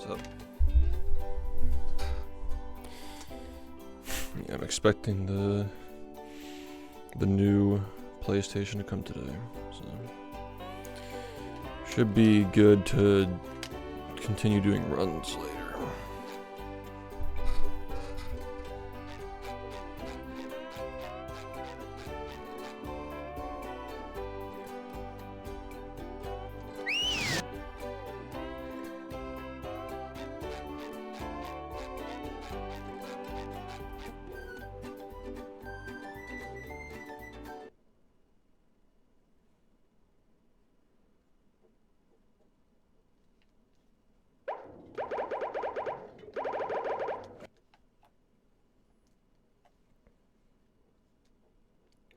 What's up? Yeah, I'm expecting the new PlayStation to come today, so should be good to continue doing runs later.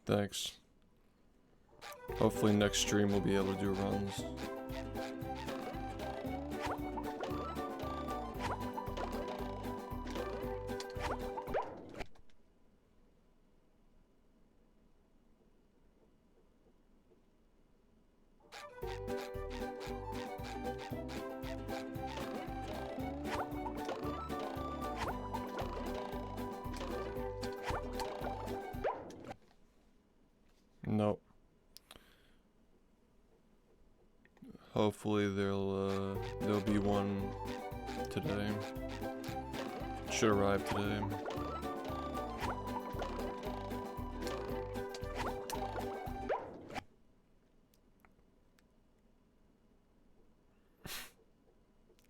Thanks. Hopefully next stream we'll be able to do runs. Nope. Hopefully there'll be one today. Should arrive today.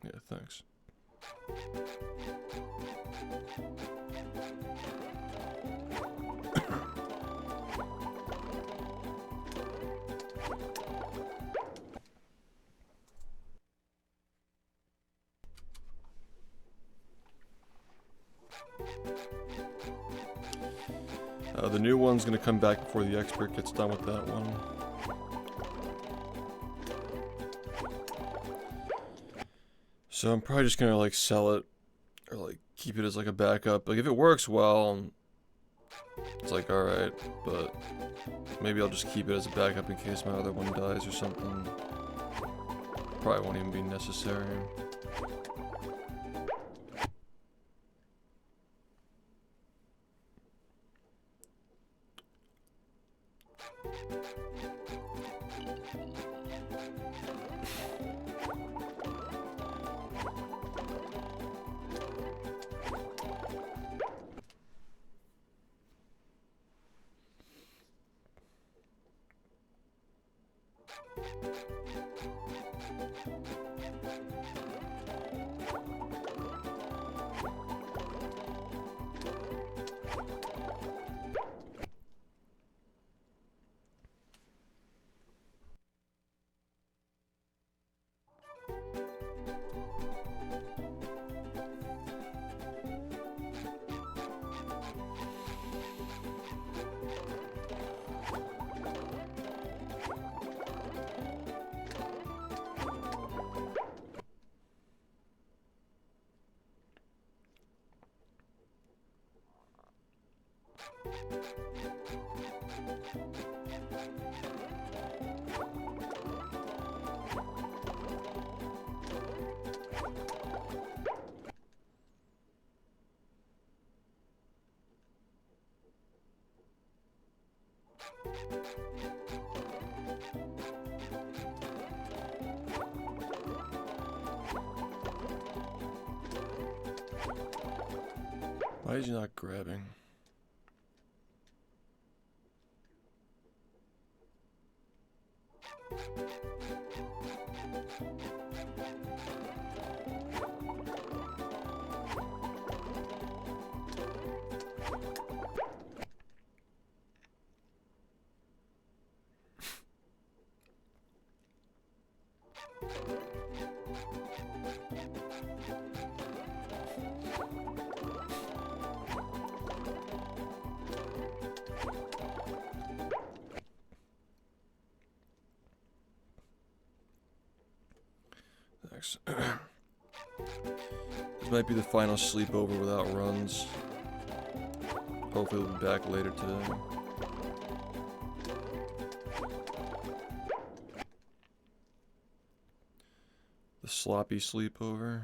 Yeah, thanks. The new one's gonna come back before the expert gets done with that one. So I'm probably just gonna like sell it or like keep it as like a backup. Like if it works well, it's like alright, but maybe I'll just keep it as a backup in case my other one dies or something. Probably won't even be necessary. Why is he not grabbing? Thanks. This might be the final sleepover without runs. Hopefully we'll be back later today. The sloppy sleepover.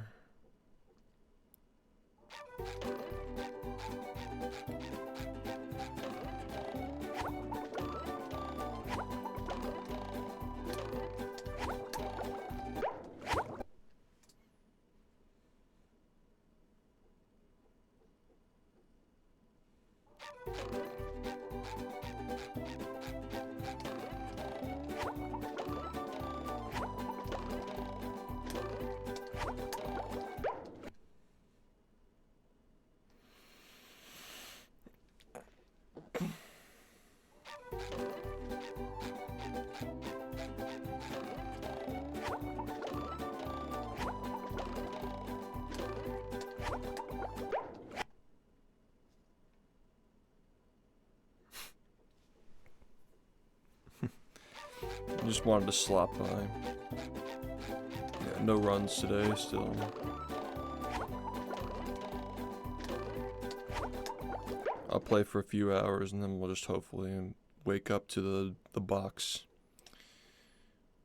I just wanted to slop by. Yeah, no runs today still. I'll play for a few hours and then we'll just hopefully wake up to the box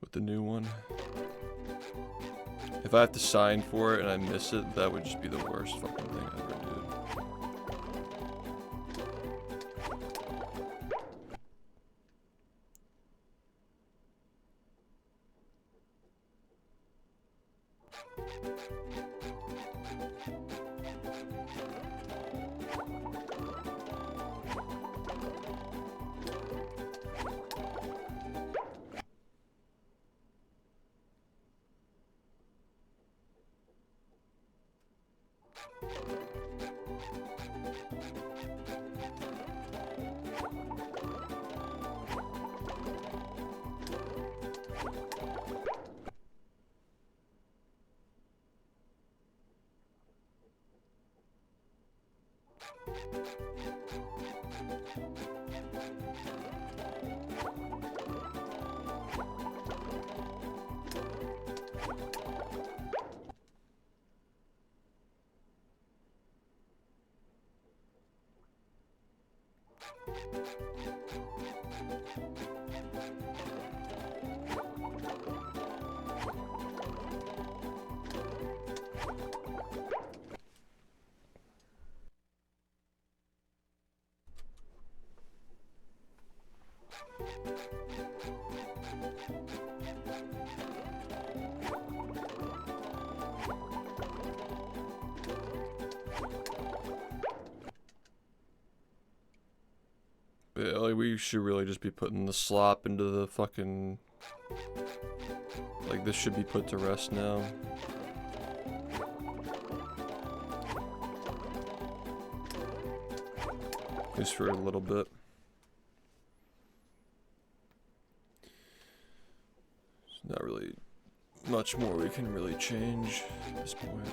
with the new one. If I have to sign for it and I miss it, that would just be the worst fucking thing ever, dude. But like, we should really just be putting the slop into the fucking... Like, this should be put to rest now. At least for a little bit. There's not really much more we can really change at this point.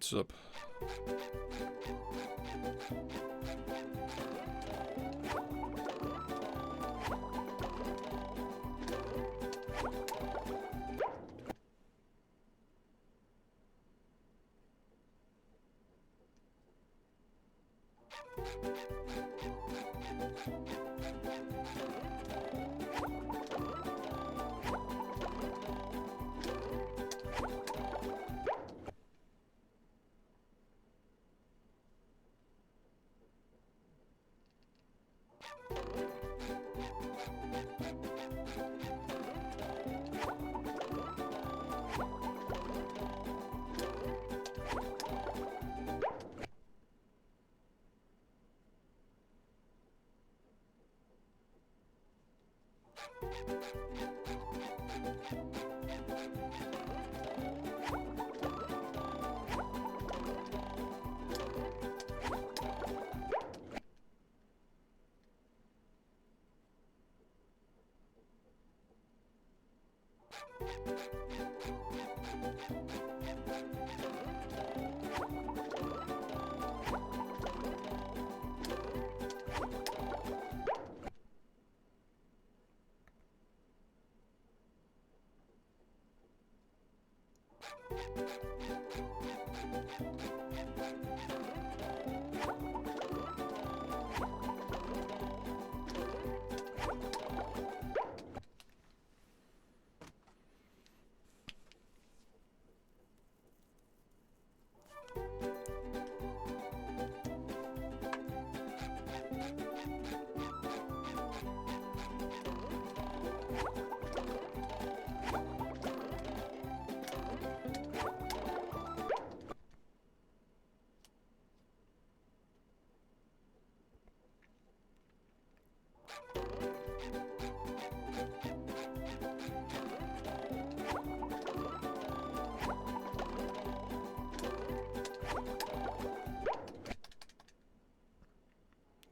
What's up?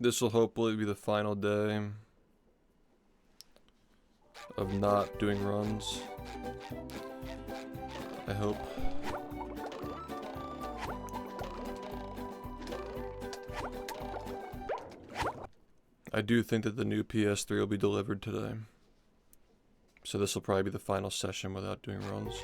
This will hopefully be the final day of not doing runs. I hope. I do think that the new PS3 will be delivered today. So this will probably be the final session without doing runs.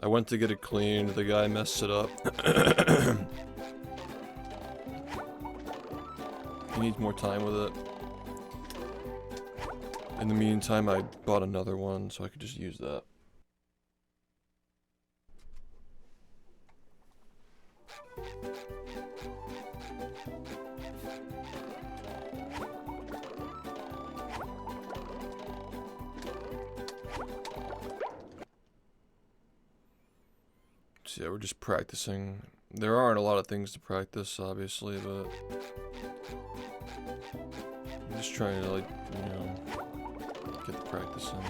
I went to get it cleaned, the guy messed it up. He needs more time with it. In the meantime, I bought another one so I could just use that. So yeah, we're just practicing. There aren't a lot of things to practice, obviously, but I'm just trying to, like, you know, get the practice in.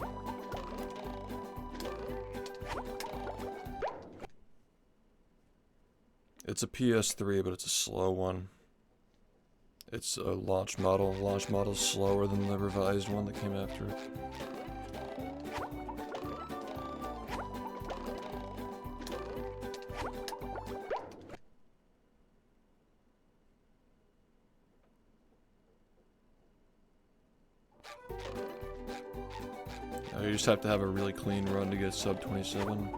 It's a PS3, but it's a slow one. It's a launch model. Launch model's slower than the revised one that came after it. You just have to have a really clean run to get sub 27.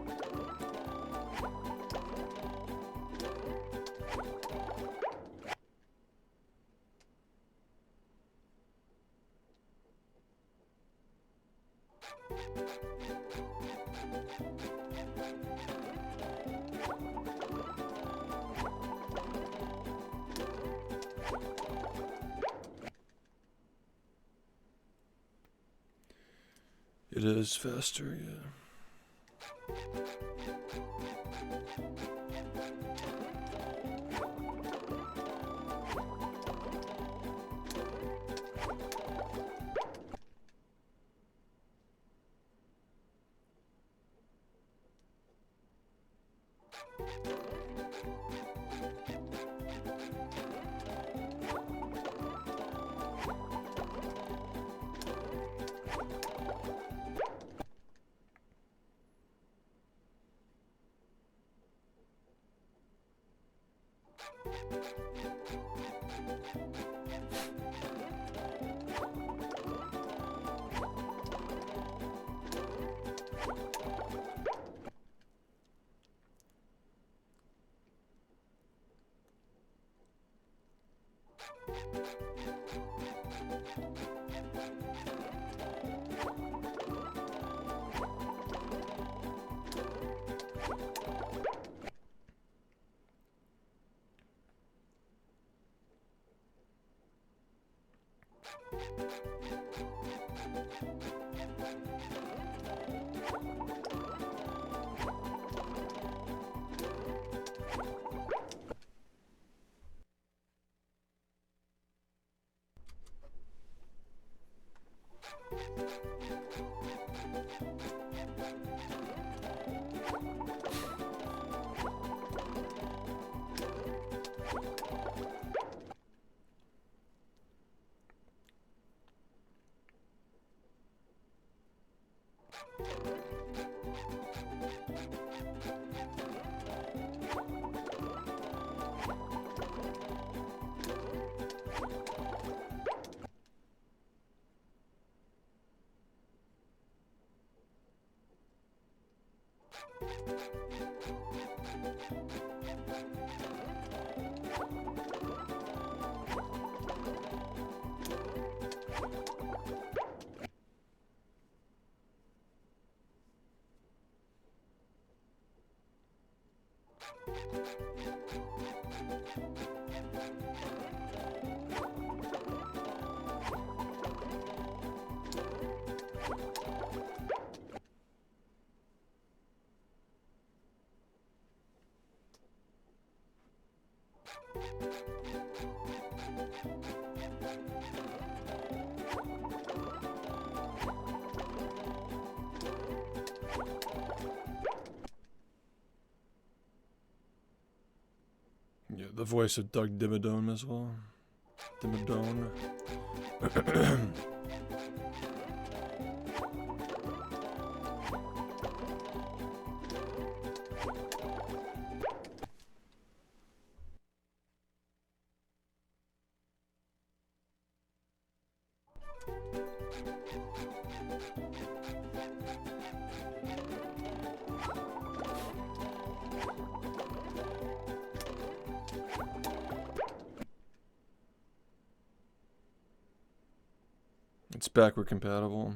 It is faster, yeah. Yeah, the voice of Doug Dimmadome as well. Dimmadome. It's backward compatible.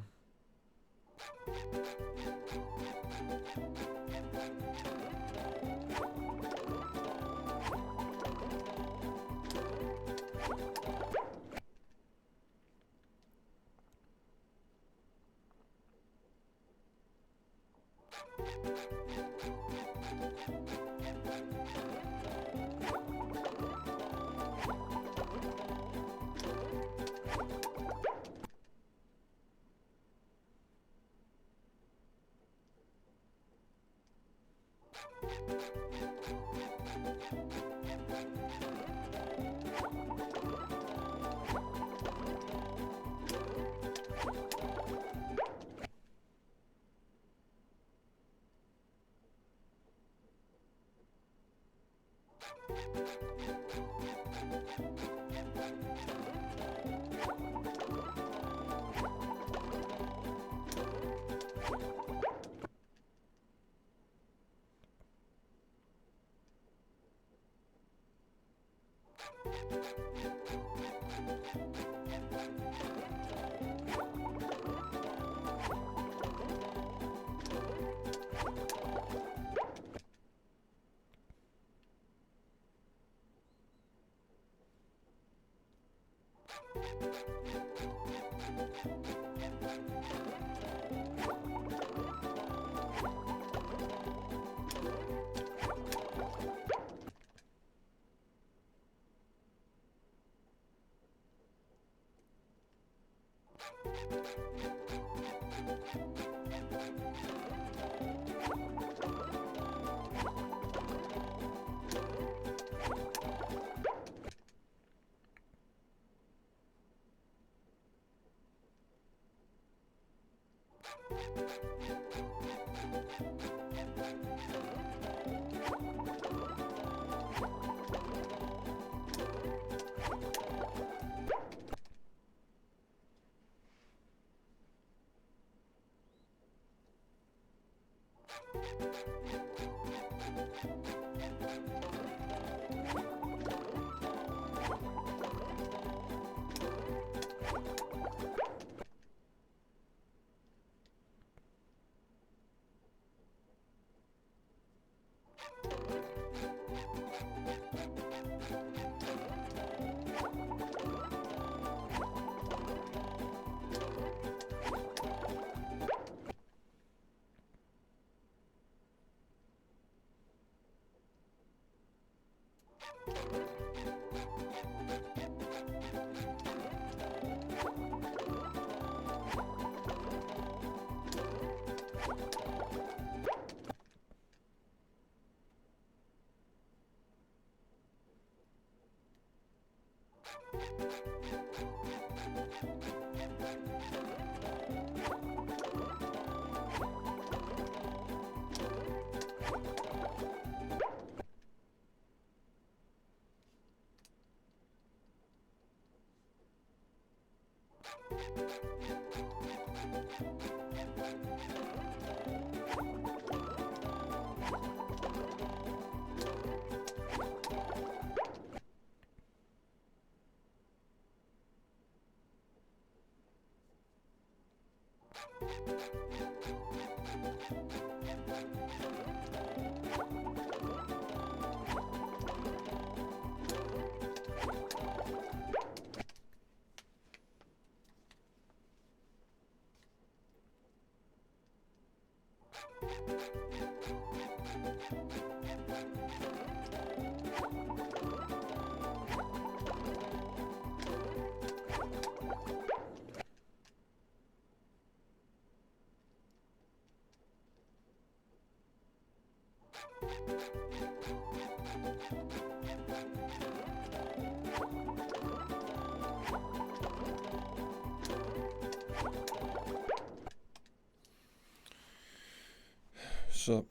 So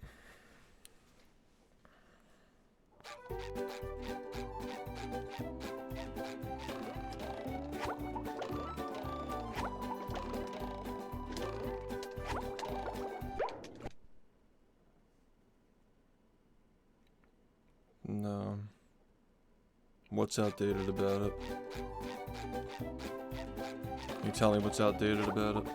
no. What's outdated about it? Can you tell me what's outdated about it?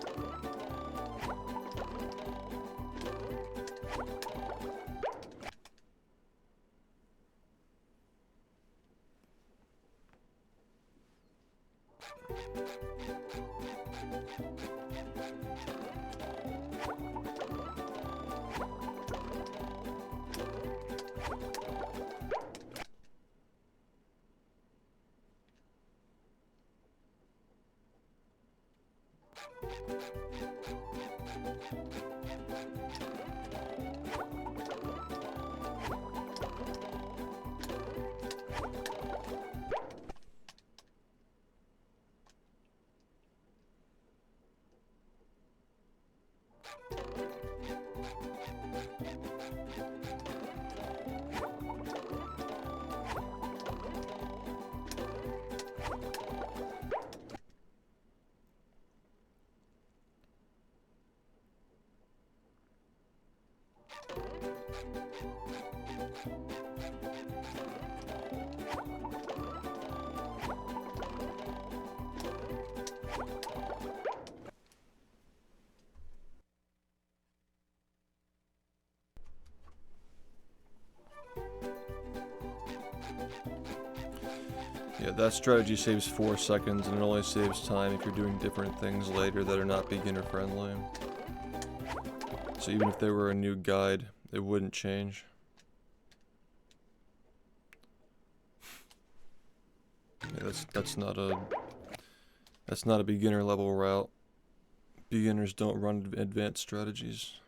Yeah, that strategy saves 4 seconds, and it only saves time if you're doing different things later that are not beginner friendly. So even if there were a new guide, it wouldn't change. Yeah, that's not a beginner level route. Beginners don't run advanced strategies.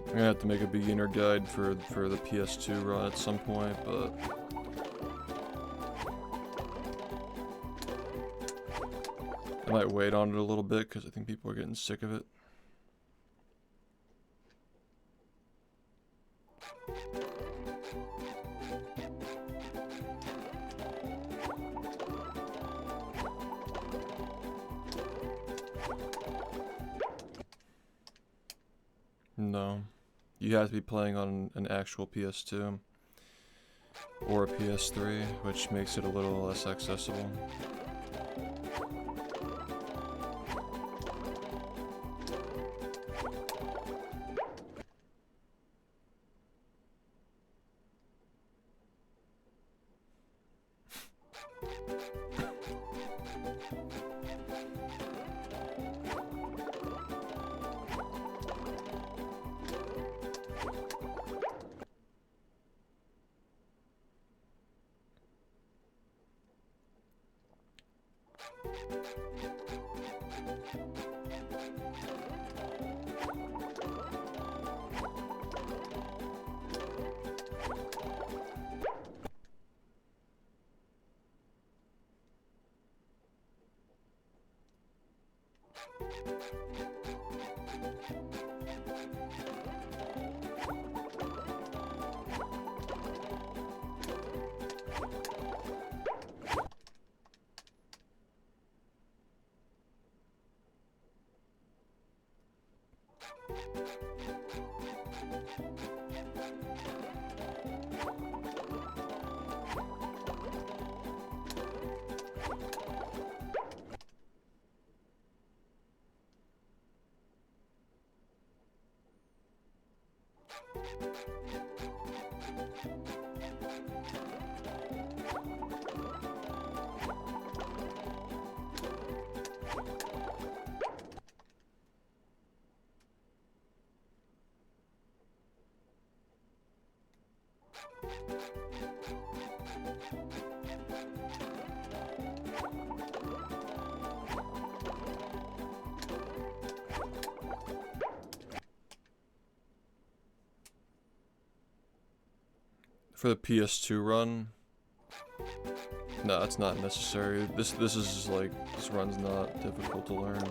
I'm gonna have to make a beginner guide for the PS2 run at some point, but I might wait on it a little bit because I think people are getting sick of it. No. You have to be playing on an actual PS2 or a PS3, which makes it a little less accessible. For the PS2 run, no, it's not necessary. This is like, this run's not difficult to learn.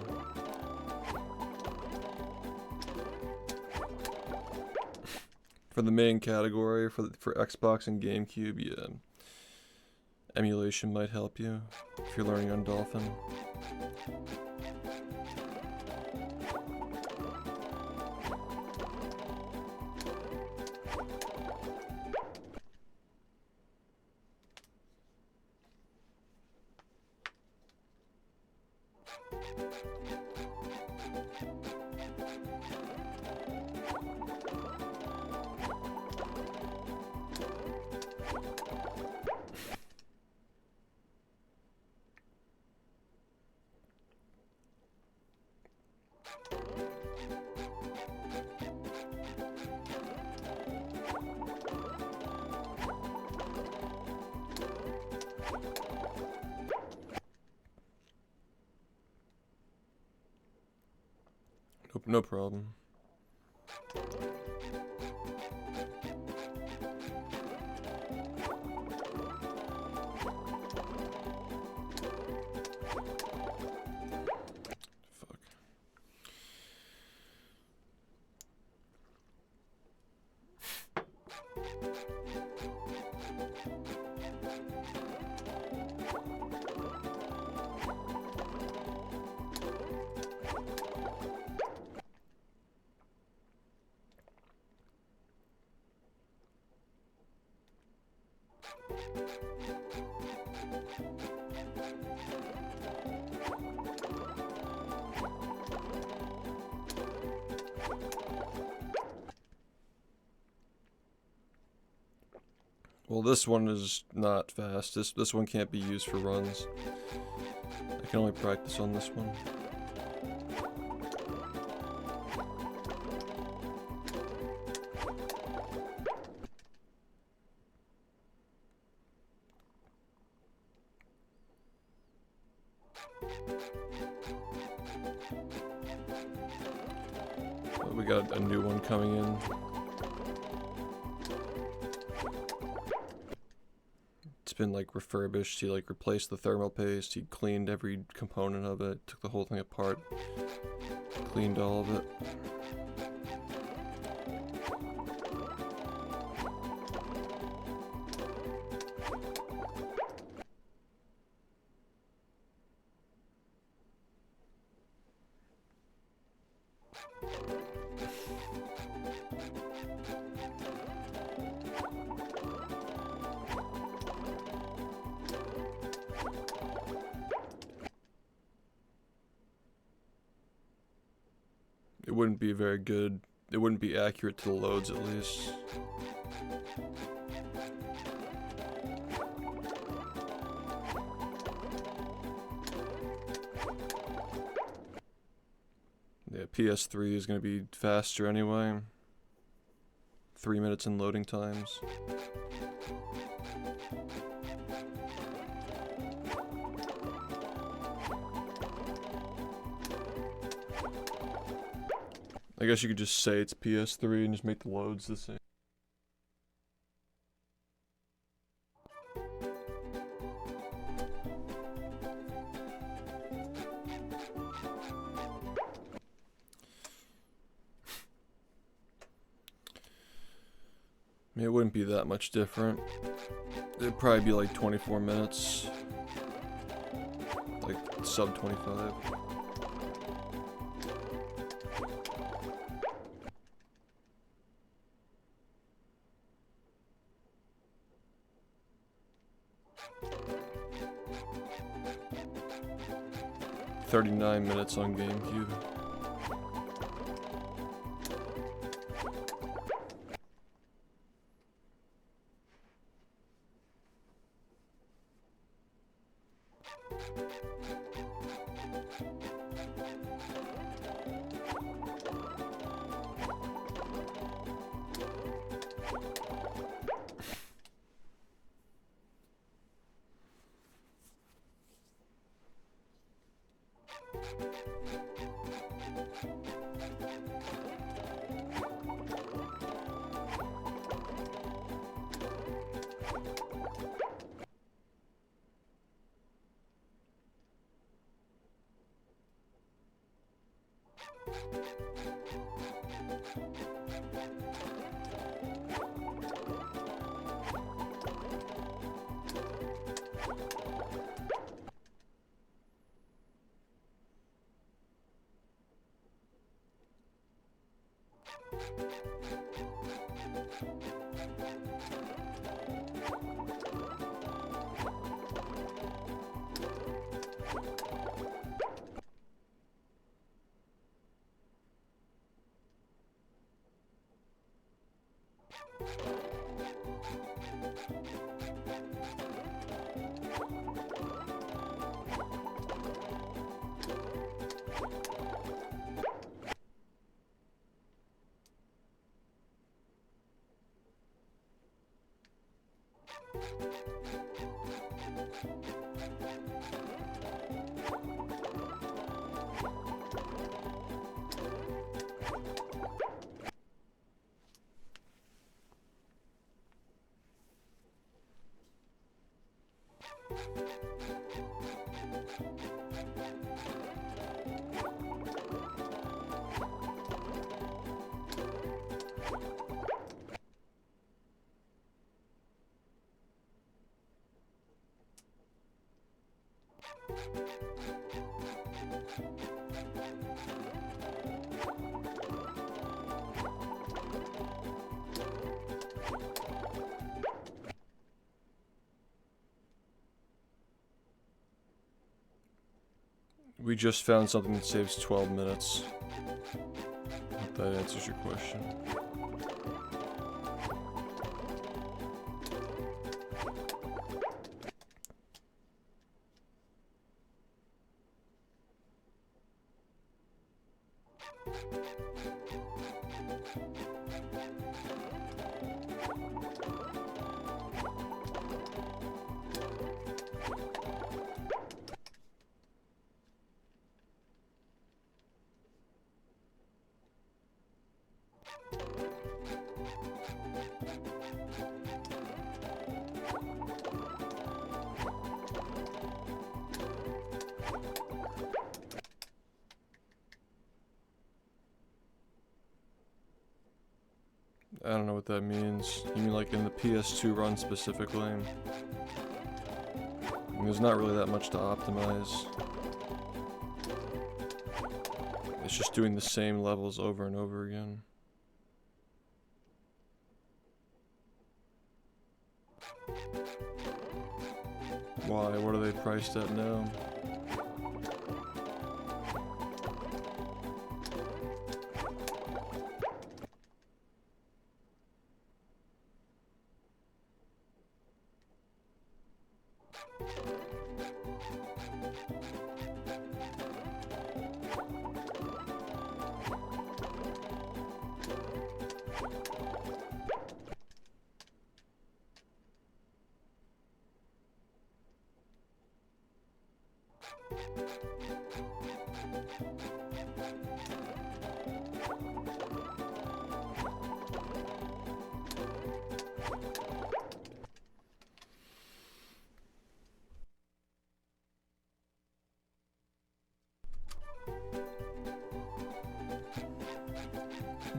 For the main category, for Xbox and GameCube, yeah, emulation might help you if you're learning on Dolphin. No problem. Fuck. Well, this one is not fast. This one can't be used for runs. I can only practice on this one. We got a new one coming in. It's been like refurbished. He like replaced the thermal paste. He cleaned every component of it. Took the whole thing apart. Cleaned all of it. It wouldn't be very good. It wouldn't be accurate to the loads, at least. Yeah, PS3 is going to be faster anyway. 3 minutes in loading times. I guess you could just say it's PS3 and just make the loads the same. I mean, it wouldn't be that much different. It'd probably be like 24 minutes. Like sub 25. 39 minutes on GameCube. We just found something that saves 12 minutes. Hope that answers your question. I don't know what that means. You mean like in the PS2 run specifically? I mean, there's not really that much to optimize. It's just doing the same levels over and over again. Why? What are they priced at now?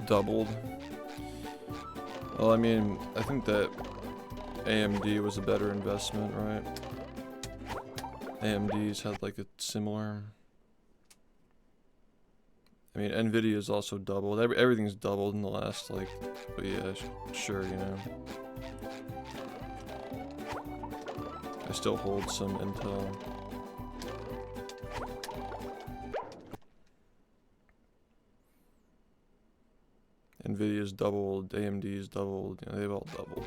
Doubled. Well, I mean, I think that AMD was a better investment, right? AMD's had like a similar. I mean, Nvidia's also doubled. Everything's doubled in the last, like, but yeah, sure, you know. I still hold some Intel. Nvidia's doubled, AMD's doubled, you know, they've all doubled.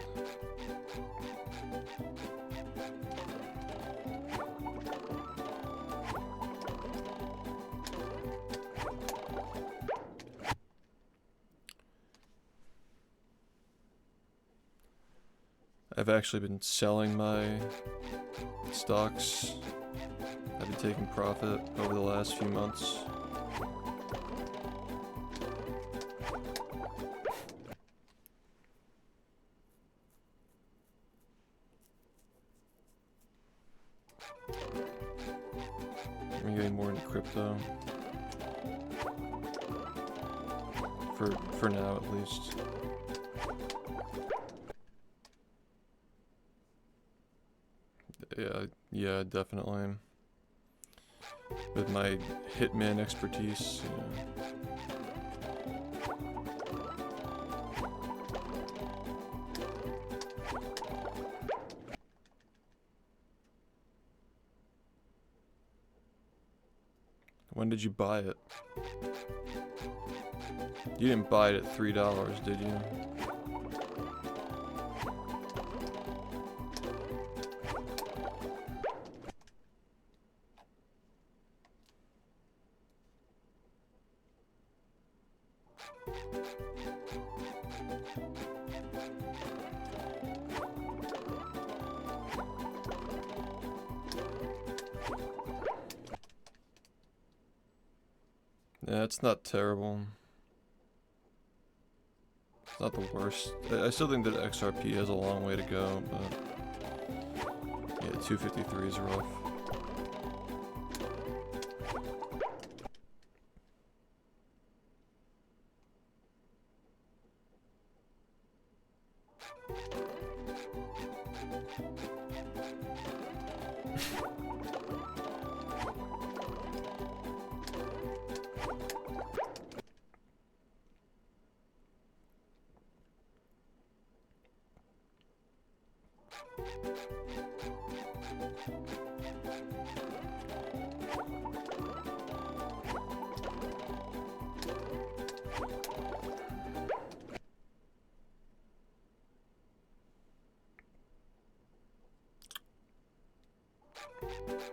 I've actually been selling my stocks. I've been taking profit over the last few months. I'm getting more into crypto. For now, at least. Yeah, definitely. With my hitman expertise, yeah. When did you buy it? You didn't buy it at $3, did you? Yeah, it's not terrible. It's not the worst. I still think that XRP has a long way to go, but yeah, 253 is rough.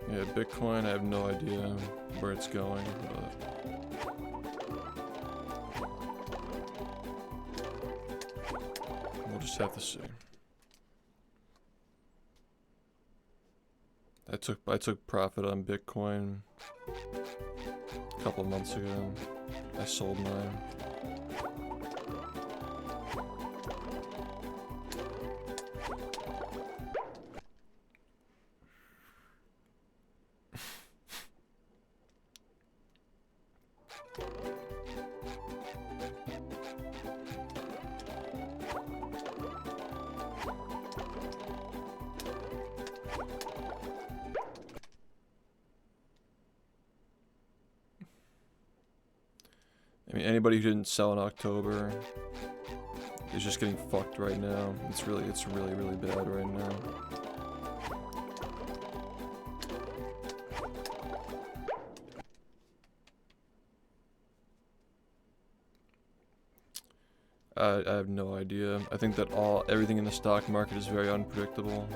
Yeah, Bitcoin, I have no idea where it's going, but we'll just have to see. I took profit on Bitcoin a couple months ago. I sold mine. I mean, anybody who didn't sell in October is just getting fucked right now. It's really bad right now. I have no idea. I think that everything in the stock market is very unpredictable.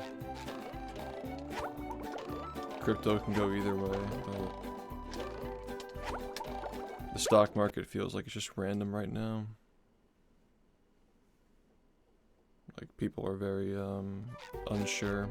Crypto can go either way, but the stock market feels like it's just random right now. Like, people are very unsure.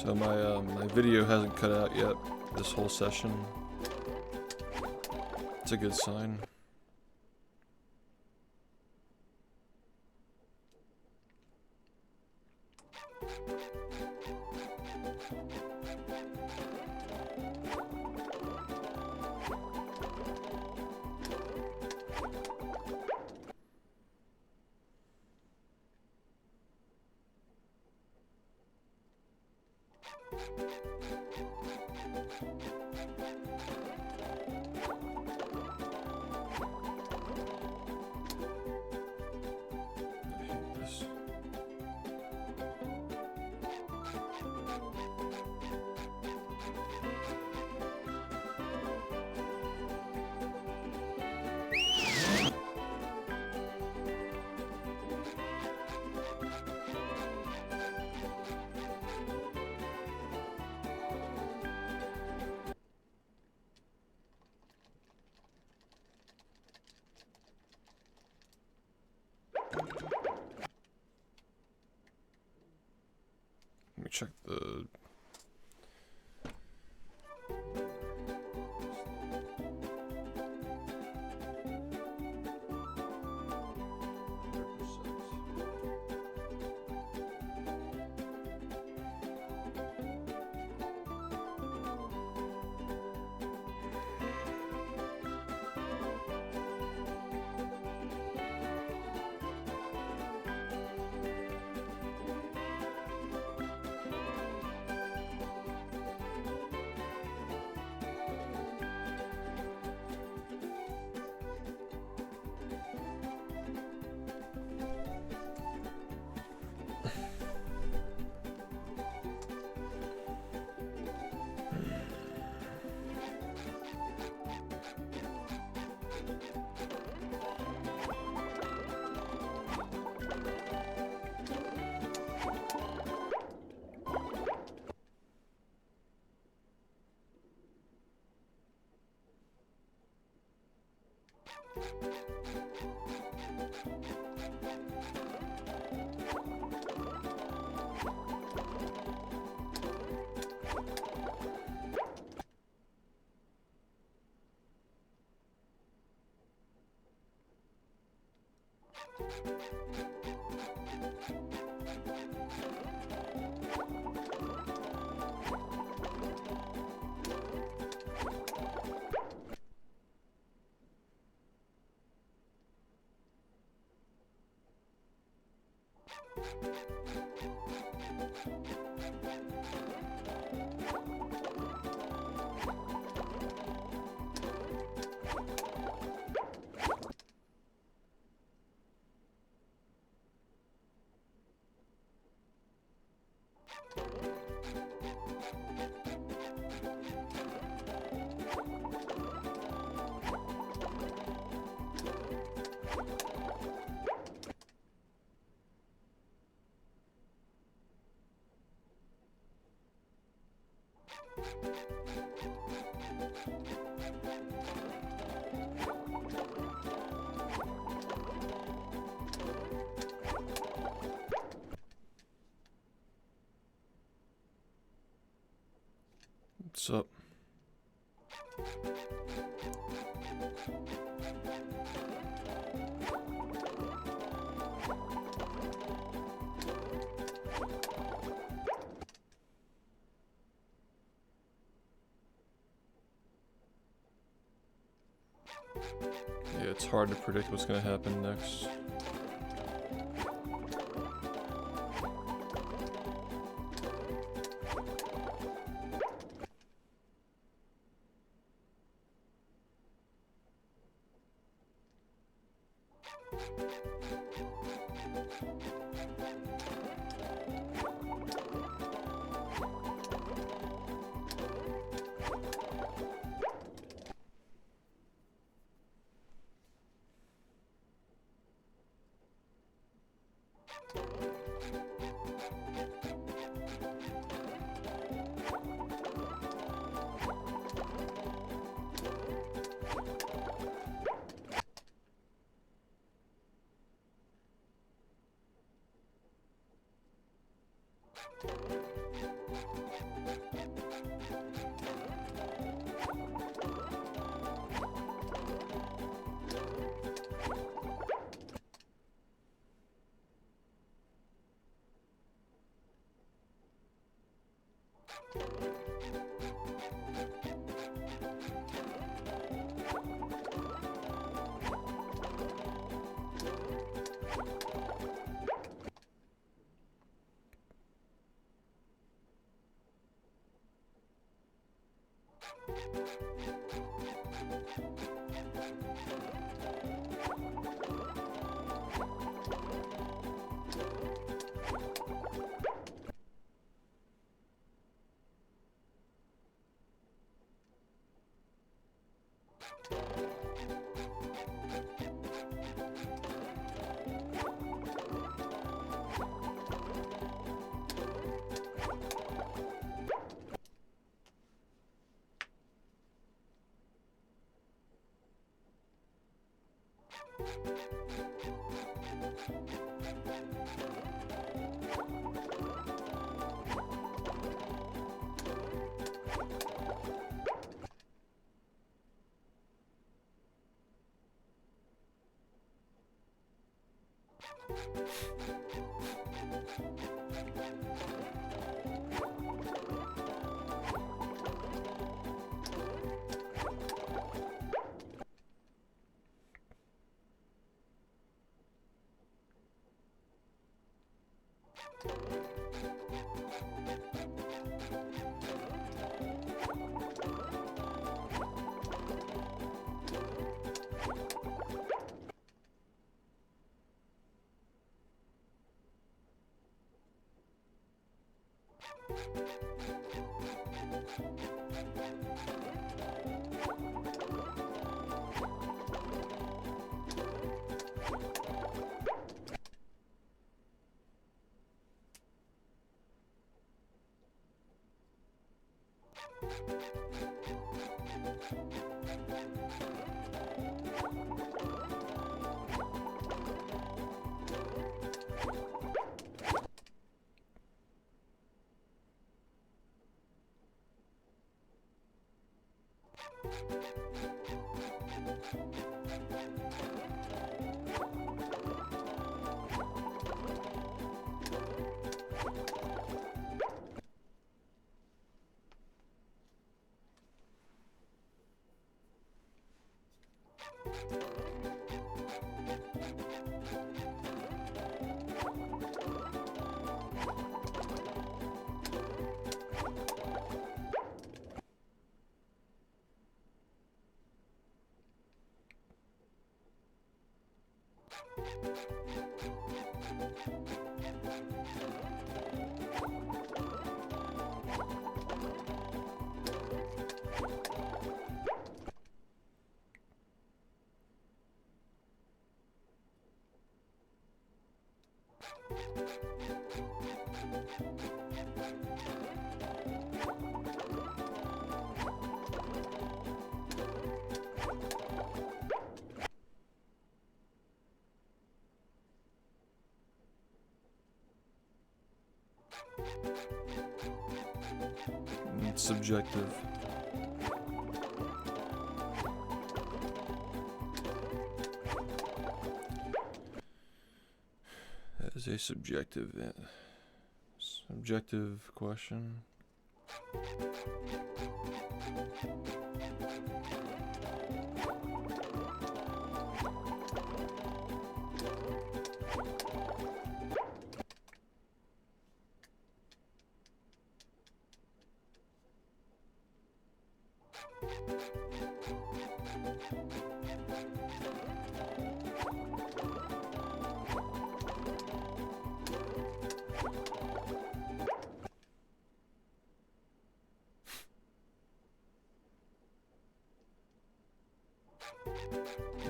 So my video hasn't cut out yet this whole session. It's a good sign. Let me check the... What's up? Yeah, it's hard to predict what's going to happen next. It's subjective. That is a subjective question.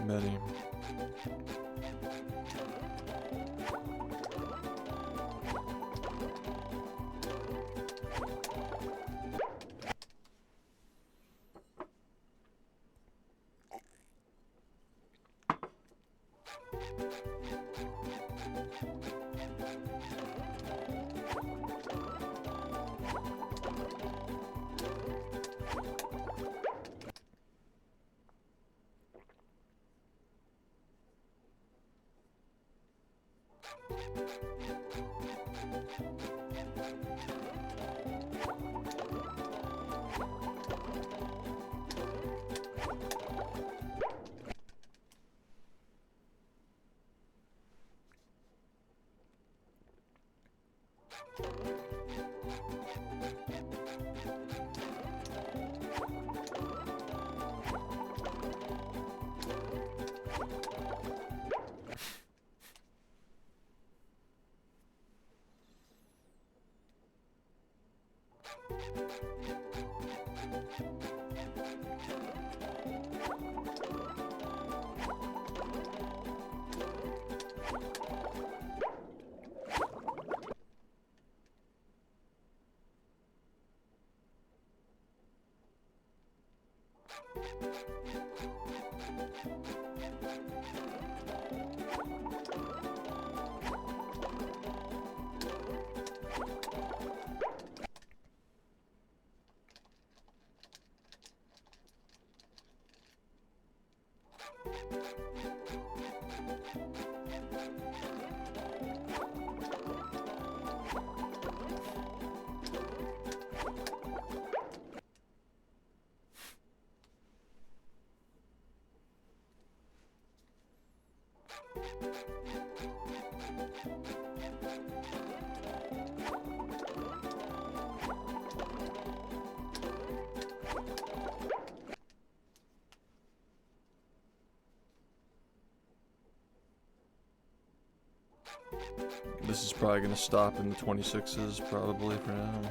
Many. This is probably going to stop in the 26s, probably, for now.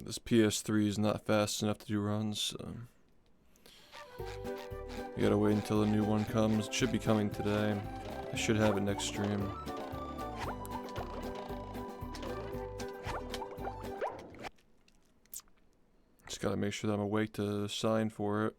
This PS3 is not fast enough to do runs, so you gotta wait until the new one comes. It should be coming today. I should have it next stream. Just gotta make sure that I'm awake to sign for it.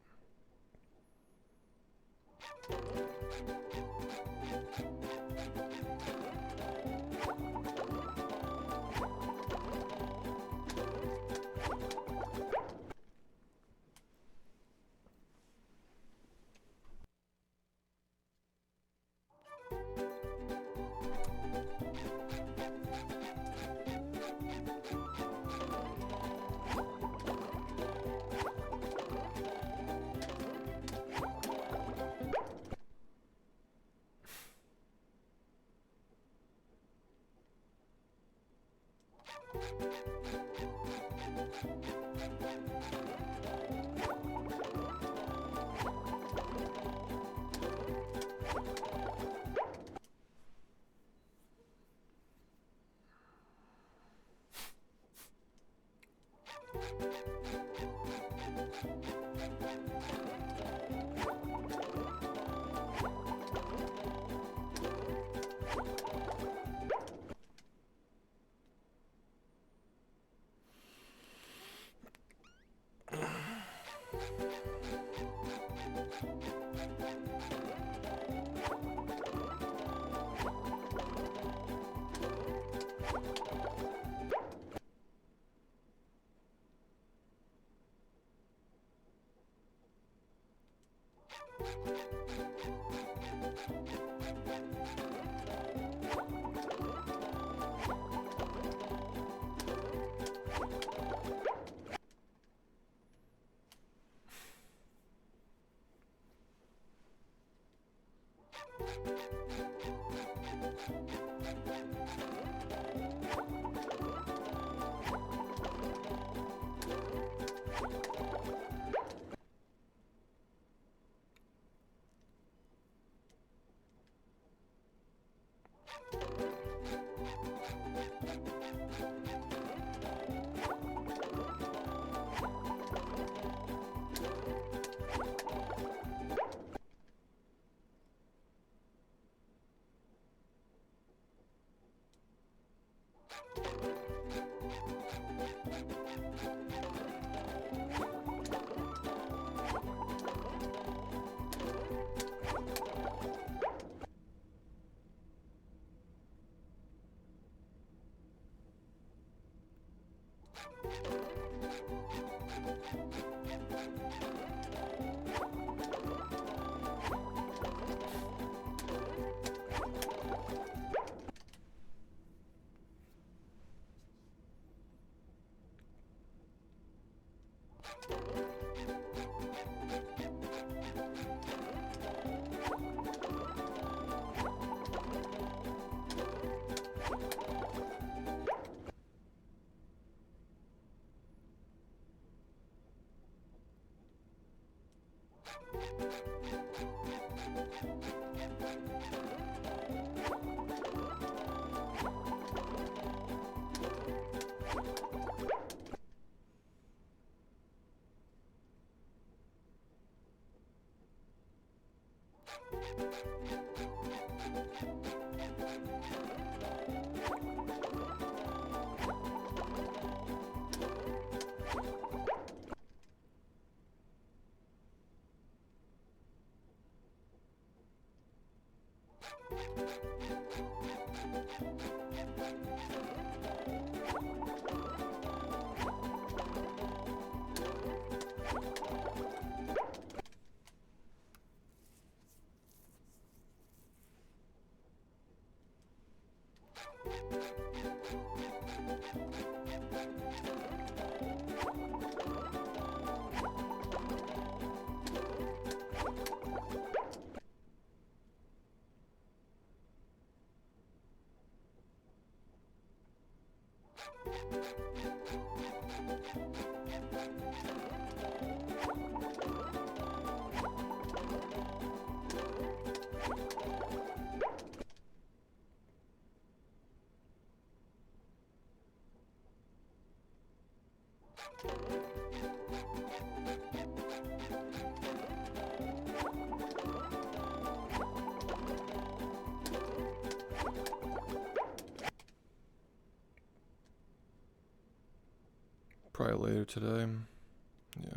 Probably later today. Yeah.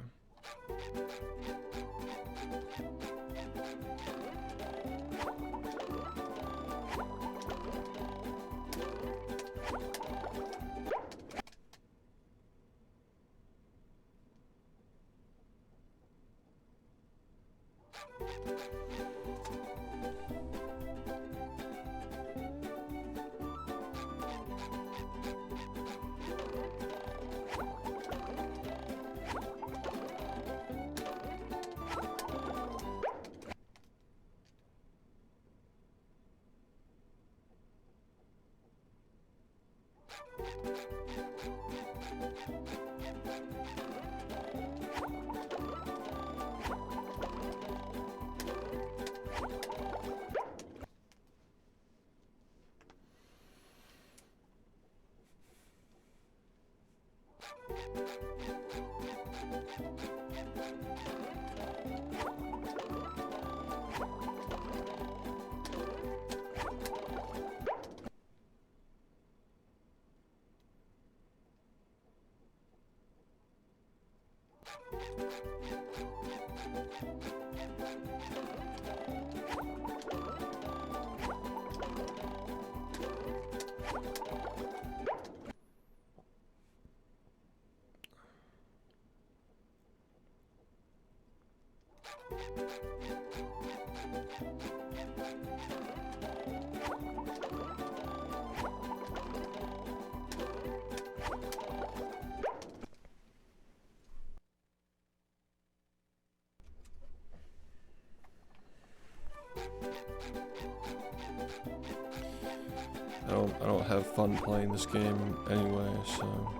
I don't have fun playing this game anyway, so.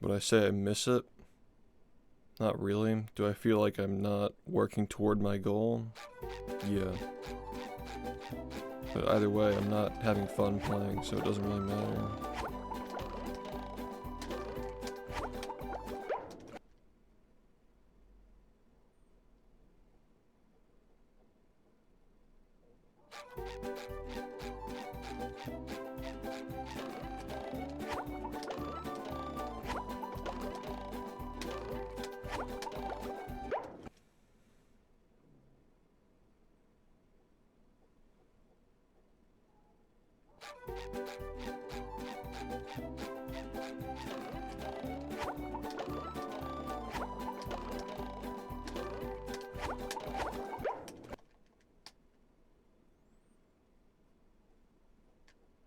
Would I say I miss it? Not really. Do I feel like I'm not working toward my goal? Yeah. But either way, I'm not having fun playing, so it doesn't really matter.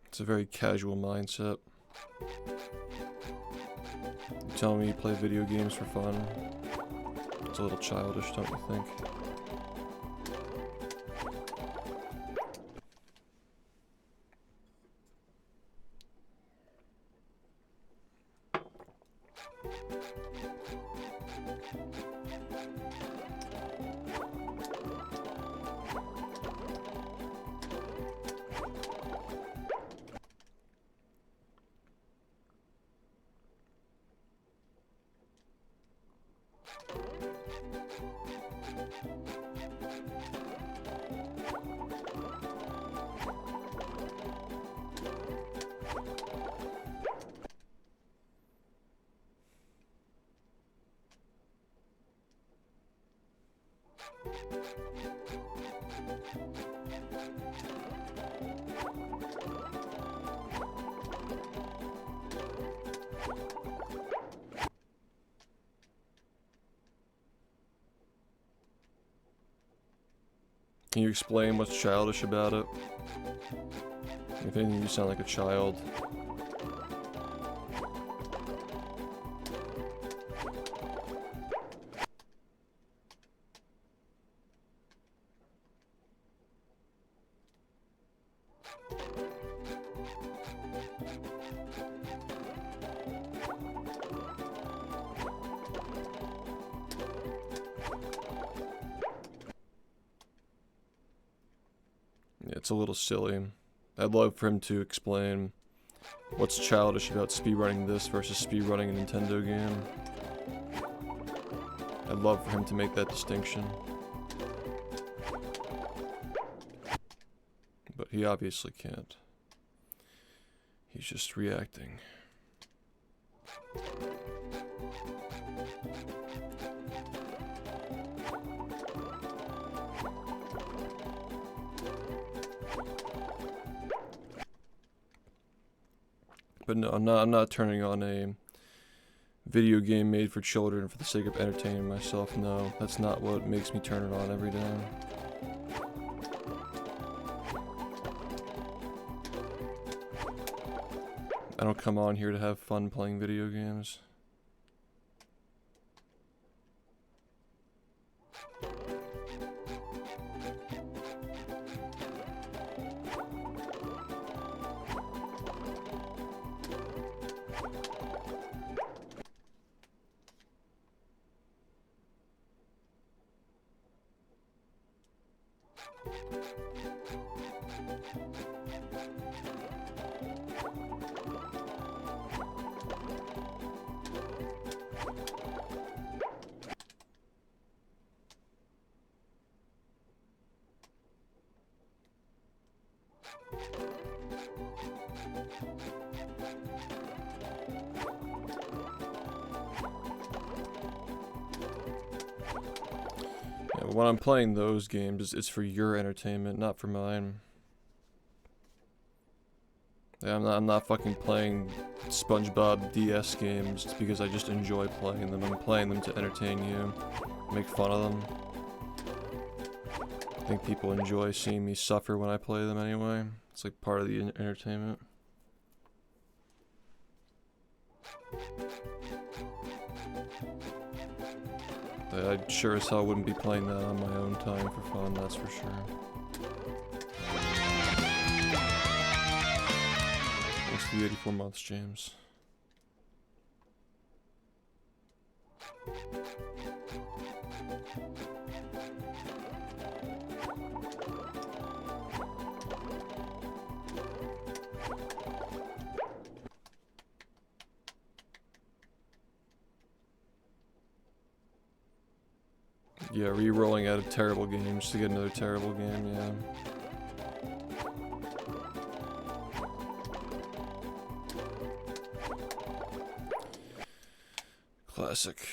It's a very casual mindset. You telling me you play video games for fun? It's a little childish, don't you think? Can you explain what's childish about it? If anything, you sound like a child. It's a little silly. I'd love for him to explain what's childish about speedrunning this versus speedrunning a Nintendo game. I'd love for him to make that distinction. But he obviously can't. He's just reacting. But no, I'm not turning on a video game made for children for the sake of entertaining myself. No, that's not what makes me turn it on every day. I don't come on here to have fun playing video games. When I'm playing those games, it's for your entertainment, not for mine. Yeah, I'm not fucking playing SpongeBob DS games just because I just enjoy playing them. I'm playing them to entertain you, make fun of them. I think people enjoy seeing me suffer when I play them anyway. It's like part of the entertainment. I sure as hell wouldn't be playing that on my own time for fun, that's for sure. Thanks for the 84 months, James. Yeah, re-rolling out of terrible games to get another terrible game, yeah. Classic.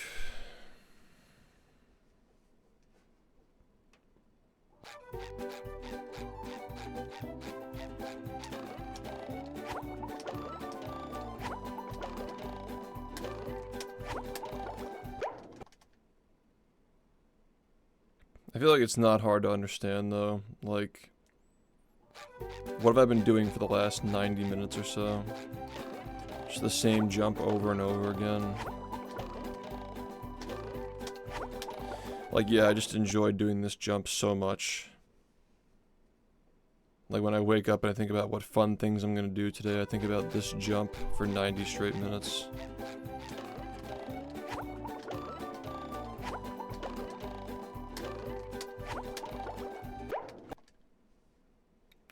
I feel like it's not hard to understand though, like, what have I been doing for the last 90 minutes or so? Just the same jump over and over again. Like, yeah, I just enjoy doing this jump so much. Like, when I wake up and I think about what fun things I'm gonna do today, I think about this jump for 90 straight minutes.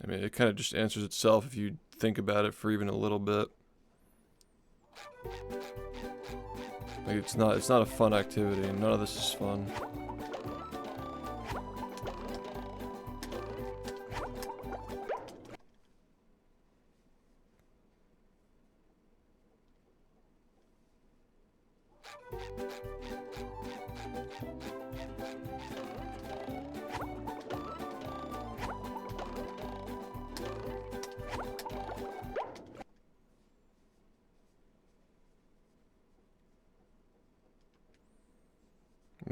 I mean, it kind of just answers itself if you think about it for even a little bit. Like, it's not a fun activity. None of this is fun.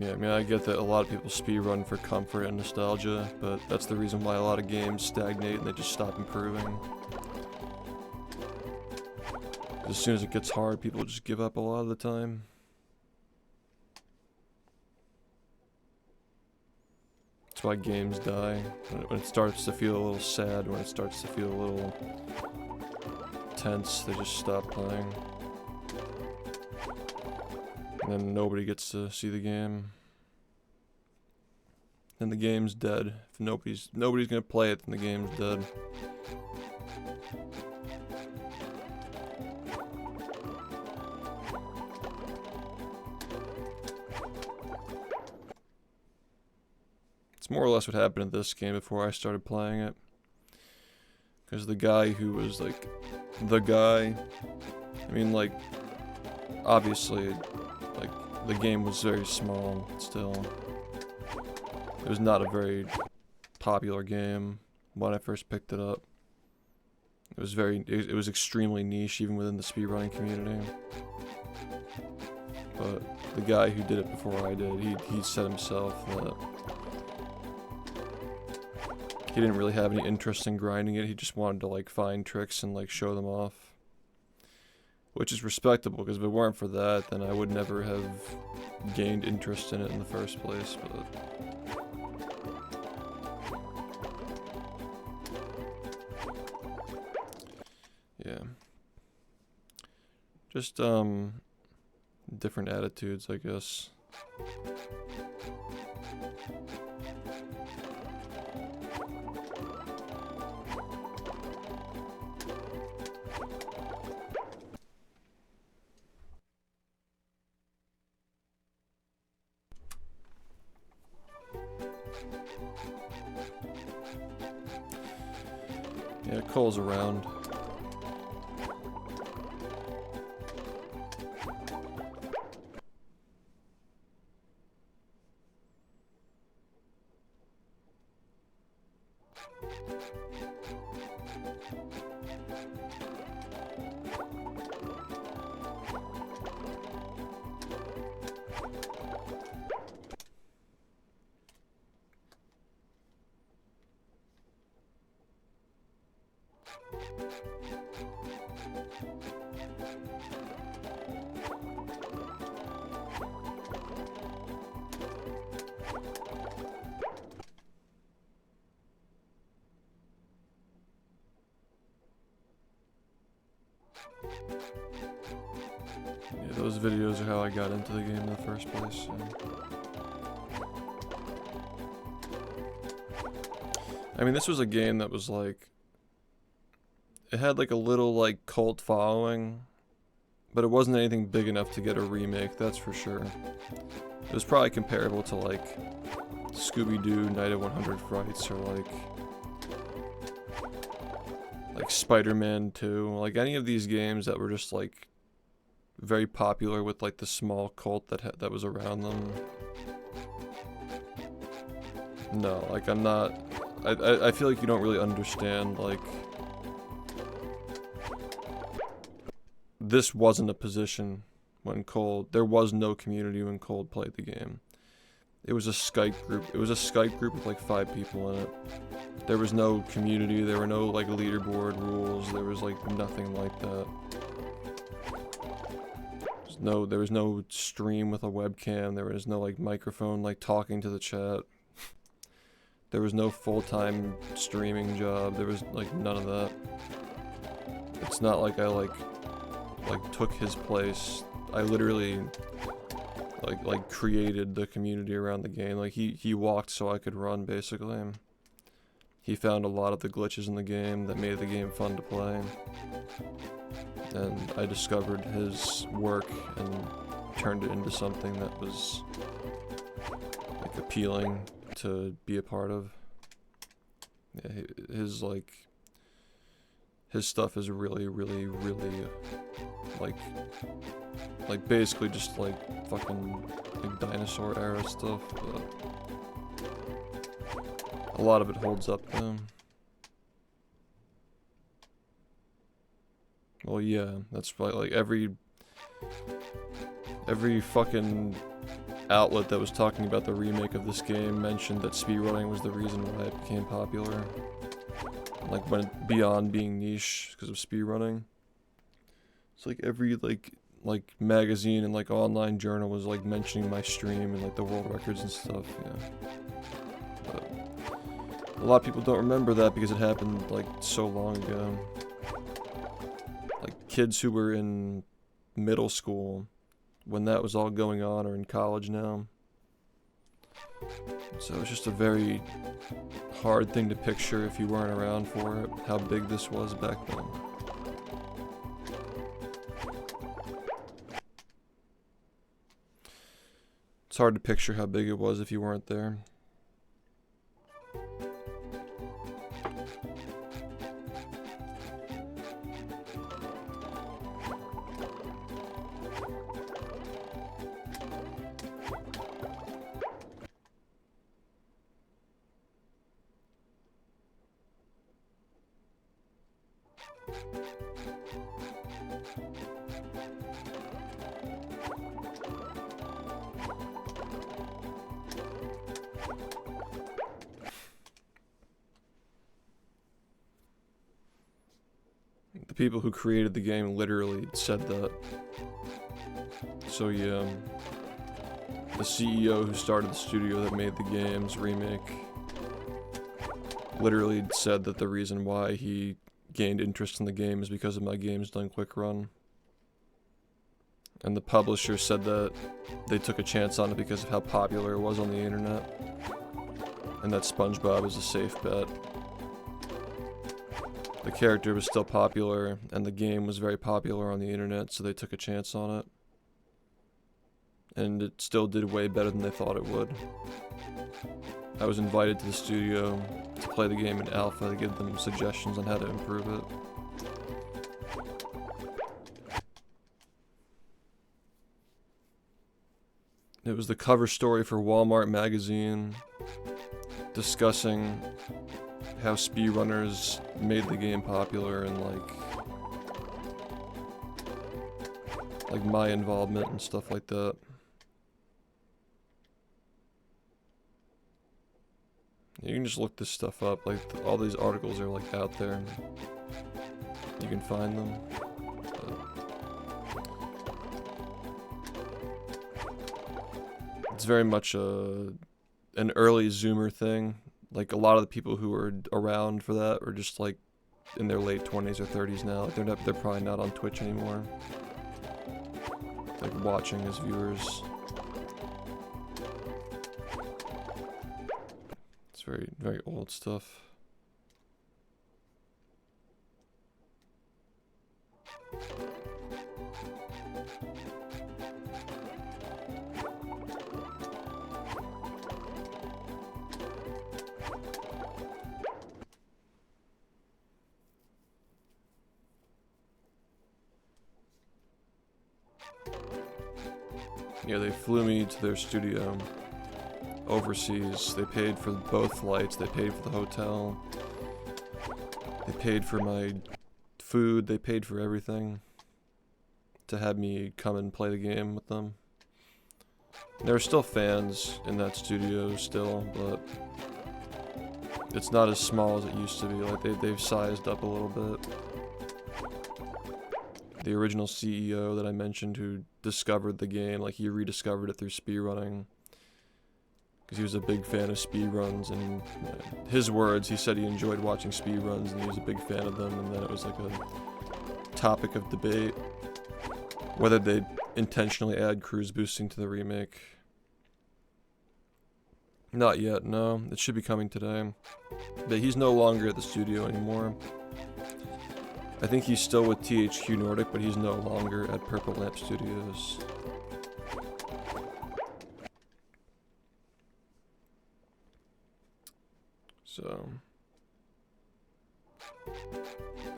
Yeah, I mean, I get that a lot of people speedrun for comfort and nostalgia, but that's the reason why a lot of games stagnate and they just stop improving. As soon as it gets hard, people just give up a lot of the time. That's why games die. When it starts to feel a little sad, when it starts to feel a little tense, they just stop playing. And then nobody gets to see the game. Then the game's dead. If nobody's gonna play it, then the game's dead. It's more or less what happened in this game before I started playing it. Because the guy who was like the guy, I mean, like, obviously, like, the game was very small still. It was not a very popular game when I first picked it up. It was extremely niche even within the speedrunning community. But the guy who did it before I did, he said himself that he didn't really have any interest in grinding it. He just wanted to like find tricks and like show them off. Which is respectable, because if it weren't for that, then I would never have gained interest in it in the first place, but... yeah. Just, different attitudes, I guess. Yeah, Cole's around. Yeah, those videos are how I got into the game in the first place. So. I mean, this was a game that was like, it had like a little like cult following, but it wasn't anything big enough to get a remake, that's for sure. It was probably comparable to like Scooby-Doo Night of 100 Frights, or like Spider-Man 2, like any of these games that were just like very popular with like the small cult that was around them. No, like I'm not. I feel like you don't really understand, like, this wasn't a position when there was no community when Cold played the game. It was a Skype group. It was a Skype group with like 5 people in it. There was no community, there were no like leaderboard rules, there was like nothing like that. There was no stream with a webcam, there was no like microphone like talking to the chat. There was no full-time streaming job, there was like none of that. It's not like I like took his place. I literally like created the community around the game. Like he walked so I could run, basically. He found a lot of the glitches in the game that made the game fun to play. And I discovered his work and turned it into something that was like appealing to be a part of. Yeah, his stuff is really like basically just like fucking like dinosaur era stuff, but a lot of it holds up though. Well, yeah, that's probably like every fucking outlet that was talking about the remake of this game mentioned that speedrunning was the reason why it became popular. Like went beyond being niche because of speedrunning. It's like every like magazine and like online journal was like mentioning my stream and like the world records and stuff, yeah. But a lot of people don't remember that because it happened like so long ago. Like kids who were in middle school when that was all going on are in college now. So it's just a very hard thing to picture if you weren't around for it, how big this was back then. It's hard to picture how big it was if you weren't there. The people who created the game literally said that. So yeah, the CEO who started the studio that made the game's remake literally said that the reason why he gained interest in the game is because of my games done quick run. And the publisher said that they took a chance on it because of how popular it was on the internet. And that SpongeBob is a safe bet. The character was still popular, and the game was very popular on the internet, so they took a chance on it. And it still did way better than they thought it would. I was invited to the studio to play the game in alpha to give them suggestions on how to improve it. It was the cover story for Walmart magazine discussing how speedrunners made the game popular and like my involvement and stuff like that. You can just look this stuff up, like all these articles are like out there and you can find them. It's very much an early Zoomer thing. Like a lot of the people who were around for that are just like in their late 20s or 30s now. Like they're probably not on Twitch anymore. Like watching as viewers. It's very, very old stuff. Yeah, they flew me to their studio overseas. They paid for both flights, they paid for the hotel, they paid for my food, they paid for everything to have me come and play the game with them. There are still fans in that studio still, but it's not as small as it used to be. Like they've sized up a little bit. The original CEO that I mentioned who discovered the game, like he rediscovered it through speedrunning. Because he was a big fan of speedruns, and his words, he said he enjoyed watching speedruns and he was a big fan of them, and then it was like a topic of debate whether they'd intentionally add cruise boosting to the remake. Not yet, no. It should be coming today. But he's no longer at the studio anymore. I think he's still with THQ Nordic, but he's no longer at Purple Lamp Studios. So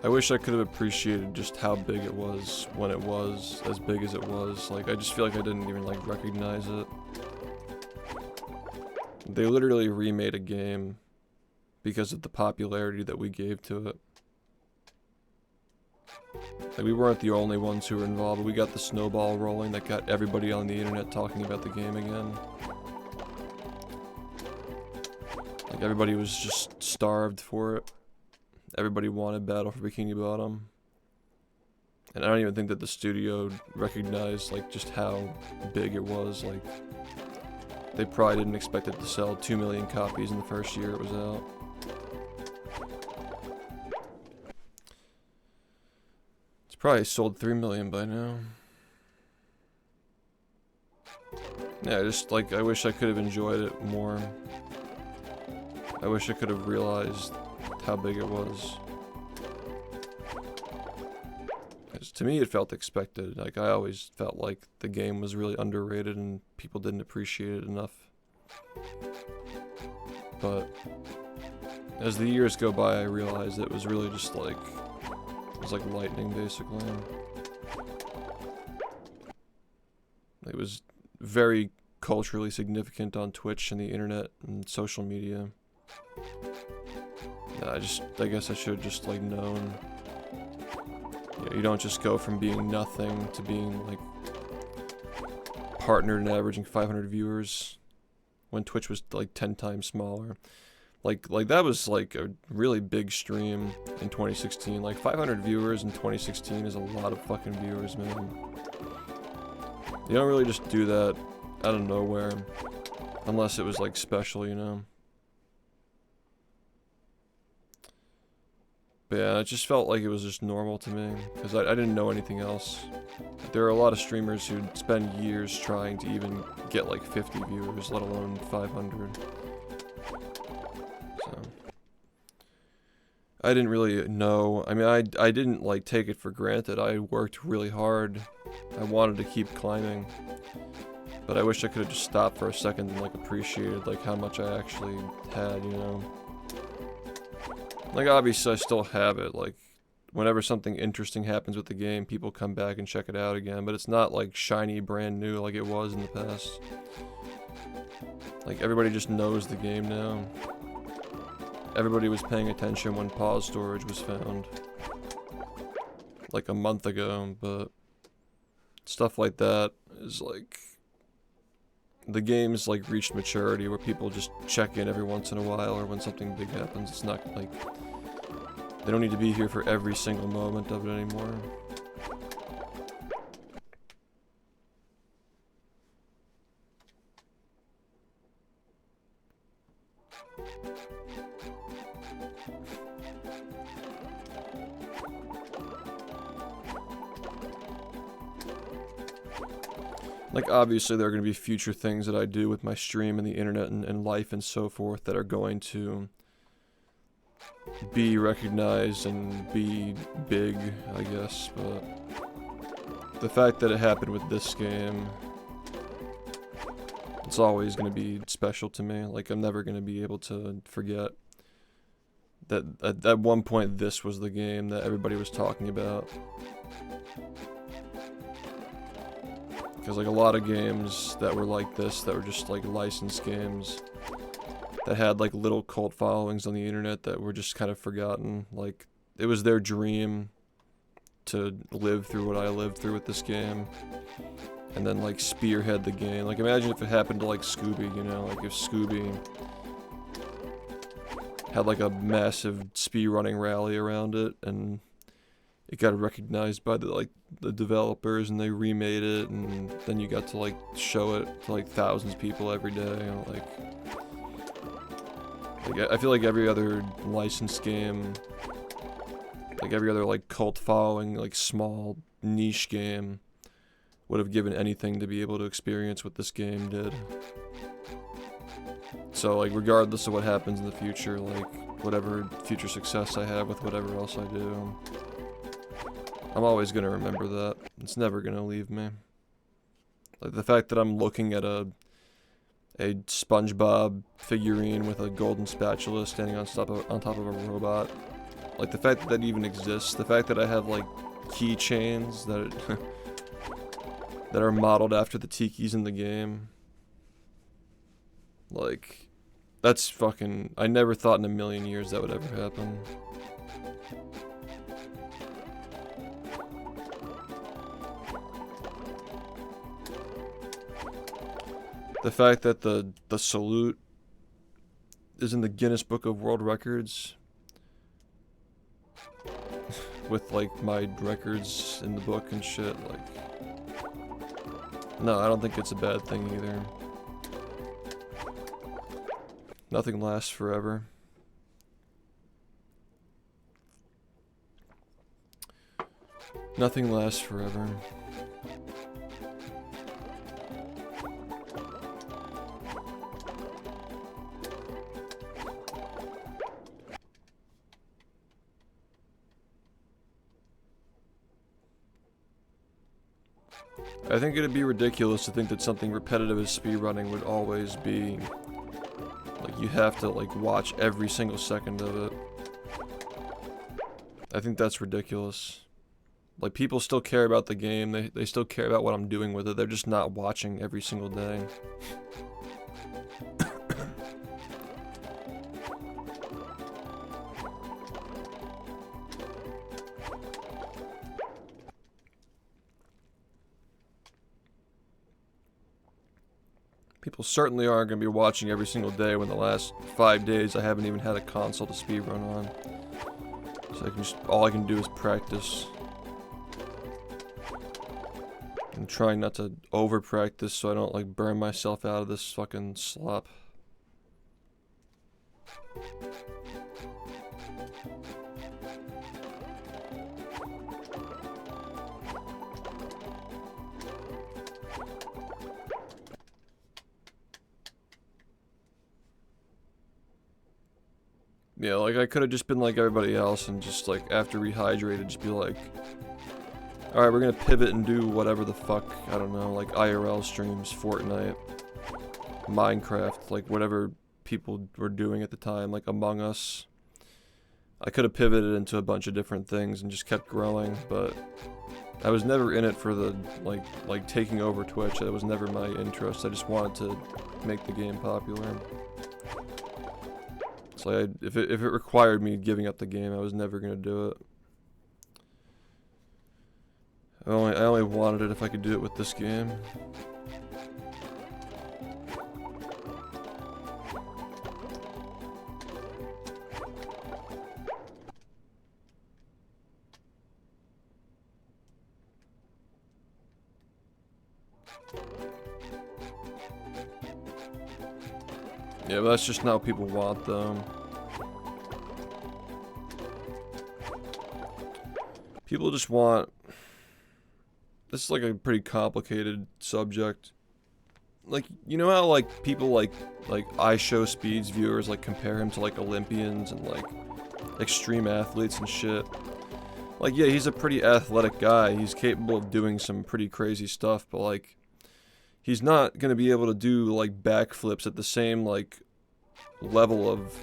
I wish I could have appreciated just how big it was when it was as big as it was. Like, I just feel like I didn't even like recognize it. They literally remade a game because of the popularity that we gave to it. Like, we weren't the only ones who were involved. We got the snowball rolling that got everybody on the internet talking about the game again. Like, everybody was just starved for it. Everybody wanted Battle for Bikini Bottom. And I don't even think that the studio recognized, like, just how big it was. Like, they probably didn't expect it to sell 2 million copies in the first year it was out. Probably sold 3 million by now. Yeah, just like, I wish I could have enjoyed it more. I wish I could have realized how big it was. 'Cause to me it felt expected. Like, I always felt like the game was really underrated and people didn't appreciate it enough. But as the years go by, I realized it was really just like, it was like lightning, basically. It was very culturally significant on Twitch and the internet and social media. I guess I should have just, like, known. Yeah, you don't just go from being nothing to being, like, partnered and averaging 500 viewers when Twitch was, like, 10 times smaller. Like that was like a really big stream in 2016. Like 500 viewers in 2016 is a lot of fucking viewers, man. You don't really just do that out of nowhere unless it was like special, you know. But yeah, it just felt like it was just normal to me because I didn't know anything else. There are a lot of streamers who spend years trying to even get like 50 viewers, let alone 500. So I didn't really know. I mean, I didn't like take it for granted. I worked really hard. I wanted to keep climbing. But I wish I could have just stopped for a second and like appreciated like how much I actually had, you know. Like obviously I still have it, like whenever something interesting happens with the game, people come back and check it out again, but it's not like shiny brand new like it was in the past. Like everybody just knows the game now. Everybody was paying attention when pause storage was found like a month ago, but stuff like that is like, the game's like reached maturity where people just check in every once in a while or when something big happens. It's not like, they don't need to be here for every single moment of it anymore. Like, obviously there are going to be future things that I do with my stream and the internet and life and so forth that are going to be recognized and be big, I guess, but the fact that it happened with this game, it's always going to be special to me. Like, I'm never going to be able to forget that at one point this was the game that everybody was talking about. Because like a lot of games that were like this, that were just like licensed games, that had like little cult followings on the internet that were just kind of forgotten. Like, it was their dream to live through what I lived through with this game, and then like spearhead the game. Like, imagine if it happened to like Scooby, you know, like if Scooby had like a massive speedrunning rally around it, and it got recognized by the developers, and they remade it, and then you got to like show it to like thousands of people every day. You know, like I feel like every other licensed game, like every other like cult following, like small niche game, would have given anything to be able to experience what this game did. So like, regardless of what happens in the future, like whatever future success I have with whatever else I do, I'm always gonna remember that. It's never gonna leave me. Like the fact that I'm looking at a SpongeBob figurine with a golden spatula standing on top of a robot. Like the fact that that even exists. The fact that I have like keychains that that are modeled after the tikis in the game. Like, that's fucking... I never thought in a million years that would ever happen. The fact that the salute is in the Guinness Book of World Records with like my records in the book and shit, like, no, I don't think it's a bad thing either. Nothing lasts forever. Nothing lasts forever. I think it'd be ridiculous to think that something repetitive as speedrunning would always be, like, you have to, like, watch every single second of it. I think that's ridiculous. Like, people still care about the game, they still care about what I'm doing with it, they're just not watching every single day. People certainly aren't going to be watching every single day when the last 5 days I haven't even had a console to speedrun on. So I can just, all I can do is practice. I'm trying not to over-practice so I don't like burn myself out of this fucking slop. Yeah, like I could have just been like everybody else and just like after rehydrated just be like, Alright, we're gonna pivot and do whatever the fuck, I don't know, like IRL streams, Fortnite, Minecraft, like whatever people were doing at the time, like Among Us. I could have pivoted into a bunch of different things and just kept growing, but I was never in it for the, like taking over Twitch. That was never my interest. I just wanted to make the game popular. So if it required me giving up the game, I was never gonna do it. I only wanted it if I could do it with this game. Yeah, but that's just not what people want, though. People just want... This is like a pretty complicated subject. Like, you know how like people like iShowSpeed's viewers like compare him to like Olympians and like extreme athletes and shit. Like, yeah, he's a pretty athletic guy. He's capable of doing some pretty crazy stuff, but like he's not gonna be able to do like backflips at the same like level of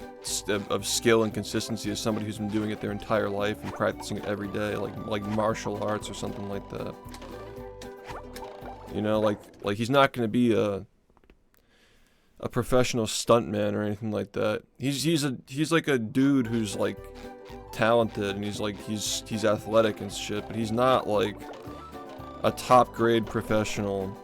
skill and consistency as somebody who's been doing it their entire life and practicing it every day, like martial arts or something like that. You know, like he's not going to be a professional stuntman or anything like that. He's like a dude who's like talented and he's athletic and shit, but he's not like a top grade professional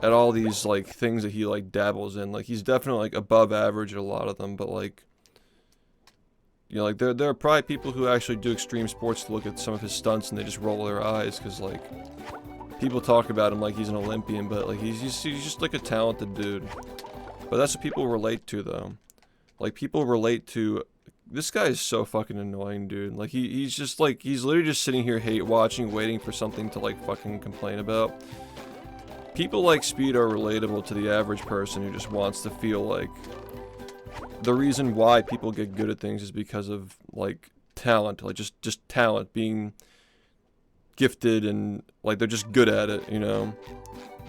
at all these like things that he like dabbles in. Like he's definitely like above average at a lot of them, but like, you know, like there are probably people who actually do extreme sports to look at some of his stunts and they just roll their eyes because like people talk about him like he's an Olympian, but like he's just like a talented dude. But that's what people relate to, though. Like people relate to, this guy is so fucking annoying, dude. Like he's just like, he's literally just sitting here hate watching, waiting for something to like fucking complain about. People like Speed are relatable to the average person who just wants to feel like the reason why people get good at things is because of like talent, like just talent, being gifted and like they're just good at it, you know.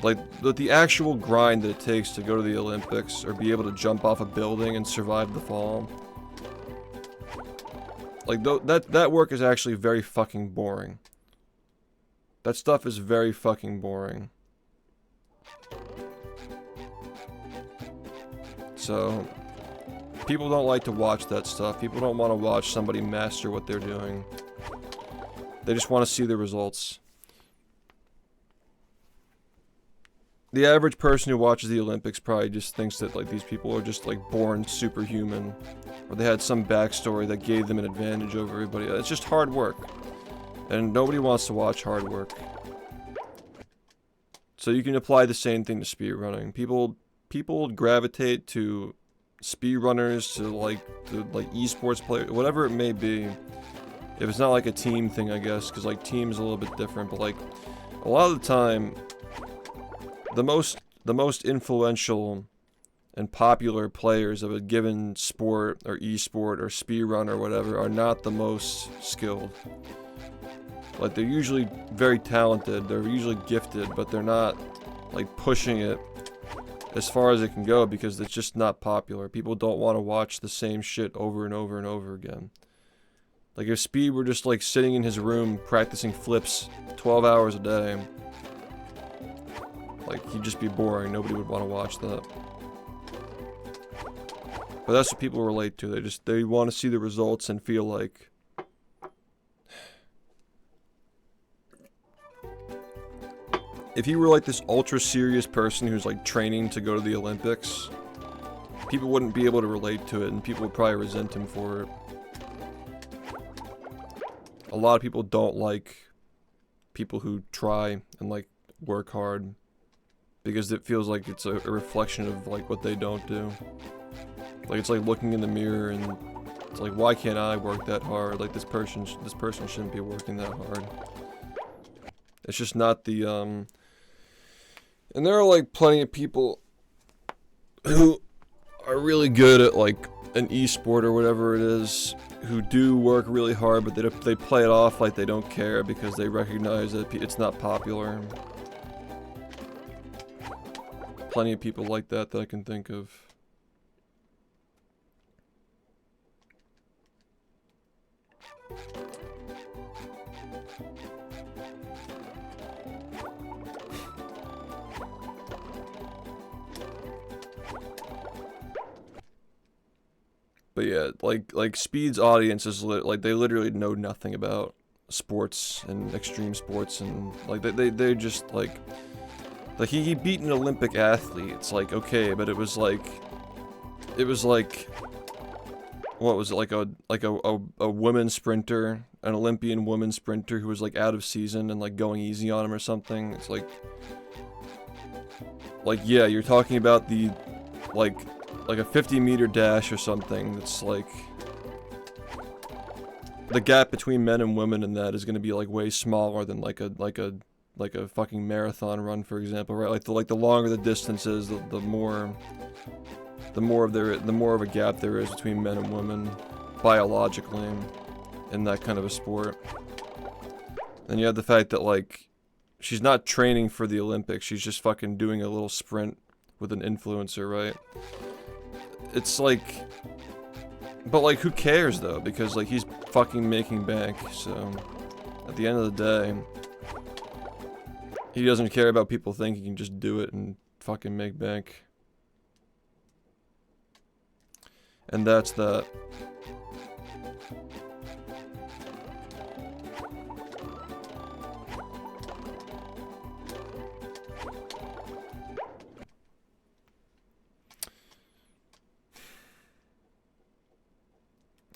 Like the actual grind that it takes to go to the Olympics or be able to jump off a building and survive the fall. Like that work is actually very fucking boring. That stuff is very fucking boring. So people don't like to watch that stuff. People don't want to watch somebody master what they're doing. They just want to see the results. The average person who watches the Olympics probably just thinks that like these people are just like born superhuman, or they had some backstory that gave them an advantage over everybody. It's just hard work, and nobody wants to watch hard work. So you can apply the same thing to speedrunning. People gravitate to speedrunners, to like esports players, whatever it may be. If it's not like a team thing, I guess, because like team's a little bit different, but like a lot of the time, the most influential and popular players of a given sport or esport or speedrun or whatever are not the most skilled. Like they're usually very talented, they're usually gifted, but they're not like pushing it as far as it can go because it's just not popular. People don't want to watch the same shit over and over and over again. Like if Speed were just like sitting in his room practicing flips 12 hours a day, like he'd just be boring. Nobody would want to watch that. But that's what people relate to. They want to see the results and feel like if you were like this ultra serious person who's like training to go to the Olympics, people wouldn't be able to relate to it and people would probably resent him for it. A lot of people don't like people who try and like work hard because it feels like it's a reflection of like what they don't do. Like it's like looking in the mirror and it's like, why can't I work that hard? Like this person shouldn't be working that hard. It's just not the and there are like plenty of people who are really good at like an esport or whatever it is, who do work really hard, but they play it off like they don't care because they recognize that it's not popular. Plenty of people like that I can think of. But yeah, like Speed's audience is like they literally know nothing about sports and extreme sports, and like they're just like he beat an Olympic athlete. It's like, okay, but it was like what was it, like a woman sprinter, an Olympian woman sprinter who was like out of season and like going easy on him or something. It's like yeah, you're talking about the like a 50-meter dash or something. It's like the gap between men and women in that is going to be like way smaller than like a fucking marathon run, for example, right? Like the longer the distance is, the more of a gap there is between men and women biologically in that kind of a sport. And you have the fact that like she's not training for the Olympics, she's just fucking doing a little sprint with an influencer, right? It's like, but like who cares though, because like he's fucking making bank. So at the end of the day, he doesn't care about people thinking. He can just do it and fucking make bank. And that's that.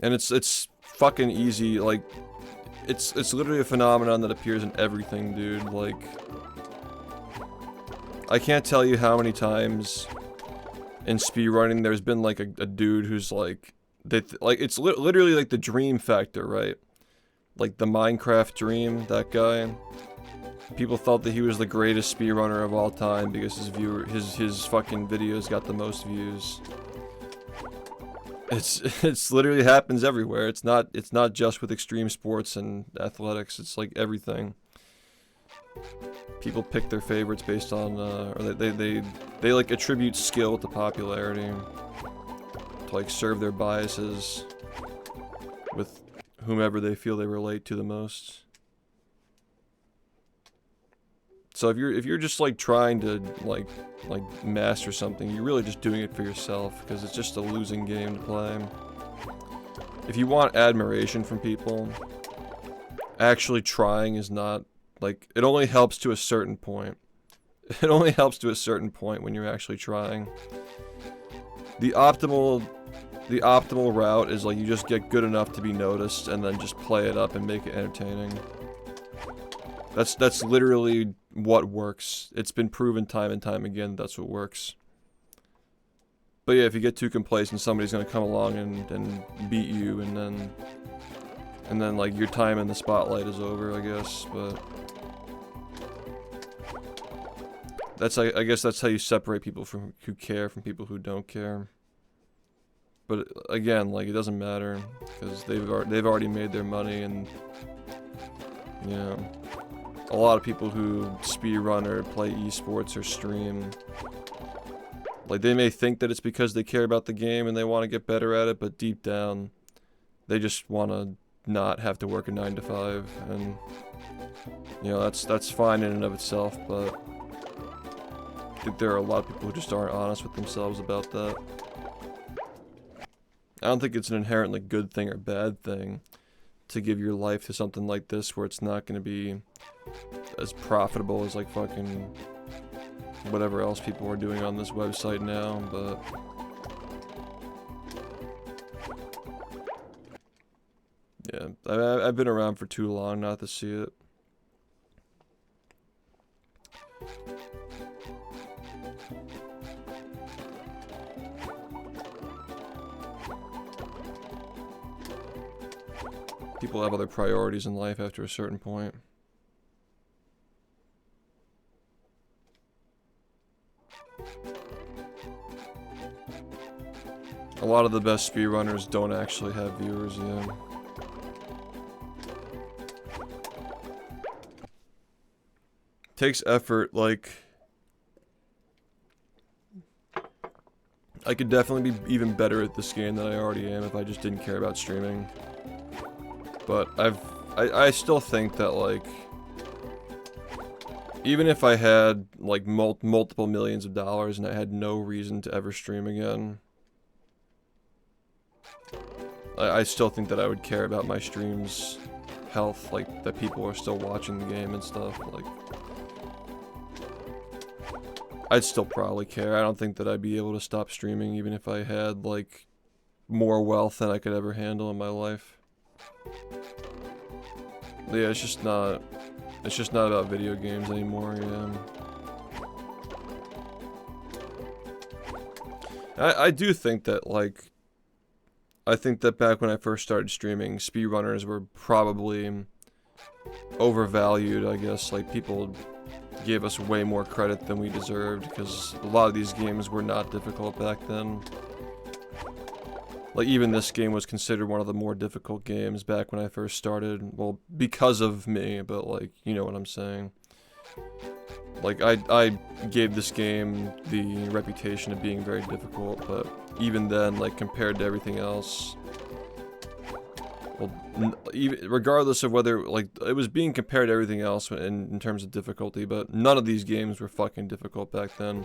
And it's fucking easy, like it's literally a phenomenon that appears in everything, dude. Like I can't tell you how many times in speedrunning there's been like a dude who's like it's literally like the dream factor, right? Like the Minecraft dream, that guy. People thought that he was the greatest speedrunner of all time because his fucking videos got the most views. It's literally happens everywhere. It's not just with extreme sports and athletics. It's like everything. People pick their favorites based on, or they like attribute skill to popularity, to like serve their biases with whomever they feel they relate to the most. So if you're just like trying to like master something, you're really just doing it for yourself because it's just a losing game to play. If you want admiration from people, actually trying is not like, it only helps to a certain point. It only helps to a certain point when you're actually trying. The optimal route is like you just get good enough to be noticed and then just play it up and make it entertaining. That's literally what works. It's been proven time and time again that's what works. But yeah, if you get too complacent, somebody's gonna come along and beat you, and then like your time in the spotlight is over, I guess. But I guess that's how you separate people who care from people who don't care. But again, like it doesn't matter because they've already made their money, and you know. A lot of people who speedrun or play esports or stream, like they may think that it's because they care about the game and they want to get better at it, but deep down, they just want to not have to work a 9 to 5, and you know that's fine in and of itself. But I think there are a lot of people who just aren't honest with themselves about that. I don't think it's an inherently good thing or bad thing to give your life to something like this where it's not going to be as profitable as like fucking whatever else people are doing on this website now, but yeah, I've been around for too long not to see it. People have other priorities in life after a certain point. A lot of the best speedrunners don't actually have viewers, yeah. Takes effort, like... I could definitely be even better at this game than I already am if I just didn't care about streaming. But I still think that, like... Even if I had, like, multiple millions of dollars and I had no reason to ever stream again... I still think that I would care about my stream's health, like, that people are still watching the game and stuff, like... I'd still probably care. I don't think that I'd be able to stop streaming even if I had, like, more wealth than I could ever handle in my life. Yeah, it's just not about video games anymore, yeah. I do think that, like... I think that back when I first started streaming, speedrunners were probably overvalued, I guess. Like, people gave us way more credit than we deserved, because a lot of these games were not difficult back then. Like, even this game was considered one of the more difficult games back when I first started. Well, because of me, but, like, you know what I'm saying. Like, I gave this game the reputation of being very difficult, but even then, like, compared to everything else, well, even, regardless of whether, like, it was being compared to everything else in terms of difficulty, but none of these games were fucking difficult back then.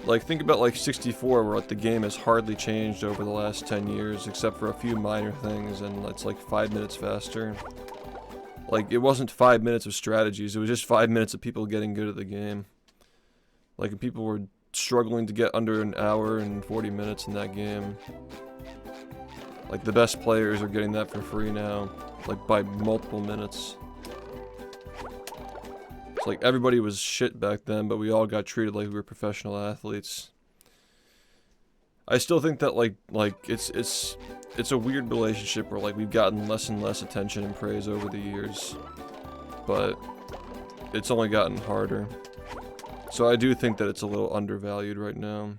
Like, think about, like, 64, where, like, the game has hardly changed over the last 10 years, except for a few minor things, and it's, like, 5 minutes faster. Like, it wasn't 5 minutes of strategies, it was just 5 minutes of people getting good at the game. Like, people were struggling to get under an hour and 40 minutes in that game. Like, the best players are getting that for free now, like, by multiple minutes. It's like, everybody was shit back then, but we all got treated like we were professional athletes. I still think that, like, it's a weird relationship where, like, we've gotten less and less attention and praise over the years, but it's only gotten harder. So I do think that it's a little undervalued right now.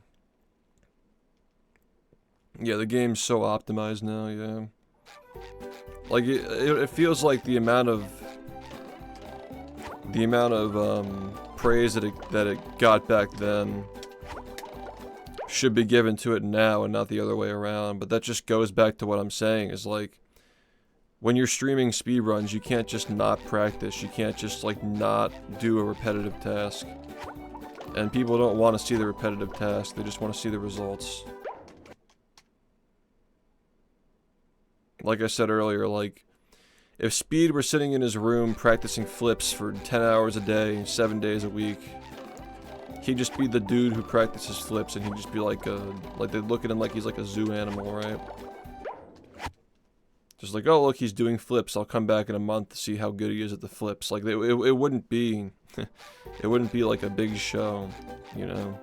Yeah, the game's so optimized now, yeah. Like, it feels like the amount of praise that it got back then should be given to it now and not the other way around, but that just goes back to what I'm saying, is like, when you're streaming speedruns, you can't just not practice, you can't just, like, not do a repetitive task. And people don't want to see the repetitive task, they just want to see the results. Like I said earlier, like, if Speed were sitting in his room practicing flips for 10 hours a day, 7 days a week, he'd just be the dude who practices flips, and he'd just be like they'd look at him like he's like a zoo animal, right? Just like, oh, look, he's doing flips, I'll come back in a month to see how good he is at the flips. Like, it wouldn't be, it wouldn't be like a big show, you know?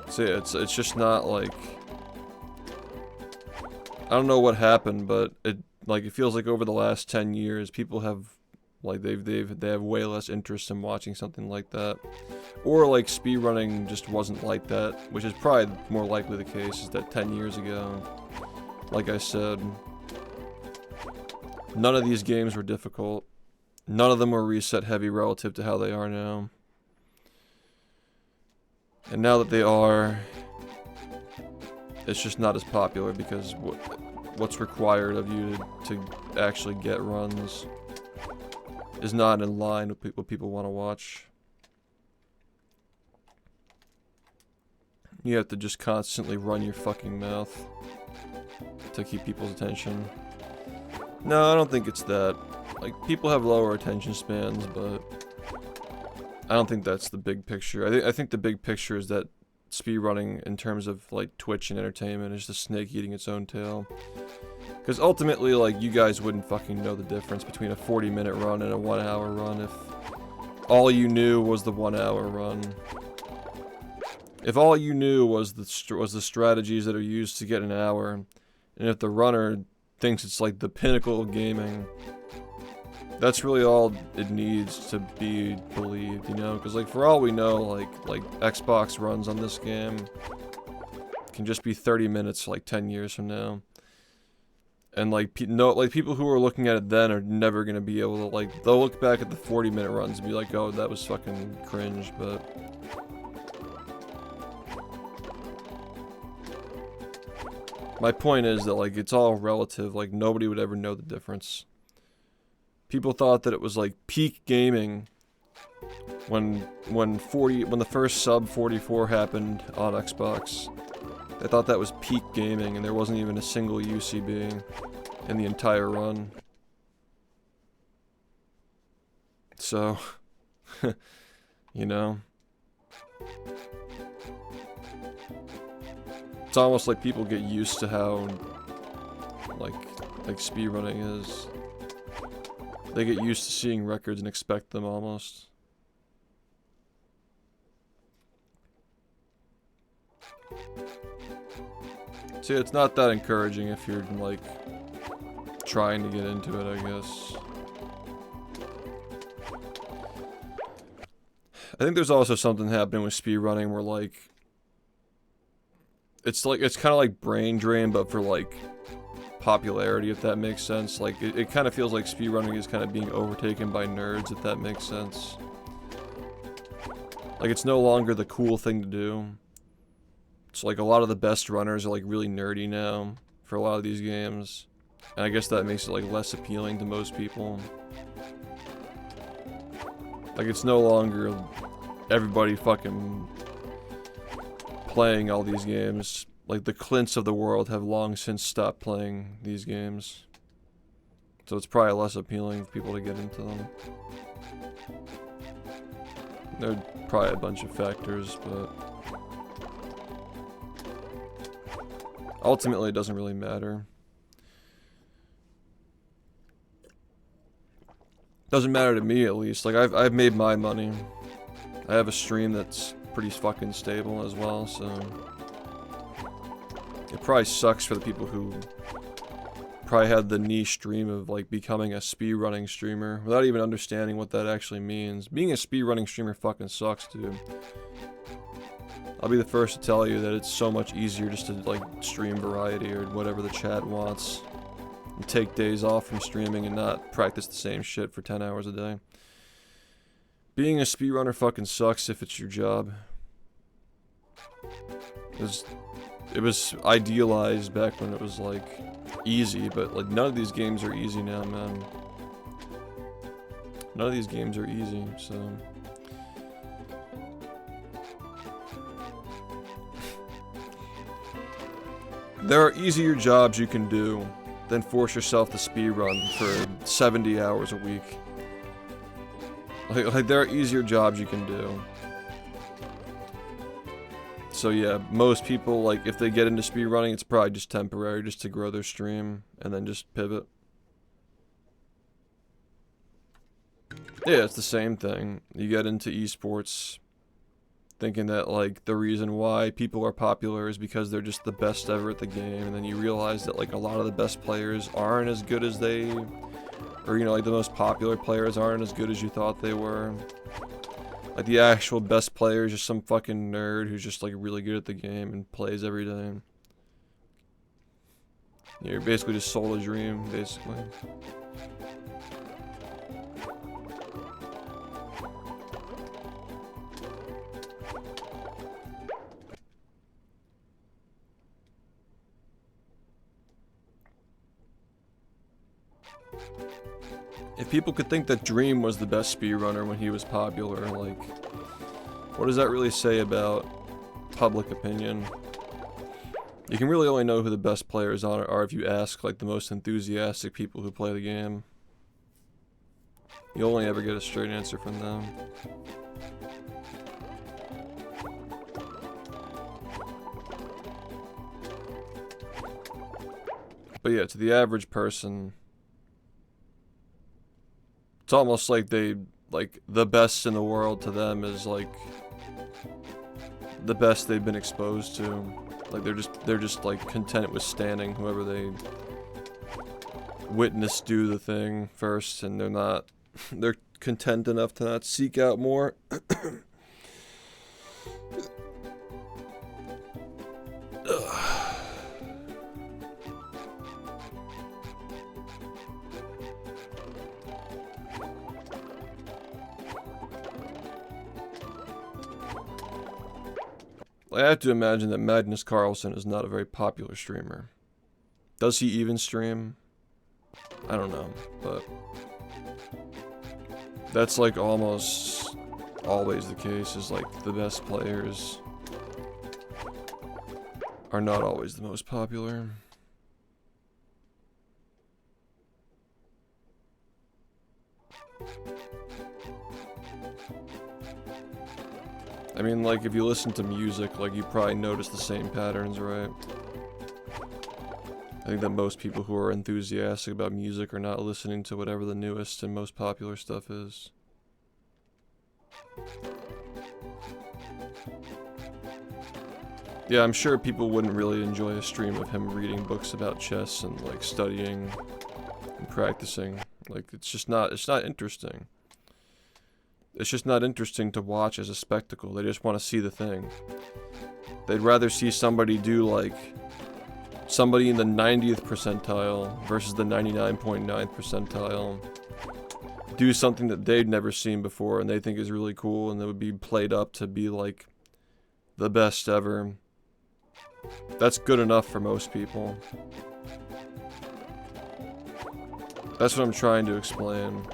So yeah, it's just not like, I don't know what happened, but it feels like over the last 10 years, people have, like, they have way less interest in watching something like that. Or, like, speedrunning just wasn't like that, which is probably more likely the case, is that 10 years ago, like I said, none of these games were difficult. None of them were reset heavy relative to how they are now. And now that they are, it's just not as popular because what's required of you to actually get runs is not in line with what people want to watch. You have to just constantly run your fucking mouth to keep people's attention. No, I don't think it's that. Like, people have lower attention spans, but I don't think that's the big picture. I think the big picture is that speedrunning, in terms of, like, Twitch and entertainment, is the snake eating its own tail. Because ultimately, like, you guys wouldn't fucking know the difference between a 40-minute run and a 1-hour run if all you knew was the 1-hour run. If all you knew was the strategies that are used to get an hour, and if the runner thinks it's like the pinnacle of gaming, That's really all it needs to be believed, you know? Because, like, for all we know, like Xbox runs on this game can just be 30 minutes, like, 10 years from now. And, like, people who are looking at it then are never going to be able to, like, they'll look back at the 40-minute runs and be like, oh, that was fucking cringe, but... My point is that, like, it's all relative, like, nobody would ever know the difference. People thought that it was, like, peak gaming when the first sub 44 happened on Xbox. They thought that was peak gaming, and there wasn't even a single UCB in the entire run. So, you know. It's almost like people get used to how, like speedrunning is. They get used to seeing records and expect them almost. See, it's not that encouraging if you're, like, trying to get into it, I guess. I think there's also something happening with speedrunning where, like, it's kind of like brain drain, but for, like, popularity, if that makes sense. Like, it kind of feels like speedrunning is kind of being overtaken by nerds, if that makes sense. Like, it's no longer the cool thing to do. It's like a lot of the best runners are, like, really nerdy now for a lot of these games. And I guess that makes it, like, less appealing to most people. Like, it's no longer everybody fucking playing all these games. Like, the Clints of the world have long since stopped playing these games. So it's probably less appealing for people to get into them. There are probably a bunch of factors, but... ultimately, it doesn't really matter. Doesn't matter to me, at least. Like, I've made my money. I have a stream that's pretty fucking stable as well, so... It probably sucks for the people who probably had the niche dream of, like, becoming a speedrunning streamer without even understanding what that actually means. Being a speedrunning streamer fucking sucks, dude. I'll be the first to tell you that it's so much easier just to, like, stream variety or whatever the chat wants. And take days off from streaming and not practice the same shit for 10 hours a day. Being a speedrunner fucking sucks if it's your job. It was idealized back when it was, like, easy, but, like, none of these games are easy now, man. None of these games are easy, so... There are easier jobs you can do than force yourself to speedrun for 70 hours a week. Like, there are easier jobs you can do. So yeah, most people, like, if they get into speedrunning, it's probably just temporary, just to grow their stream, and then just pivot. Yeah, it's the same thing. You get into esports, thinking that, like, the reason why people are popular is because they're just the best ever at the game, and then you realize that, like, a lot of the best players aren't as good as they... or, you know, like, the most popular players aren't as good as you thought they were. Like, the actual best player is just some fucking nerd who's just, like, really good at the game and plays every day. Yeah, you're basically just sold a dream, basically. If people could think that Dream was the best speedrunner when he was popular, like, what does that really say about public opinion? You can really only know who the best players on it are if you ask, like, the most enthusiastic people who play the game. You only ever get a straight answer from them. But yeah, to the average person, it's almost like they, like, the best in the world to them is, like, the best they've been exposed to. Like, they're just like content with standing whoever they witness do the thing first, and they're content enough to not seek out more. I have to imagine that Magnus Carlsen is not a very popular streamer. Does he even stream? I don't know, but that's like almost always the case, is like the best players are not always the most popular. I mean, like, if you listen to music, like, you probably notice the same patterns, right? I think that most people who are enthusiastic about music are not listening to whatever the newest and most popular stuff is. Yeah, I'm sure people wouldn't really enjoy a stream of him reading books about chess and, like, studying and practicing. Like, it's not interesting. It's just not interesting to watch as a spectacle. They just want to see the thing. They'd rather see somebody do, like, somebody in the 90th percentile versus the 99.9th percentile do something that they've never seen before and they think is really cool and that would be played up to be, like, the best ever. That's good enough for most people. That's what I'm trying to explain.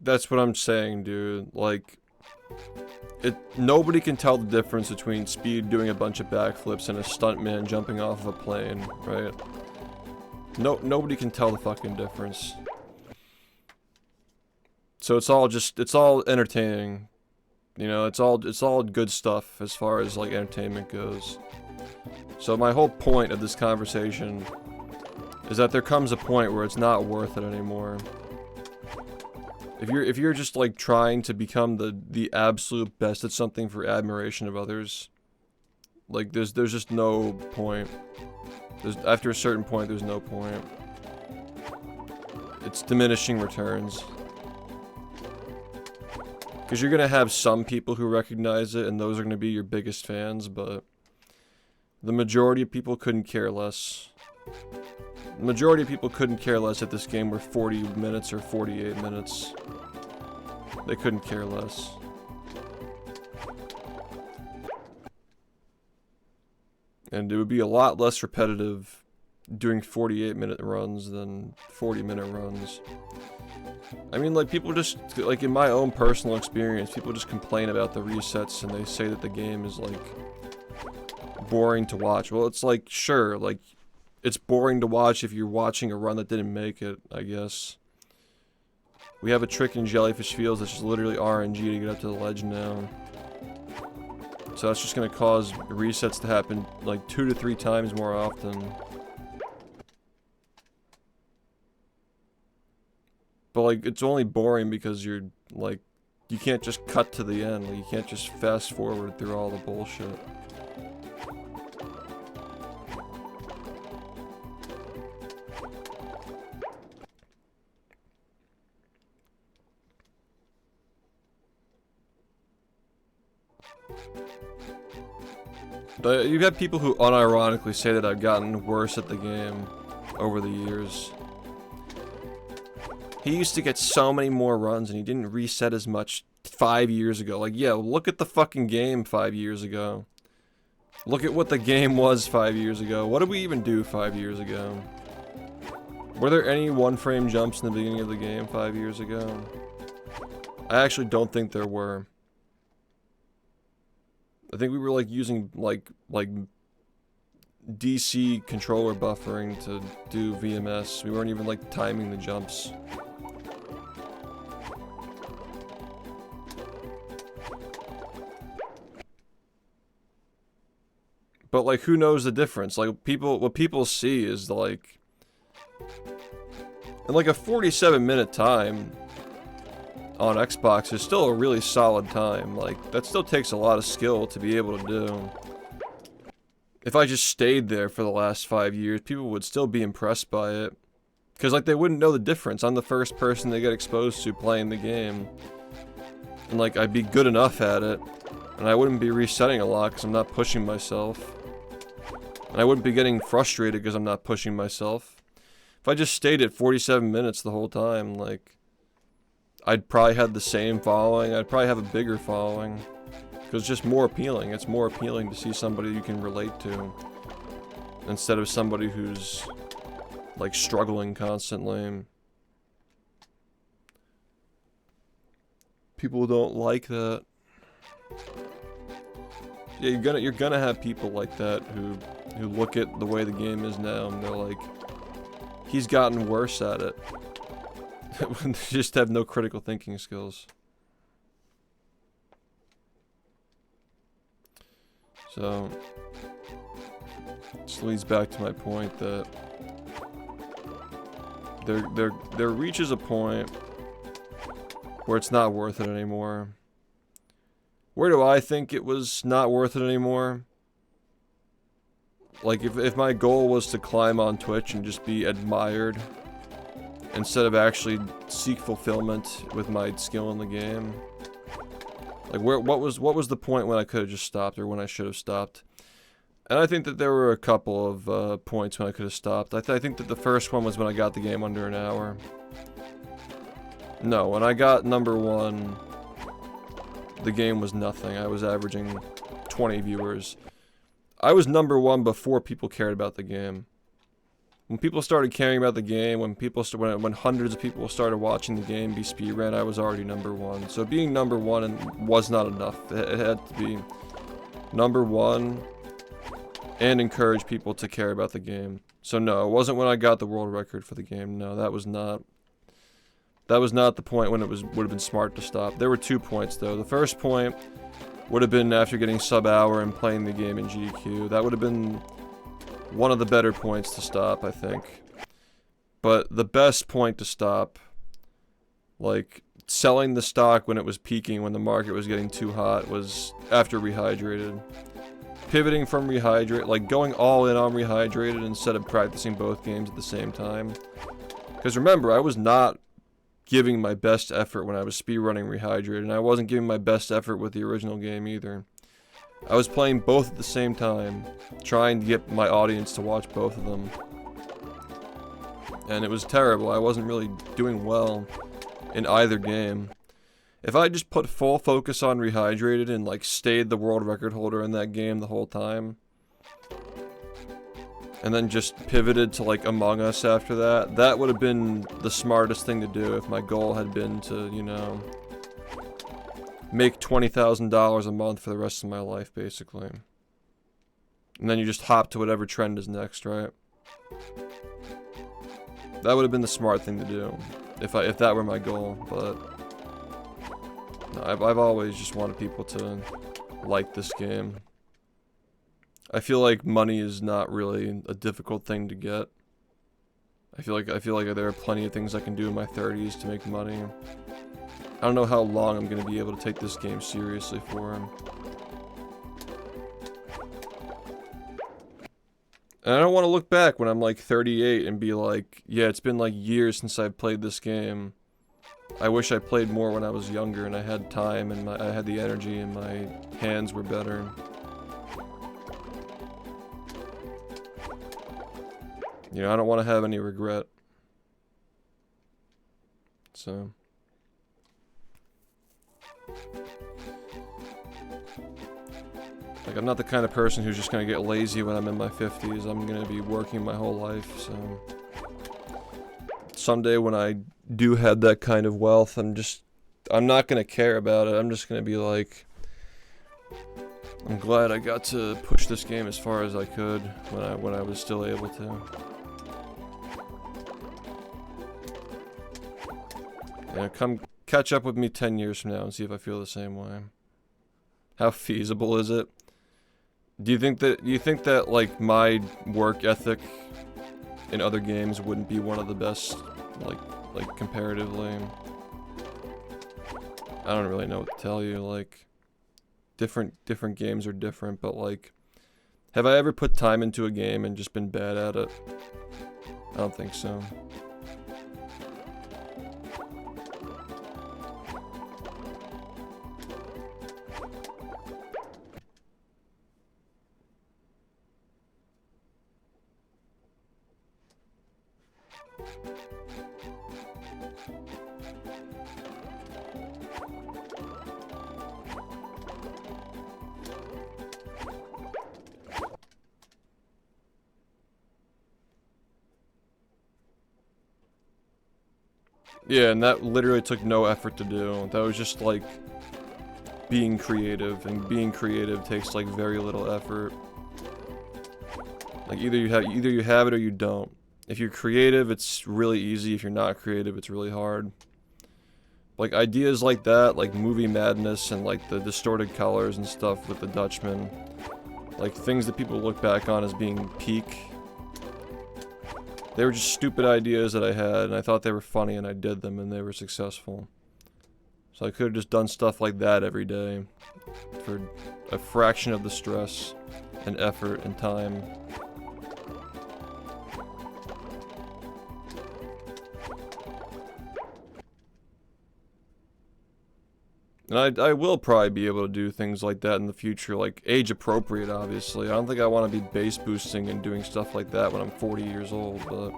That's what I'm saying, dude. Like, nobody can tell the difference between Speed doing a bunch of backflips and a stuntman jumping off of a plane, right? Nobody can tell the fucking difference. So it's all entertaining. You know, it's all good stuff as far as, like, entertainment goes. So my whole point of this conversation is that there comes a point where it's not worth it anymore. If you're just, like, trying to become the absolute best at something for admiration of others, like, there's just no point. After a certain point, there's no point. It's diminishing returns. Because you're gonna have some people who recognize it, and those are gonna be your biggest fans, but the majority of people couldn't care less. The majority of people couldn't care less if this game were 40 minutes or 48 minutes. They couldn't care less. And it would be a lot less repetitive doing 48-minute runs than 40-minute runs. I mean, like, people just, like, in my own personal experience, people just complain about the resets and they say that the game is, like, boring to watch. Well, it's like, sure, like, it's boring to watch if you're watching a run that didn't make it, I guess. We have a trick in Jellyfish Fields that's just literally RNG to get up to the ledge now. So that's just gonna cause resets to happen like 2 to 3 times more often. But, like, it's only boring because you're, like, you can't just cut to the end. Like, you can't just fast forward through all the bullshit. But you've got people who unironically say that I've gotten worse at the game over the years. He used to get so many more runs and he didn't reset as much 5 years ago. Like, yeah, look at the fucking game 5 years ago. Look at what the game was 5 years ago. What did we even do 5 years ago? Were there any one-frame jumps in the beginning of the game 5 years ago? I actually don't think there were. I think we were like using like DC controller buffering to do VMS. We weren't even like timing the jumps. But like, who knows the difference? Like, what people see is like, in like a 47-minute time on Xbox is still a really solid time. Like, that still takes a lot of skill to be able to do. If I just stayed there for the last 5 years, people would still be impressed by it. Because, like, they wouldn't know the difference. I'm the first person they get exposed to playing the game. And, like, I'd be good enough at it. And I wouldn't be resetting a lot because I'm not pushing myself. And I wouldn't be getting frustrated because I'm not pushing myself. If I just stayed at 47 minutes the whole time, like, I'd probably have the same following. I'd probably have a bigger following. Because it's just more appealing. It's more appealing to see somebody you can relate to. Instead of somebody who's, like, struggling constantly. People don't like that. Yeah, you're gonna have people like that who look at the way the game is now and they're like, he's gotten worse at it. They just have no critical thinking skills. So, this leads back to my point that there reaches a point where it's not worth it anymore. Where do I think it was not worth it anymore? Like, if my goal was to climb on Twitch and just be admired, instead of actually seek fulfillment with my skill in the game. Like, what was the point when I could have just stopped, or when I should have stopped? And I think that there were a couple of points when I could have stopped. I think that the first one was when I got the game under an hour. No, when I got number 1, the game was nothing. I was averaging 20 viewers. I was number 1 before people cared about the game. When people started caring about the game, when hundreds of people started watching the game be speedrun, I was already number 1. So being number 1 was not enough. It had to be number 1 and encourage people to care about the game. So no, it wasn't when I got the world record for the game. No, that was not the point when it would have been smart to stop. There were 2 points though. The first point would have been after getting sub-hour and playing the game in GDQ. That would have been one of the better points to stop, I think. But the best point to stop, like, selling the stock when it was peaking, when the market was getting too hot, was after Rehydrated. Pivoting from Rehydrated, like, going all in on Rehydrated instead of practicing both games at the same time. Because remember, I was not giving my best effort when I was speedrunning Rehydrated, and I wasn't giving my best effort with the original game either. I was playing both at the same time, trying to get my audience to watch both of them. And it was terrible. I wasn't really doing well in either game. If I just put full focus on Rehydrated and, like, stayed the world record holder in that game the whole time, and then just pivoted to, like, Among Us after that, that would have been the smartest thing to do if my goal had been to, you know, make $20,000 a month for the rest of my life, basically. And then you just hop to whatever trend is next, right? That would have been the smart thing to do, if that were my goal, but no, I've always just wanted people to like this game. I feel like money is not really a difficult thing to get. I feel like there are plenty of things I can do in my 30s to make money. I don't know how long I'm going to be able to take this game seriously for. And I don't want to look back when I'm like 38 and be like, yeah, it's been like years since I've played this game. I wish I played more when I was younger and I had time and I had the energy and my hands were better. You know, I don't want to have any regret. So. Like, I'm not the kind of person who's just going to get lazy when I'm in my 50s. I'm going to be working my whole life, so. Someday when I do have that kind of wealth, I'm just I'm not gonna care about it. I'm just gonna be like, I'm glad I got to push this game as far as I could when I was still able to. Yeah, come catch up with me 10 years from now and see if I feel the same way. How feasible is it? Do you think that like my work ethic in other games wouldn't be one of the best, like comparatively? I don't really know what to tell you. Like, different games are different, but like, have I ever put time into a game and just been bad at it? I don't think so. Yeah, and that literally took no effort to do. That was just like being creative, and being creative takes like very little effort. Like either you have it or you don't. If you're creative, it's really easy. If you're not creative, it's really hard. Like ideas like that, like movie madness and like the distorted colors and stuff with the Dutchman, like things that people look back on as being peak. They were just stupid ideas that I had, and I thought they were funny, and I did them, and they were successful. So I could have just done stuff like that every day for a fraction of the stress and effort and time. And I will probably be able to do things like that in the future, like age appropriate, obviously. I don't think I want to be bass boosting and doing stuff like that when I'm 40 years old, but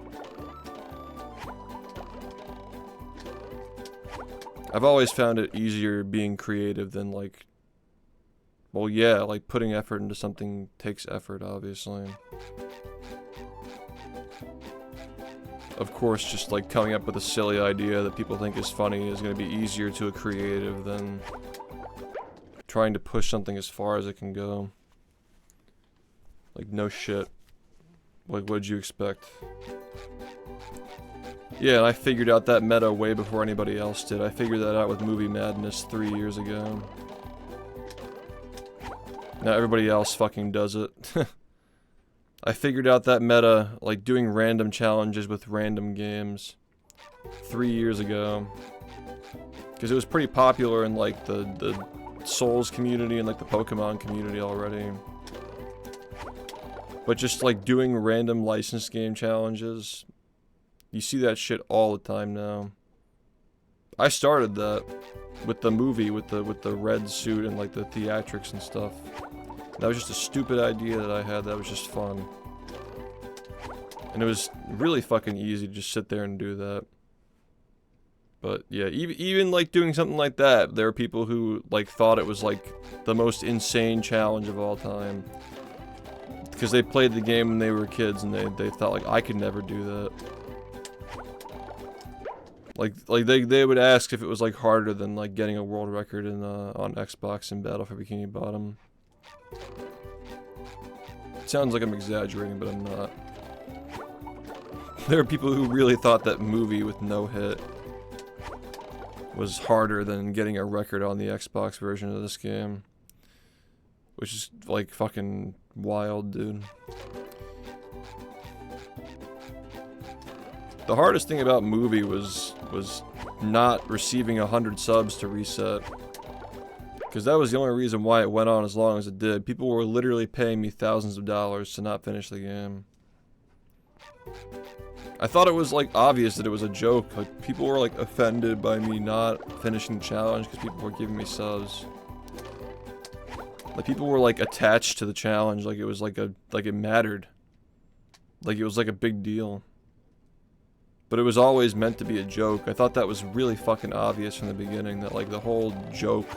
I've always found it easier being creative than like, well, yeah, like putting effort into something takes effort, obviously. Of course, just like coming up with a silly idea that people think is funny is going to be easier to a creative than trying to push something as far as it can go. Like, no shit. Like, what'd you expect? Yeah, and I figured out that meta way before anybody else did. I figured that out with Movie Madness 3 years ago. Now everybody else fucking does it. I figured out that meta, like doing random challenges with random games 3 years ago. Because it was pretty popular in like the Souls community and like the Pokemon community already. But just like doing random licensed game challenges, you see that shit all the time now. I started that with the movie, with the red suit and like the theatrics and stuff. That was just a stupid idea that I had that was just fun. And it was really fucking easy to just sit there and do that. But yeah, even like doing something like that, there are people who like thought it was like the most insane challenge of all time. Because they played the game when they were kids and they thought like, I could never do that. Like they would ask if it was like harder than like getting a world record in on Xbox in Battle for Bikini Bottom. It sounds like I'm exaggerating, but I'm not. There are people who really thought that movie with no hit was harder than getting a record on the Xbox version of this game. Which is like fucking wild, dude. The hardest thing about movie was not receiving 100 subs to reset. Because that was the only reason why it went on as long as it did. People were literally paying me thousands of dollars to not finish the game. I thought it was like obvious that it was a joke. Like people were like offended by me not finishing the challenge because people were giving me subs. Like people were like attached to the challenge, like it was like it mattered. Like it was like a big deal. But it was always meant to be a joke. I thought that was really fucking obvious from the beginning, that like the whole joke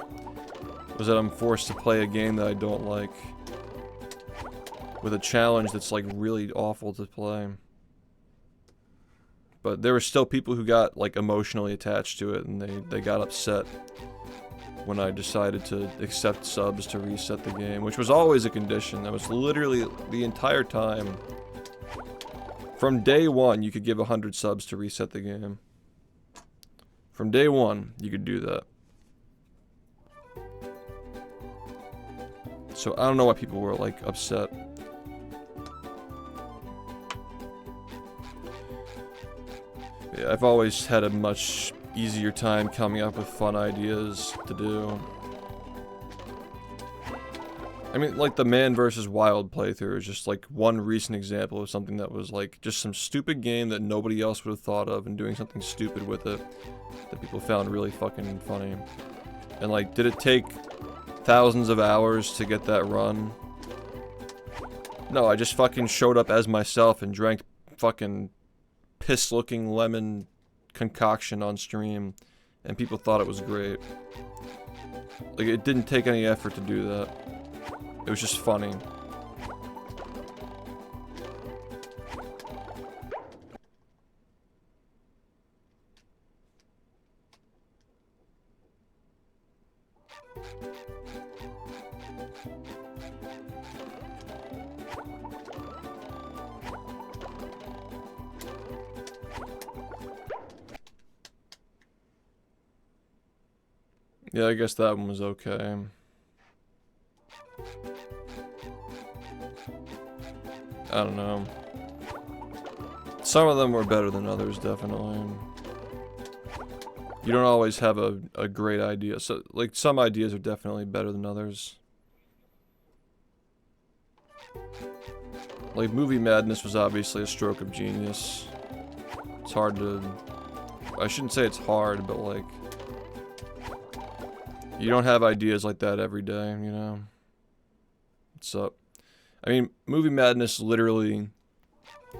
was that I'm forced to play a game that I don't like with a challenge that's like really awful to play. But there were still people who got like emotionally attached to it, and they got upset when I decided to accept subs to reset the game, which was always a condition. That was literally the entire time. From day one, you could give 100 subs to reset the game. From day one, you could do that. So I don't know why people were like upset. Yeah, I've always had a much easier time coming up with fun ideas to do. I mean, like the Man vs. Wild playthrough is just like one recent example of something that was like just some stupid game that nobody else would have thought of, and doing something stupid with it that people found really fucking funny. And like, did it take thousands of hours to get that run? No, I just fucking showed up as myself and drank fucking piss-looking lemon concoction on stream, and people thought it was great. Like, it didn't take any effort to do that. It was just funny. Yeah, I guess that one was okay. I don't know. Some of them were better than others, definitely. You don't always have a great idea. So, like, some ideas are definitely better than others. Like, Movie Madness was obviously a stroke of genius. It's hard to... I shouldn't say it's hard, but, like... You don't have ideas like that every day, you know? What's up? I mean, Movie Madness literally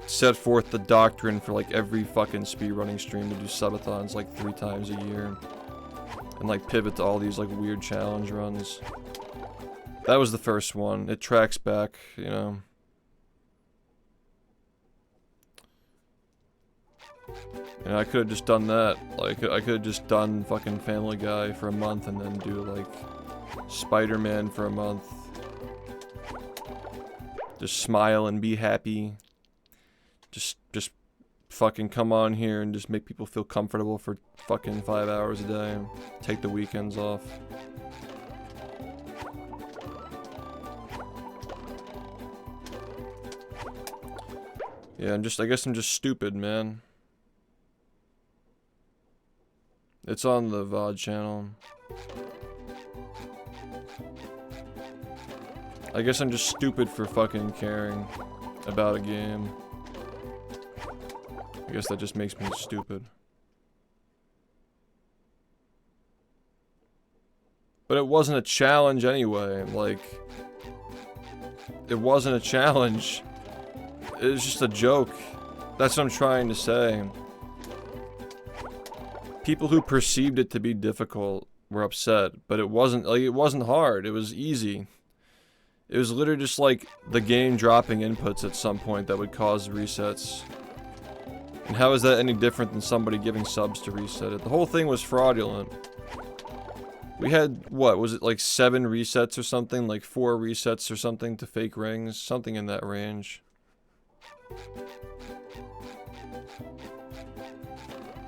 set forth the doctrine for like every fucking speedrunning stream to do subathons like 3 times a year. And like pivot to all these like weird challenge runs. That was the first one. It tracks back, you know. And I could have just done that. Like, I could have just done fucking Family Guy for a month and then do like Spider-Man for a month. Just smile and be happy. Just fucking come on here and just make people feel comfortable for fucking 5 hours a day. Take the weekends off. Yeah, I guess I'm just stupid, man. It's on the VOD channel. I guess I'm just stupid for fucking caring about a game. I guess that just makes me stupid. But it wasn't a challenge anyway, like... It wasn't a challenge. It was just a joke. That's what I'm trying to say. People who perceived it to be difficult were upset, but it wasn't, like, it wasn't hard, it was easy. It was literally just like the game dropping inputs at some point that would cause resets. And how is that any different than somebody giving subs to reset it? The whole thing was fraudulent. We had, what, was it like 7 resets or something? Like 4 resets or something to fake rings? Something in that range.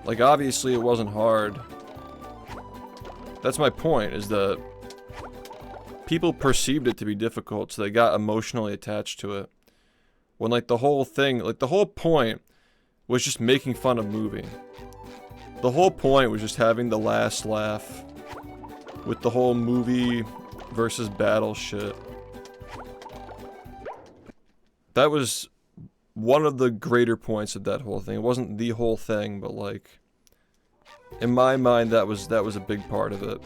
Like, obviously it wasn't hard. That's my point, is that people perceived it to be difficult, so they got emotionally attached to it. When, like, the whole thing, like, the whole point was just making fun of movie. The whole point was just having the last laugh with the whole movie versus battle shit. That was one of the greater points of that whole thing. It wasn't the whole thing, but like, in my mind, that was a big part of it.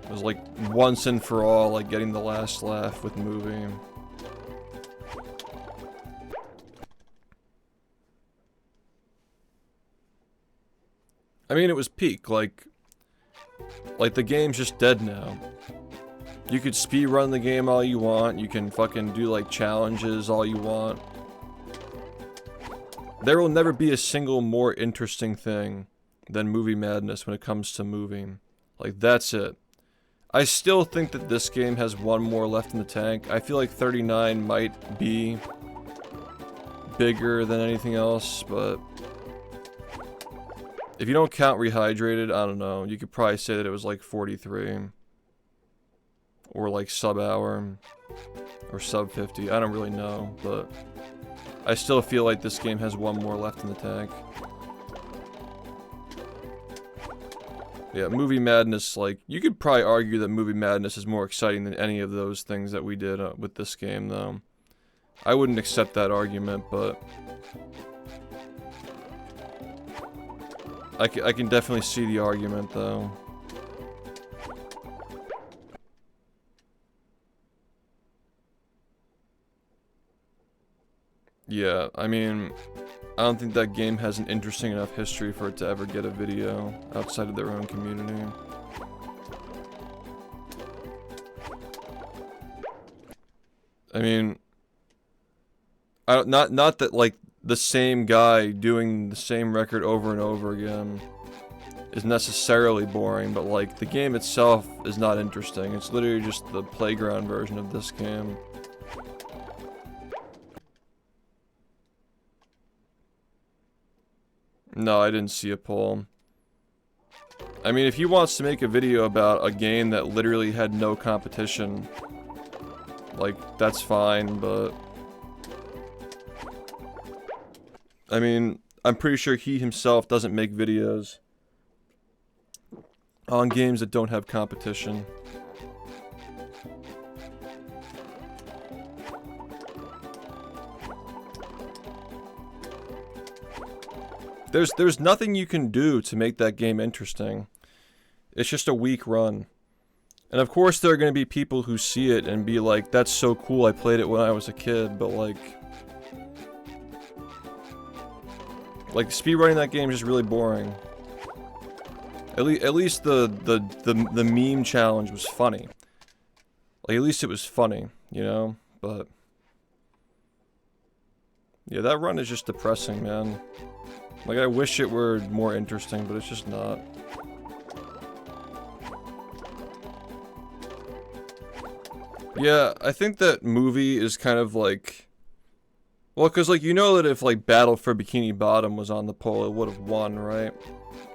It was like once and for all, like getting the last laugh with movie. I mean, it was peak. Like the game's just dead now. You could speedrun the game all you want. You can fucking do like challenges all you want. There will never be a single more interesting thing than Movie Madness when it comes to moving. Like, that's it. I still think that this game has one more left in the tank. I feel like 39 might be bigger than anything else, but if you don't count Rehydrated, I don't know. You could probably say that it was like 43. Or like sub-hour. Or sub-50. I don't really know, but I still feel like this game has one more left in the tank. Yeah, Movie Madness, like, you could probably argue that Movie Madness is more exciting than any of those things that we did with this game, though. I wouldn't accept that argument, but I can definitely see the argument, though. Yeah, I mean, I don't think that game has an interesting enough history for it to ever get a video outside of their own community. I mean, not that like the same guy doing the same record over and over again is necessarily boring, but like the game itself is not interesting. It's literally just the playground version of this game. No, I didn't see a poll. I mean, if he wants to make a video about a game that literally had no competition, like, that's fine, but I mean, I'm pretty sure he himself doesn't make videos on games that don't have competition. There's nothing you can do to make that game interesting. It's just a weak run. And of course there are going to be people who see it and be like, that's so cool, I played it when I was a kid, but like speedrunning that game is just really boring. At least the meme challenge was funny. Like, at least it was funny, you know? But yeah, that run is just depressing, man. Like, I wish it were more interesting, but it's just not. Yeah, I think that movie is kind of like, well, because like, you know that if like Battle for Bikini Bottom was on the poll, it would have won, right?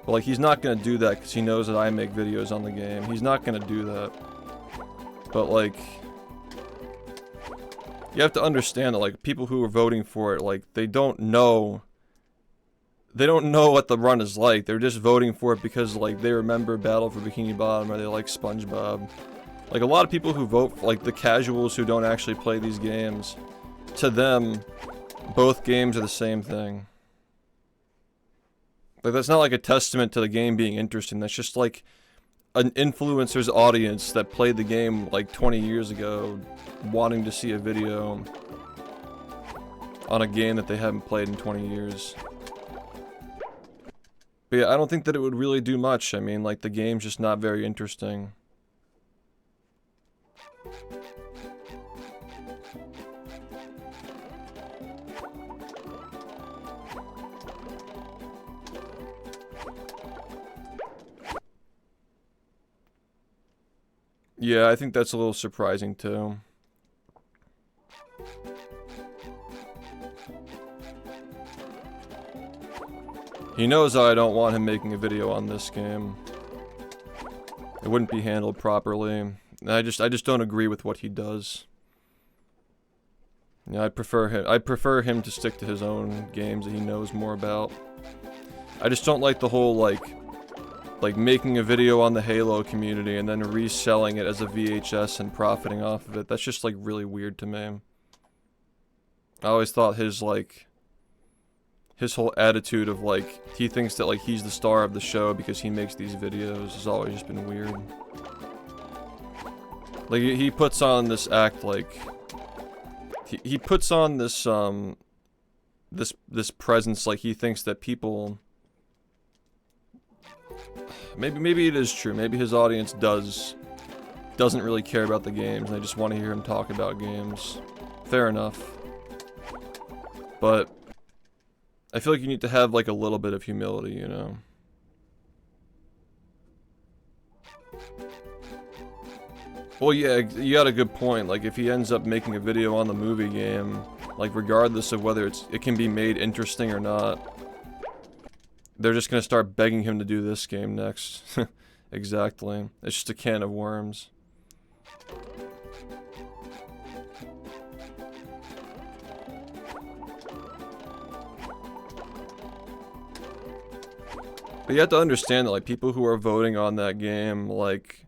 But like, he's not gonna do that because he knows that I make videos on the game. He's not gonna do that. But like, you have to understand that like people who are voting for it, like, they don't know what the run is like. They're just voting for it because like they remember Battle for Bikini Bottom or they like SpongeBob. Like, a lot of people who vote, like the casuals who don't actually play these games, to them, both games are the same thing. Like, that's not like a testament to the game being interesting. That's just like an influencer's audience that played the game like 20 years ago, wanting to see a video on a game that they haven't played in 20 years. But yeah, I don't think that it would really do much. I mean, like, the game's just not very interesting. Yeah, I think that's a little surprising too. He knows I don't want him making a video on this game. It wouldn't be handled properly. I just don't agree with what he does. Yeah, I prefer him to stick to his own games that he knows more about. I just don't like the whole like making a video on the Halo community and then reselling it as a VHS and profiting off of it. That's just like really weird to me. I always thought his whole attitude of like, he thinks that like he's the star of the show because he makes these videos has always just been weird. Like, he puts on this act like, he puts on this this presence like he thinks that people, maybe it is true, maybe his audience doesn't really care about the games and they just want to hear him talk about games. Fair enough. But I feel like you need to have like a little bit of humility, you know. Well, yeah, you got a good point. Like, if he ends up making a video on the movie game, like, regardless of whether it can be made interesting or not, they're just gonna start begging him to do this game next. Exactly. It's just a can of worms. But you have to understand that, like, people who are voting on that game, like,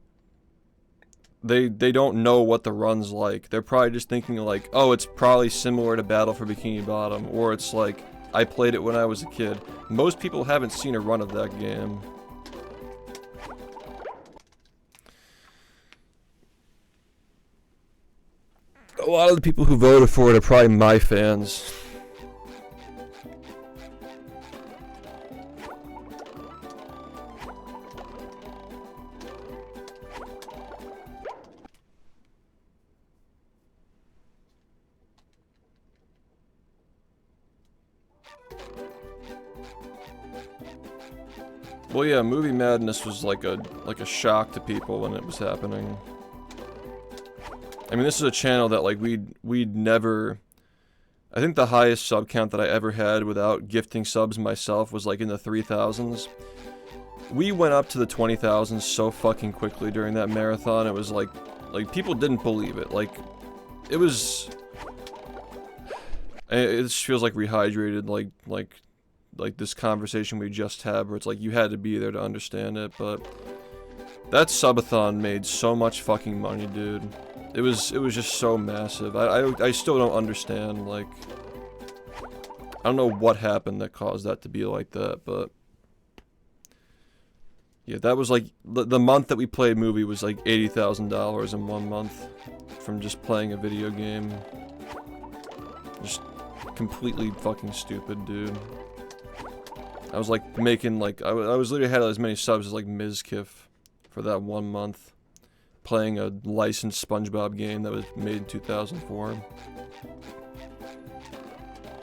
they don't know what the run's like. They're probably just thinking, like, oh, it's probably similar to Battle for Bikini Bottom, or it's like, I played it when I was a kid. Most people haven't seen a run of that game. A lot of the people who voted for it are probably my fans. Well, yeah, Movie Madness was like a shock to people when it was happening. I mean, this is a channel that, like, we'd never... I think the highest sub count that I ever had without gifting subs myself was, like, in the 3,000s. We went up to the 20,000s so fucking quickly during that marathon. It was like people didn't believe it. Like, it was... It just feels like rehydrated, like this conversation we just had, where it's like you had to be there to understand it. But that subathon made so much fucking money, dude. It was just so massive. I still don't understand, like, I don't know what happened that caused that to be like that, but yeah, that was like the month that we played Movie was like $80,000 in 1 month from just playing a video game. Just completely fucking stupid, dude. I was like making like I was literally had as many subs as like Mizkif for that 1 month, playing a licensed SpongeBob game that was made in 2004.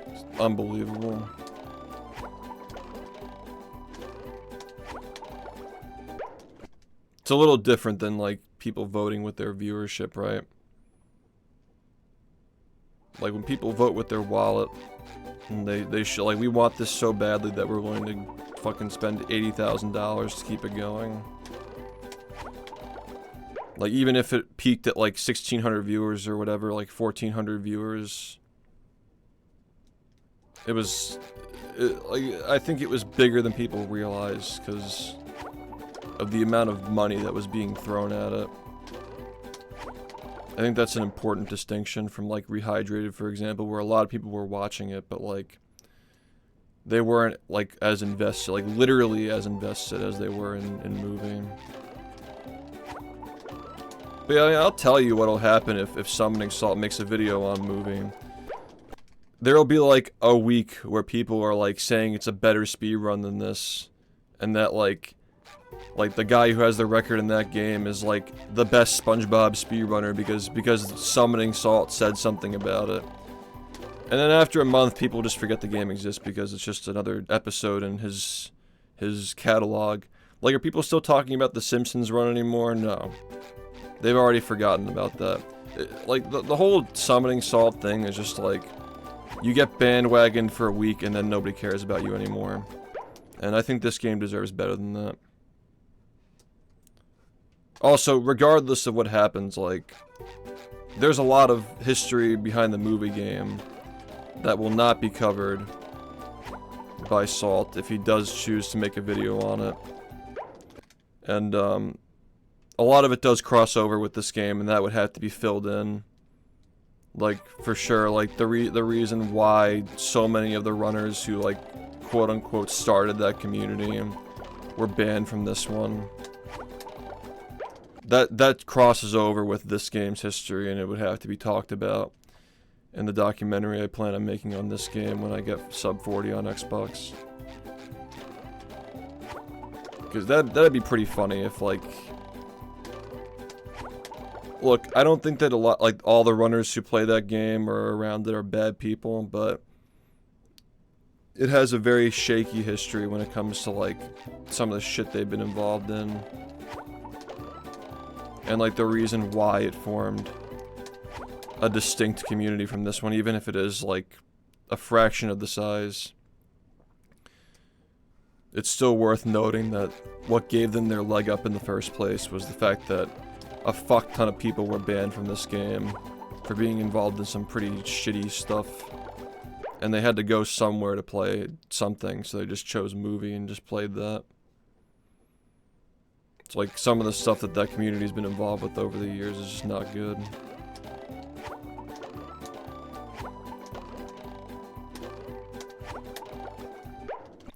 It's unbelievable. It's a little different than like people voting with their viewership, right? Like when people vote with their wallet, and they should, like, we want this so badly that we're willing to fucking spend $80,000 to keep it going. Like, even if it peaked at like 1,600 viewers or whatever, like 1,400 viewers, it was, like, I think it was bigger than people realized because of the amount of money that was being thrown at it. I think that's an important distinction from like Rehydrated, for example, where a lot of people were watching it, but like they weren't like as invested, like literally as invested as they were in Movie. But yeah, I mean, I'll tell you what'll happen if Summoning Salt makes a video on Movie. There'll be like a week where people are like saying it's a better speedrun than this, and that like the guy who has the record in that game is like the best SpongeBob speedrunner because Summoning Salt said something about it. And then after a month, people just forget the game exists because it's just another episode in his catalog. Like, are people still talking about the Simpsons run anymore? No. They've already forgotten about that. Like, the whole Summoning Salt thing is just like, you get bandwagoned for a week and then nobody cares about you anymore. And I think this game deserves better than that. Also, regardless of what happens, like, there's a lot of history behind the Movie game that will not be covered by Salt if he does choose to make a video on it. And, a lot of it does cross over with this game, and that would have to be filled in. Like, for sure, like, the reason why so many of the runners who, like, quote-unquote started that community were banned from this one. That crosses over with this game's history, and it would have to be talked about in the documentary I plan on making on this game when I get sub 40 on Xbox. Because that'd be pretty funny if, like... Look, I don't think that all the runners who play that game or around it are bad people, but it has a very shaky history when it comes to, like, some of the shit they've been involved in. And, like, the reason why it formed a distinct community from this one, even if it is, like, a fraction of the size. It's still worth noting that what gave them their leg up in the first place was the fact that a fuck ton of people were banned from this game for being involved in some pretty shitty stuff. And they had to go somewhere to play something, so they just chose movie and just played that. It's like some of the stuff that that community's been involved with over the years is just not good.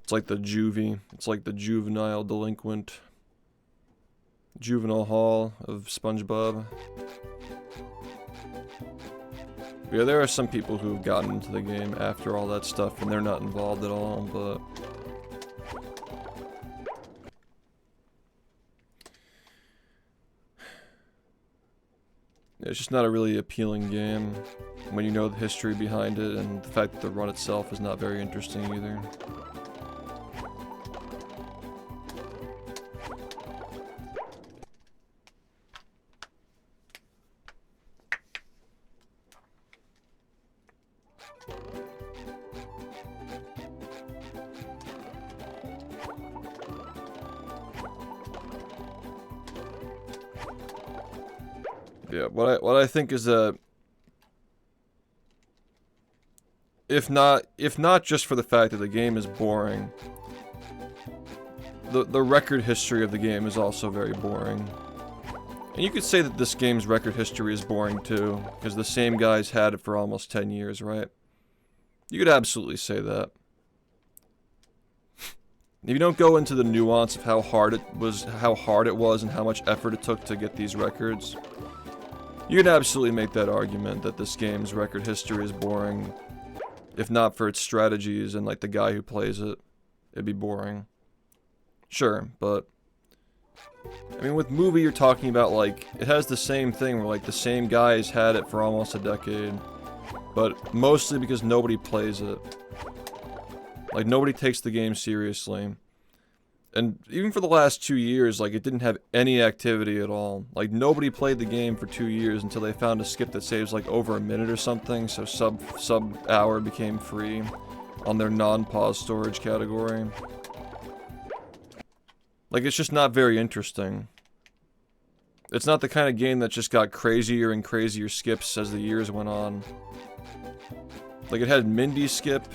It's like the juvie. It's like the juvenile delinquent. Juvenile hall of SpongeBob. Yeah, there are some people who've gotten into the game after all that stuff and they're not involved at all, but... it's just not a really appealing game when you know the history behind it, and the fact that the run itself is not very interesting either. Yeah, what I think is that if not just for the fact that the game is boring, the record history of the game is also very boring. And you could say that this game's record history is boring too, because the same guys had it for almost 10 years, right? You could absolutely say that. If you don't go into the nuance of how hard it was and how much effort it took to get these records, you can absolutely make that argument that this game's record history is boring. If not for its strategies and, like, the guy who plays it, it'd be boring. Sure, but... I mean, with movie, you're talking about, like, it has the same thing where, like, the same guys had it for almost a decade. But mostly because nobody plays it. Like, nobody takes the game seriously. And even for the last 2 years, like, it didn't have any activity at all. Like, nobody played the game for 2 years until they found a skip that saves, like, over a minute or something, so sub hour became free on their non-pause storage category. Like, it's just not very interesting. It's not the kind of game that just got crazier and crazier skips as the years went on. Like, it had Mindy skip,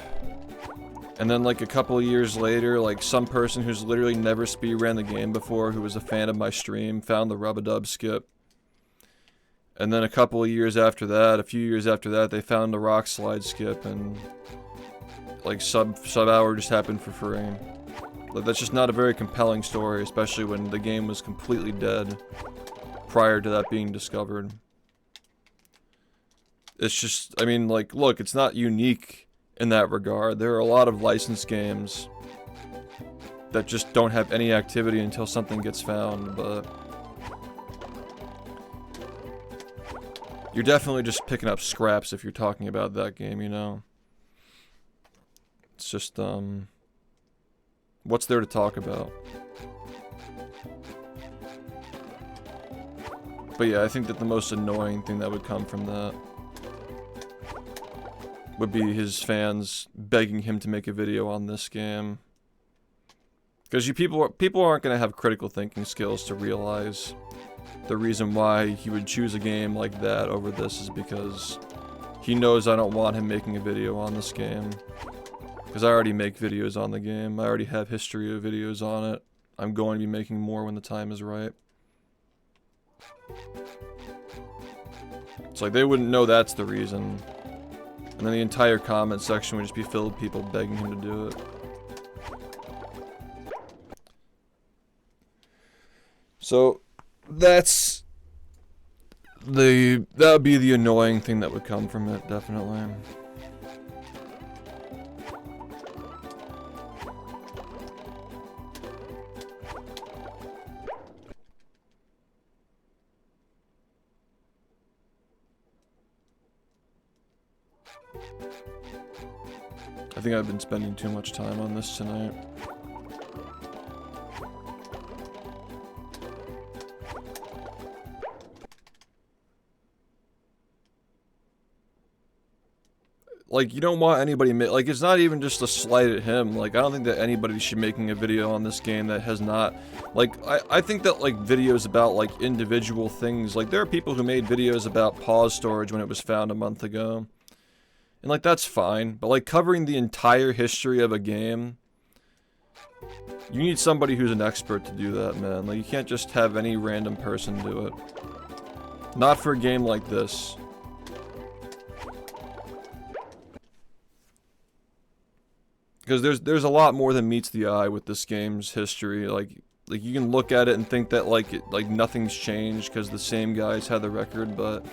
and then, like, a couple of years later, like, some person who's literally never speedran the game before, who was a fan of my stream, found the rub-a-dub skip. And then a couple of years after that, a few years after that, they found the rock slide skip, and, like, sub hour just happened for free. But that's just not a very compelling story, especially when the game was completely dead prior to that being discovered. It's just, I mean, like, look, it's not unique in that regard. There are a lot of licensed games that just don't have any activity until something gets found, but you're definitely just picking up scraps if you're talking about that game, you know? It's just, what's there to talk about? But yeah, I think that the most annoying thing that would come from that would be his fans begging him to make a video on this game. Because people aren't going to have critical thinking skills to realize the reason why he would choose a game like that over this is because he knows I don't want him making a video on this game. Because I already make videos on the game. I already have history of videos on it. I'm going to be making more when the time is right. It's like they wouldn't know that's the reason. And then the entire comment section would just be filled with people begging him to do it. So, that would be the annoying thing that would come from it, definitely. I I think I've been spending too much time on this tonight. Like, you don't want anybody like, it's not even just a slight at him. Like, I don't think that anybody should be making a video on this game that has not, like, I think that, like, videos about, like, individual things, like, there are people who made videos about pause storage when it was found a month ago. And, like, that's fine. But, like, covering the entire history of a game, you need somebody who's an expert to do that, man. Like, you can't just have any random person do it. Not for a game like this. Because there's a lot more than meets the eye with this game's history. Like you can look at it and think that like nothing's changed because the same guys had the record, but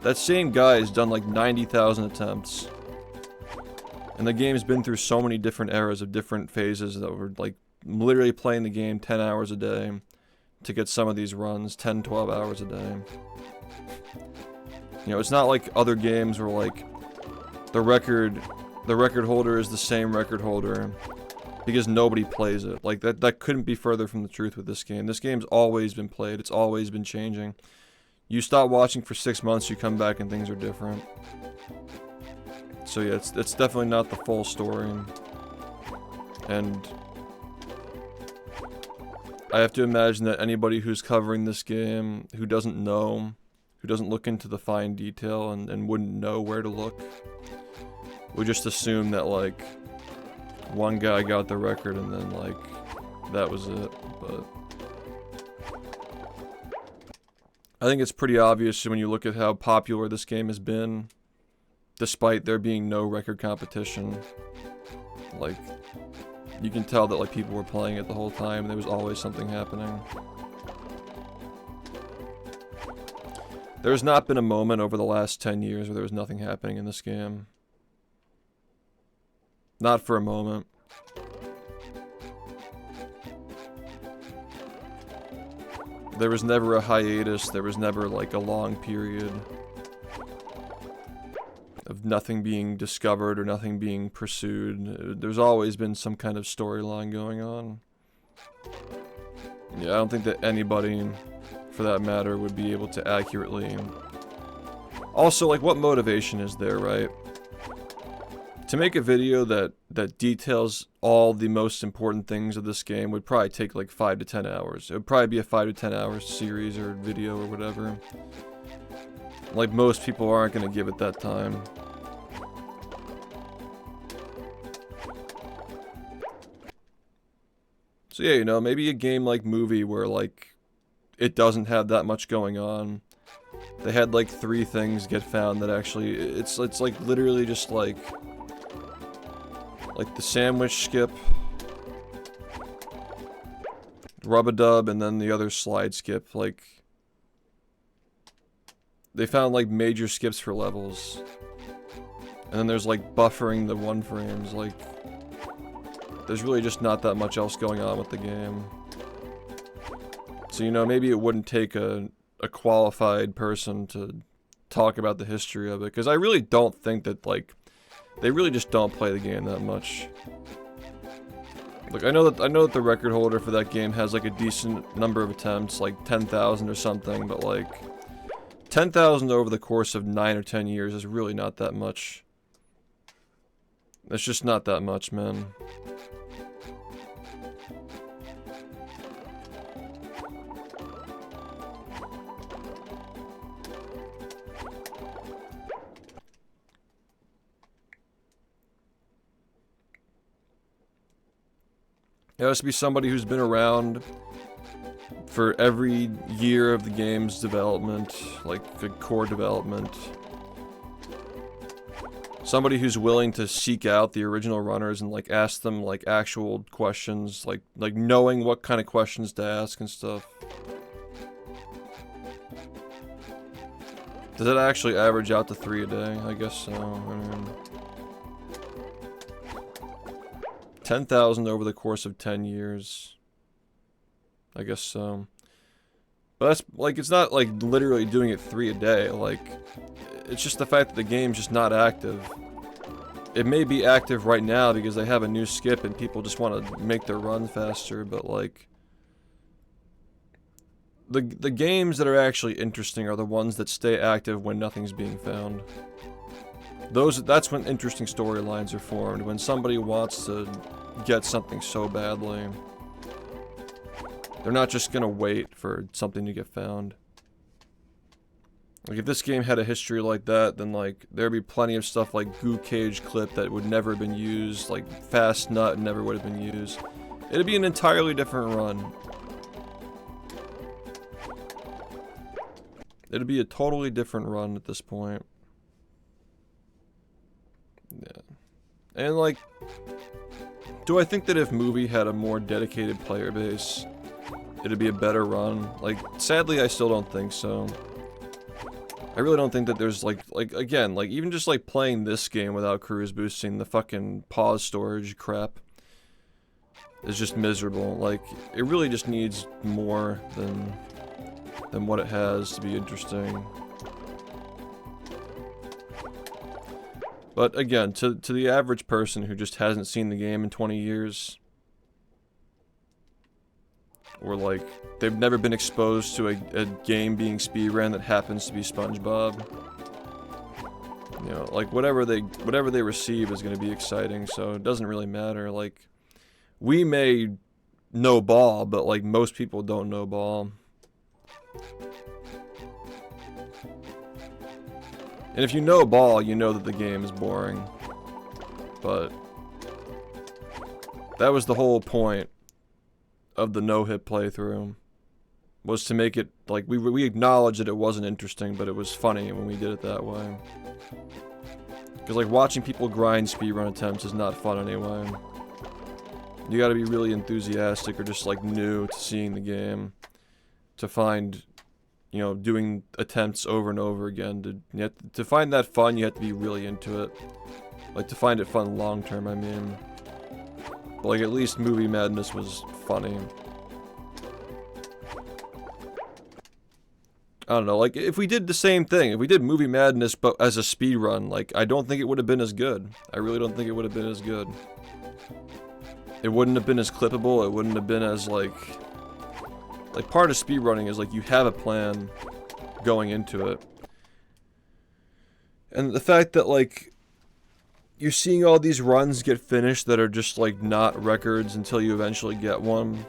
that same guy has done like 90,000 attempts, and the game's been through so many different eras of different phases that were like literally playing the game 10 hours a day to get some of these runs, 10-12 hours a day. You know, it's not like other games where like the record holder is the same record holder because nobody plays it. Like, that couldn't be further from the truth with this game. This game's always been played. It's always been changing. You stop watching for 6 months, you come back and things are different. So yeah, it's definitely not the full story. And I have to imagine that anybody who's covering this game, who doesn't know, who doesn't look into the fine detail and wouldn't know where to look, we just assume that, like, one guy got the record and then, like, that was it, but I think it's pretty obvious when you look at how popular this game has been, despite there being no record competition. Like, you can tell that, like, people were playing it the whole time, and there was always something happening. There's not been a moment over the last 10 years where there was nothing happening in this game. Not for a moment. There was never a hiatus, there was never like a long period of nothing being discovered or nothing being pursued. There's always been some kind of storyline going on. Yeah, I don't think that anybody, for that matter, would be able to accurately... Also, like, what motivation is there, right? To make a video that details all the most important things of this game would probably take like 5 to 10 hours. It would probably be a 5 to 10 hour series or video or whatever. Like, most people aren't going to give it that time. So yeah, you know, maybe a game like Movie where like it doesn't have that much going on. They had like 3 things get found that actually, it's like literally just like the sandwich skip, rub-a-dub, and then the other slide skip. Like, they found like major skips for levels, and then there's like buffering the 1 frames. Like, there's really just not that much else going on with the game. So, you know, maybe it wouldn't take a qualified person to talk about the history of it, because I really don't think that, like, they really just don't play the game that much. Like, I know that the record holder for that game has like a decent number of attempts, like 10,000 or something, but like 10,000 over the course of 9 or 10 years is really not that much. It's just not that much, man. It has to be somebody who's been around for every year of the game's development, like the core development. Somebody who's willing to seek out the original runners and like ask them like actual questions, like knowing what kind of questions to ask and stuff. Does that actually average out to 3 a day? I guess so. I mean, 10,000 over the course of 10 years. I guess so. But that's, like, it's not, like, literally doing it 3 a day. Like, it's just the fact that the game's just not active. it may be active right now because they have a new skip and people just want to make their run faster, but like the games that are actually interesting are the ones that stay active when nothing's being found. That's when interesting storylines are formed, when somebody wants to get something so badly. They're not just gonna wait for something to get found. Like, if this game had a history like that, then, like, there'd be plenty of stuff like Goo Cage Clip that would never have been used, like Fast Nut never would have been used. It'd be an entirely different run. It'd be a totally different run at this point. Yeah. And, like, do I think that if Movie had a more dedicated player base, it'd be a better run? Like, sadly, I still don't think so. I really don't think that there's, like, again, like, even just, like, playing this game without cruise boosting, the fucking pause storage crap is just miserable. Like, it really just needs more than what it has to be interesting. But again, to the average person who just hasn't seen the game in 20 years, or like they've never been exposed to a game being speedrun that happens to be SpongeBob, you know, like whatever they receive is going to be exciting, so it doesn't really matter. Like, we may know ball, but like most people don't know ball. And if you know ball, you know that the game is boring. But that was the whole point of the no-hit playthrough, was to make it, like, we acknowledged that it wasn't interesting, but it was funny when we did it that way. Because, like, watching people grind speedrun attempts is not fun anyway. You gotta be really enthusiastic or just, like, new to seeing the game to find, you know, doing attempts over and over again. To find that fun, you have to be really into it. Like, to find it fun long term, I mean. But, like, at least Movie Madness was funny. I don't know, like, if we did the same thing, if we did Movie Madness but as a speedrun, like, I don't think it would have been as good. I really don't think it would have been as good. It wouldn't have been as clippable, it wouldn't have been as, like, part of speedrunning is, like, you have a plan going into it. And the fact that, like, you're seeing all these runs get finished that are just, like, not records until you eventually get one,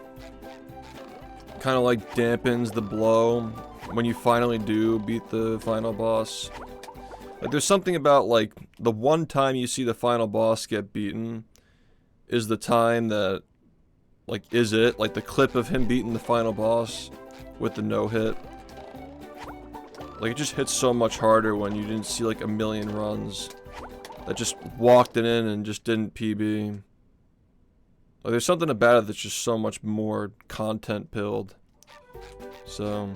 kind of, like, dampens the blow when you finally do beat the final boss. Like, there's something about, like, the one time you see the final boss get beaten is the time that, like, is it? Like, the clip of him beating the final boss with the no-hit. Like, it just hits so much harder when you didn't see, like, a million runs that just walked it in and just didn't PB. Like, there's something about it that's just so much more content-pilled. So,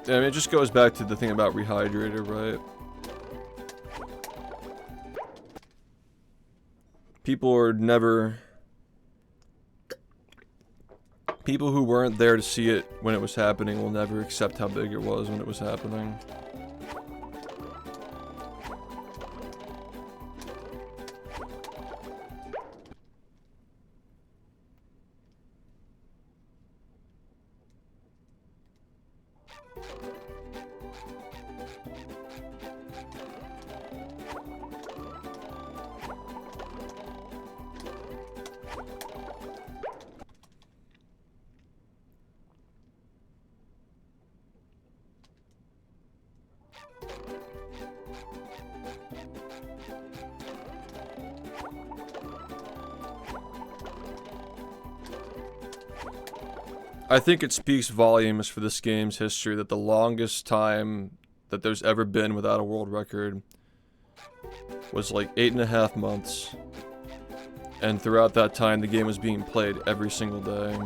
yeah, I mean, it just goes back to the thing about Rehydrator, right? People who weren't there to see it when it was happening will never accept how big it was when it was happening. I think it speaks volumes for this game's history that the longest time that there's ever been without a world record was like 8.5 months. And throughout that time, the game was being played every single day,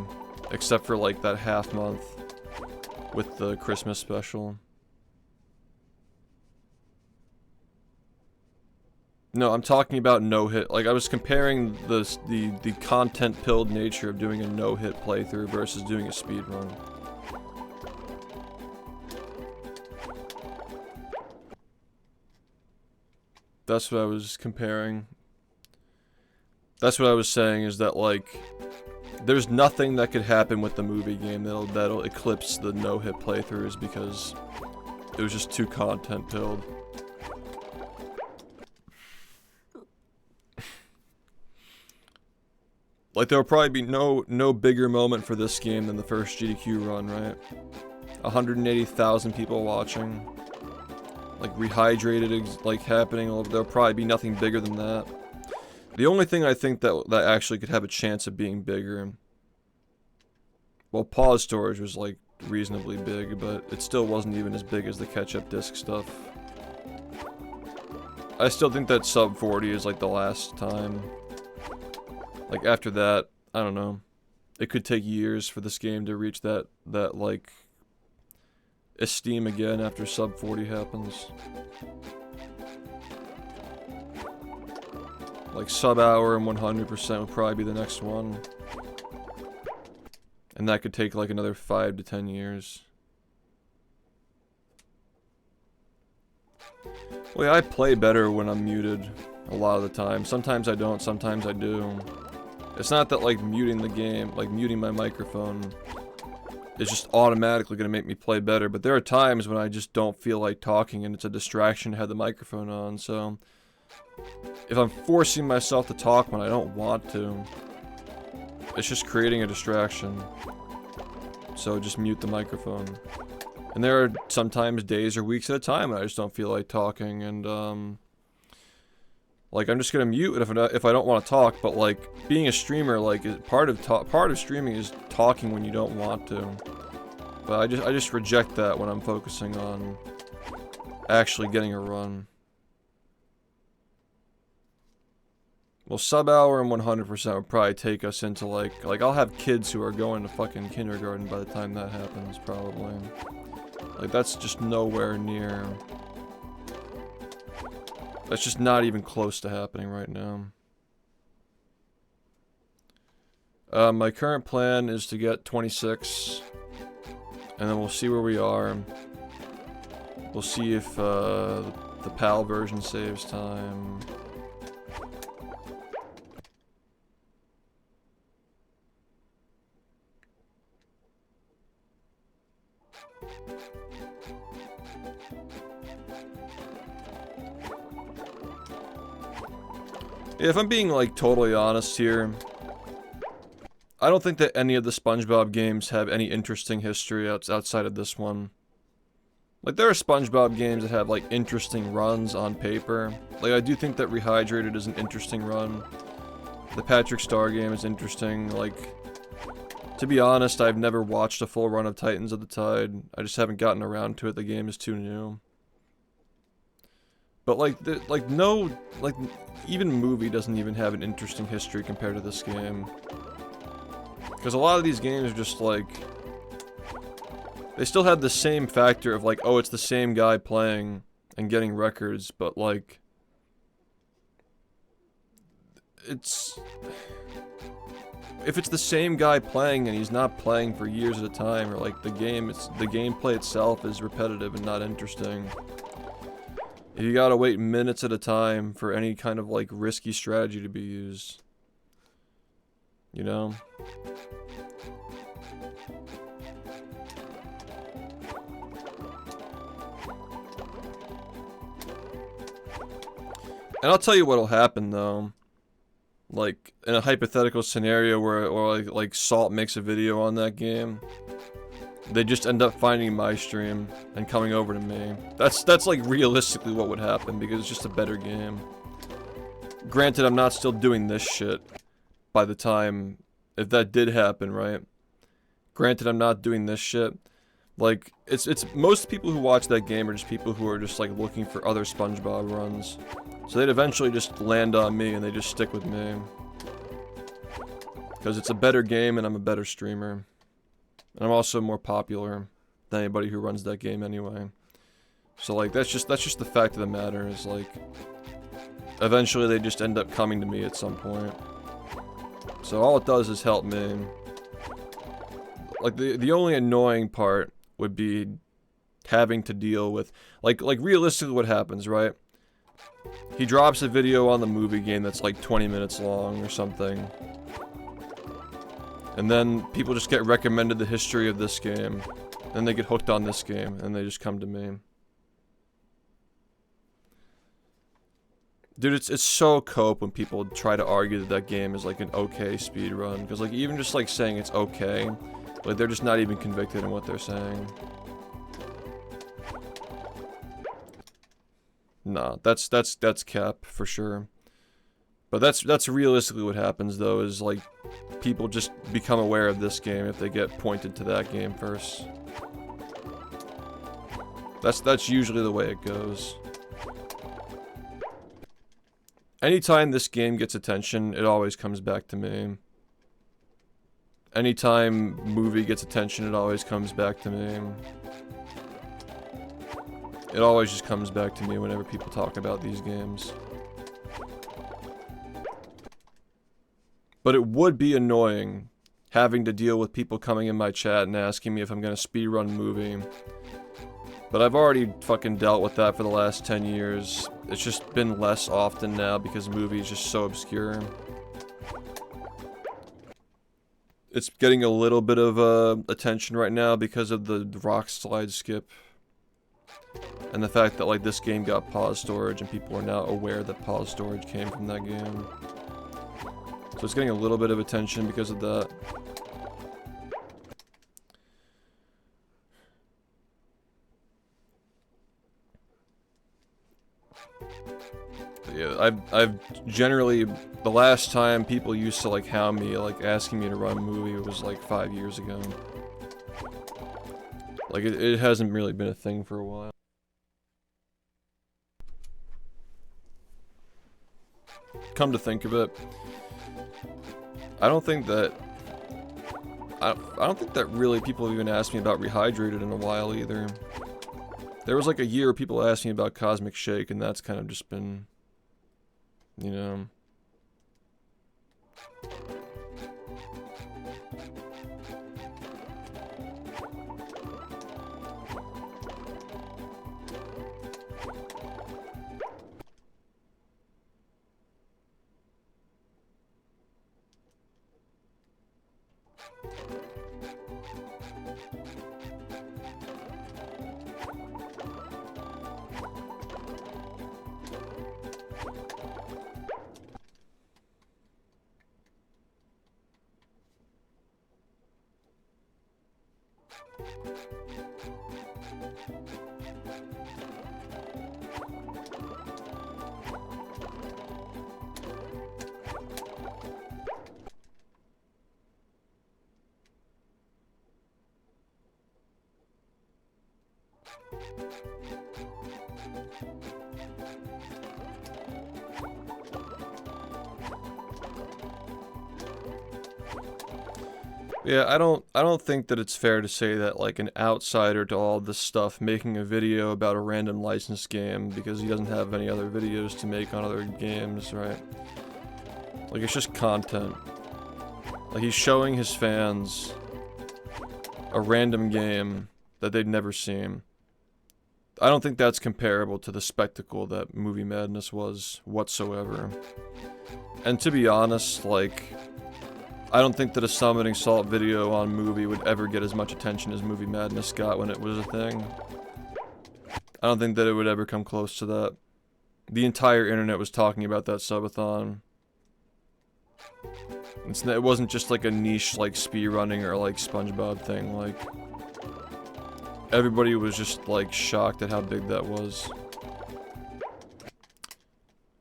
except for like that half month with the Christmas special. No, I'm talking about no-hit. Like, I was comparing the content-pilled nature of doing a no-hit playthrough versus doing a speedrun. That's what I was comparing. That's what I was saying, is that, like, there's nothing that could happen with the movie game that'll eclipse the no-hit playthroughs, because it was just too content-filled. Like, there'll probably be no bigger moment for this game than the first GDQ run, right? 180,000 people watching. Like, rehydrated, like, happening. There'll probably be nothing bigger than that. The only thing I think that actually could have a chance of being bigger... Well, pause storage was, like, reasonably big, but it still wasn't even as big as the catch-up disc stuff. I still think that sub 40 is, like, the last time. Like, after that, I don't know. It could take years for this game to reach that like, esteem again after sub 40 happens. Like, sub hour and 100% would probably be the next one. And that could take, like, another 5 to 10 years. Well, yeah, I play better when I'm muted a lot of the time. Sometimes I don't, sometimes I do. It's not that, like, muting the game, like, muting my microphone is just automatically going to make me play better. But there are times when I just don't feel like talking and it's a distraction to have the microphone on. So, if I'm forcing myself to talk when I don't want to, it's just creating a distraction. So just mute the microphone. And there are sometimes days or weeks at a time when I just don't feel like talking, and like, I'm just gonna mute if I don't want to talk. But, like, being a streamer, like, part of streaming is talking when you don't want to. But I just reject that when I'm focusing on actually getting a run. Well, sub hour and 100% would probably take us into, like, I'll have kids who are going to fucking kindergarten by the time that happens, probably. Like, that's just nowhere near. That's just not even close to happening right now. My current plan is to get 26, and then we'll see where we are. We'll see if the PAL version saves time. Yeah, if I'm being, like, totally honest here, I don't think that any of the SpongeBob games have any interesting history outside of this one. Like, there are SpongeBob games that have, like, interesting runs on paper. Like, I do think that Rehydrated is an interesting run. The Patrick Star game is interesting. Like, to be honest, I've never watched a full run of Titans of the Tide. I just haven't gotten around to it. The game is too new. But, like, no, like, even movie doesn't even have an interesting history compared to this game. Because a lot of these games are just, like, they still have the same factor of, like, oh, it's the same guy playing and getting records, but, like, it's, if it's the same guy playing and he's not playing for years at a time, or, like, the gameplay itself is repetitive and not interesting. If you gotta wait minutes at a time for any kind of, like, risky strategy to be used, you know? And I'll tell you what'll happen, though. Like, in a hypothetical scenario where, like, Salt makes a video on that game, they just end up finding my stream and coming over to me. That's like realistically what would happen, because it's just a better game. Granted, I'm not still doing this shit by the time, if that did happen, right? Granted, I'm not doing this shit. Like, it's most people who watch that game are just people who are just, like, looking for other SpongeBob runs. So they'd eventually just land on me and they just stick with me. Because it's a better game and I'm a better streamer. And I'm also more popular than anybody who runs that game anyway. So, like, that's just the fact of the matter, is, like, eventually they just end up coming to me at some point. So all it does is help me. Like, the only annoying part would be having to deal with, like realistically what happens, right? he drops a video on the movie game that's like 20 minutes long or something. And then people just get recommended the history of this game. Then they get hooked on this game, and they just come to me. Dude, it's so cope when people try to argue that that game is like an okay speedrun. Because like even just like saying it's okay, like they're just not even convicted in what they're saying. Nah, that's cap for sure. But that's realistically what happens though, is like people just become aware of this game if they get pointed to that game first. That's usually the way it goes. Anytime this game gets attention, it always comes back to me. Anytime movie gets attention, it always comes back to me. It always just comes back to me whenever people talk about these games. But it would be annoying having to deal with people coming in my chat and asking me if I'm gonna speedrun a movie. But I've already fucking dealt with that for the last 10 years. It's just been less often now because movie is just so obscure. It's getting a little bit of attention right now because of the rock slide skip. And the fact that like this game got pause storage and people are now aware that pause storage came from that game. So it's getting a little bit of attention because of that. Yeah, I've generally, the last time people used to like hound me, like asking me to run a movie, it was like 5 years ago. Like it hasn't really been a thing for a while. Come to think of it, I don't think that really people have even asked me about Rehydrated in a while either. There was like a year people asked me about Cosmic Shake, and that's kind of just been, you know. Yeah, I don't think that it's fair to say that like an outsider to all this stuff making a video about a random licensed game because he doesn't have any other videos to make on other games, right? Like it's just content. Like he's showing his fans a random game that they'd never seen. I don't think that's comparable to the spectacle that Movie Madness was whatsoever. And to be honest, like, I don't think that a Summoning Salt video on Movie would ever get as much attention as Movie Madness got when it was a thing. I don't think that it would ever come close to that. The entire internet was talking about that subathon. It wasn't just like a niche like speedrunning or like SpongeBob thing, like everybody was just like shocked at how big that was.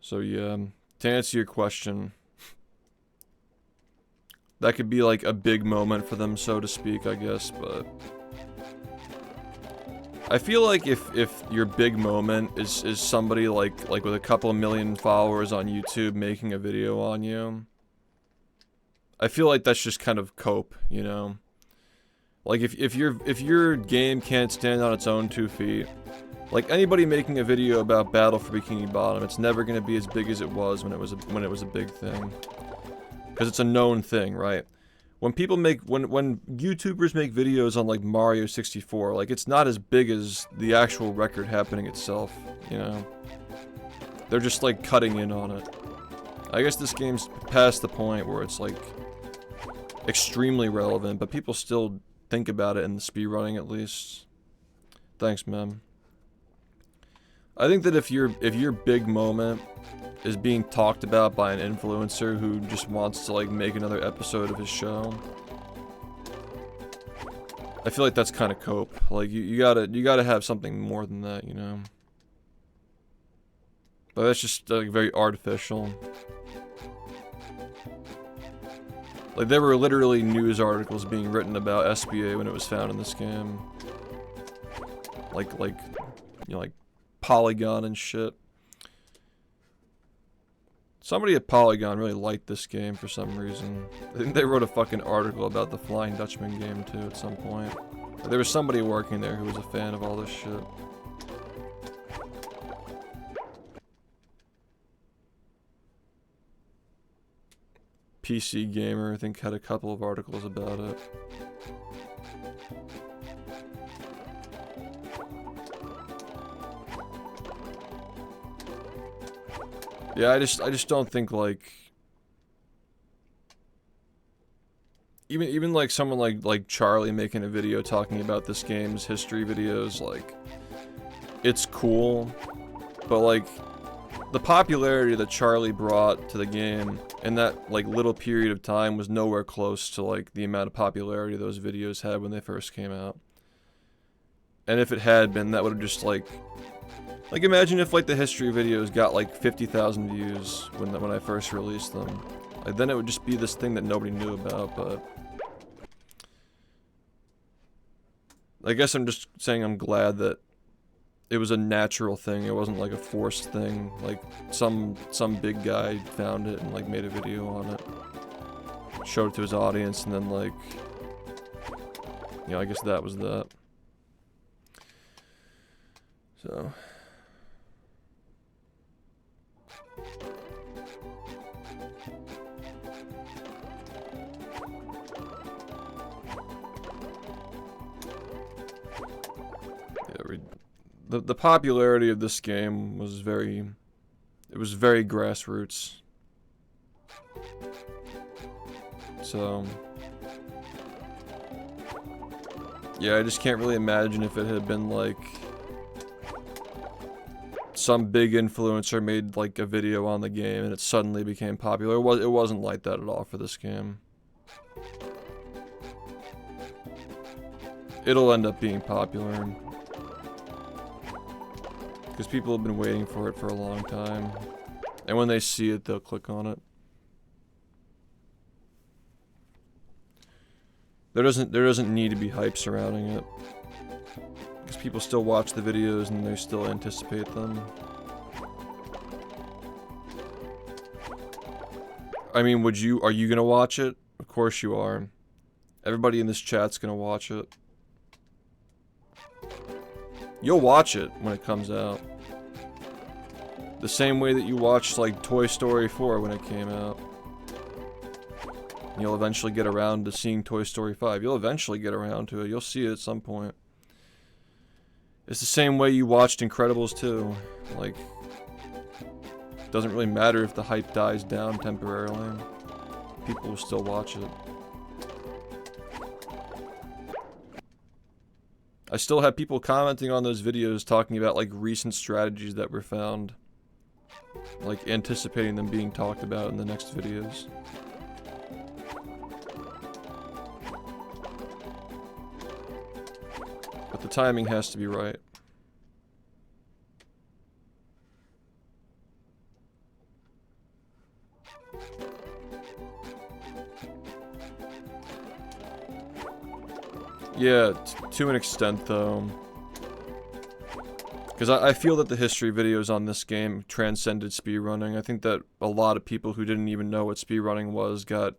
So yeah, to answer your question, that could be like a big moment for them, so to speak, I guess, but I feel like if your big moment is somebody like with a couple of million followers on YouTube making a video on you, I feel like that's just kind of cope, you know? Like if your game can't stand on its own 2 feet, like anybody making a video about Battle for Bikini Bottom, it's never gonna be as big as it was when it was a big thing. Because it's a known thing, right? When people make, when YouTubers make videos on like Mario 64, like it's not as big as the actual record happening itself, you know? They're just like cutting in on it. I guess this game's past the point where it's like extremely relevant, but people still think about it in the speedrunning at least. Thanks, man. I think that if your big moment is being talked about by an influencer who just wants to like make another episode of his show, I feel like that's kind of cope. Like you gotta have something more than that, you know. But that's just like very artificial. Like there were literally news articles being written about SBA when it was found in this game. Like you know, like Polygon and shit. Somebody at Polygon really liked this game for some reason. I think they wrote a fucking article about the Flying Dutchman game too at some point. There was somebody working there who was a fan of all this shit. PC Gamer, I think, had a couple of articles about it. Yeah, I just don't think like even like someone like Charlie making a video talking about this game's history videos, like it's cool, but like the popularity that Charlie brought to the game in that like little period of time was nowhere close to like the amount of popularity those videos had when they first came out. And if it had been, that would have just like imagine if like the history videos got like 50,000 views when I first released them. Like then it would just be this thing that nobody knew about, but I guess I'm just saying I'm glad that it was a natural thing. It wasn't like a forced thing. Like some big guy found it and like made a video on it, showed it to his audience, and then like, you know, I guess that was that. So. The popularity of this game was very grassroots. So, yeah, I just can't really imagine if it had been like some big influencer made like a video on the game and it suddenly became popular. It wasn't like that at all for this game. It'll end up being popular. Because people have been waiting for it for a long time. And when they see it, they'll click on it. There doesn't need to be hype surrounding it. Because people still watch the videos and they still anticipate them. I mean, are you gonna watch it? Of course you are. Everybody in this chat's gonna watch it. You'll watch it when it comes out. The same way that you watched like Toy Story 4 when it came out. You'll eventually get around to seeing Toy Story 5. You'll eventually get around to it. You'll see it at some point. It's the same way you watched Incredibles 2. Like, it doesn't really matter if the hype dies down temporarily. People will still watch it. I still have people commenting on those videos talking about like recent strategies that were found. Like anticipating them being talked about in the next videos. But the timing has to be right. Yeah, to an extent though. Because I feel that the history videos on this game transcended speedrunning. I think that a lot of people who didn't even know what speedrunning was got,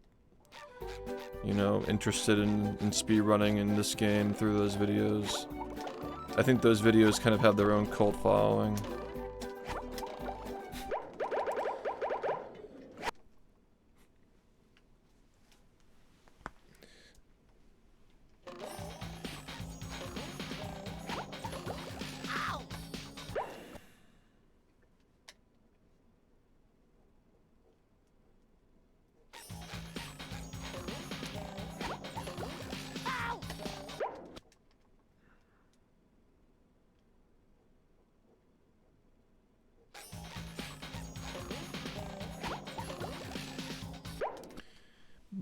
you know, interested in speedrunning in this game through those videos. I think those videos kind of have their own cult following.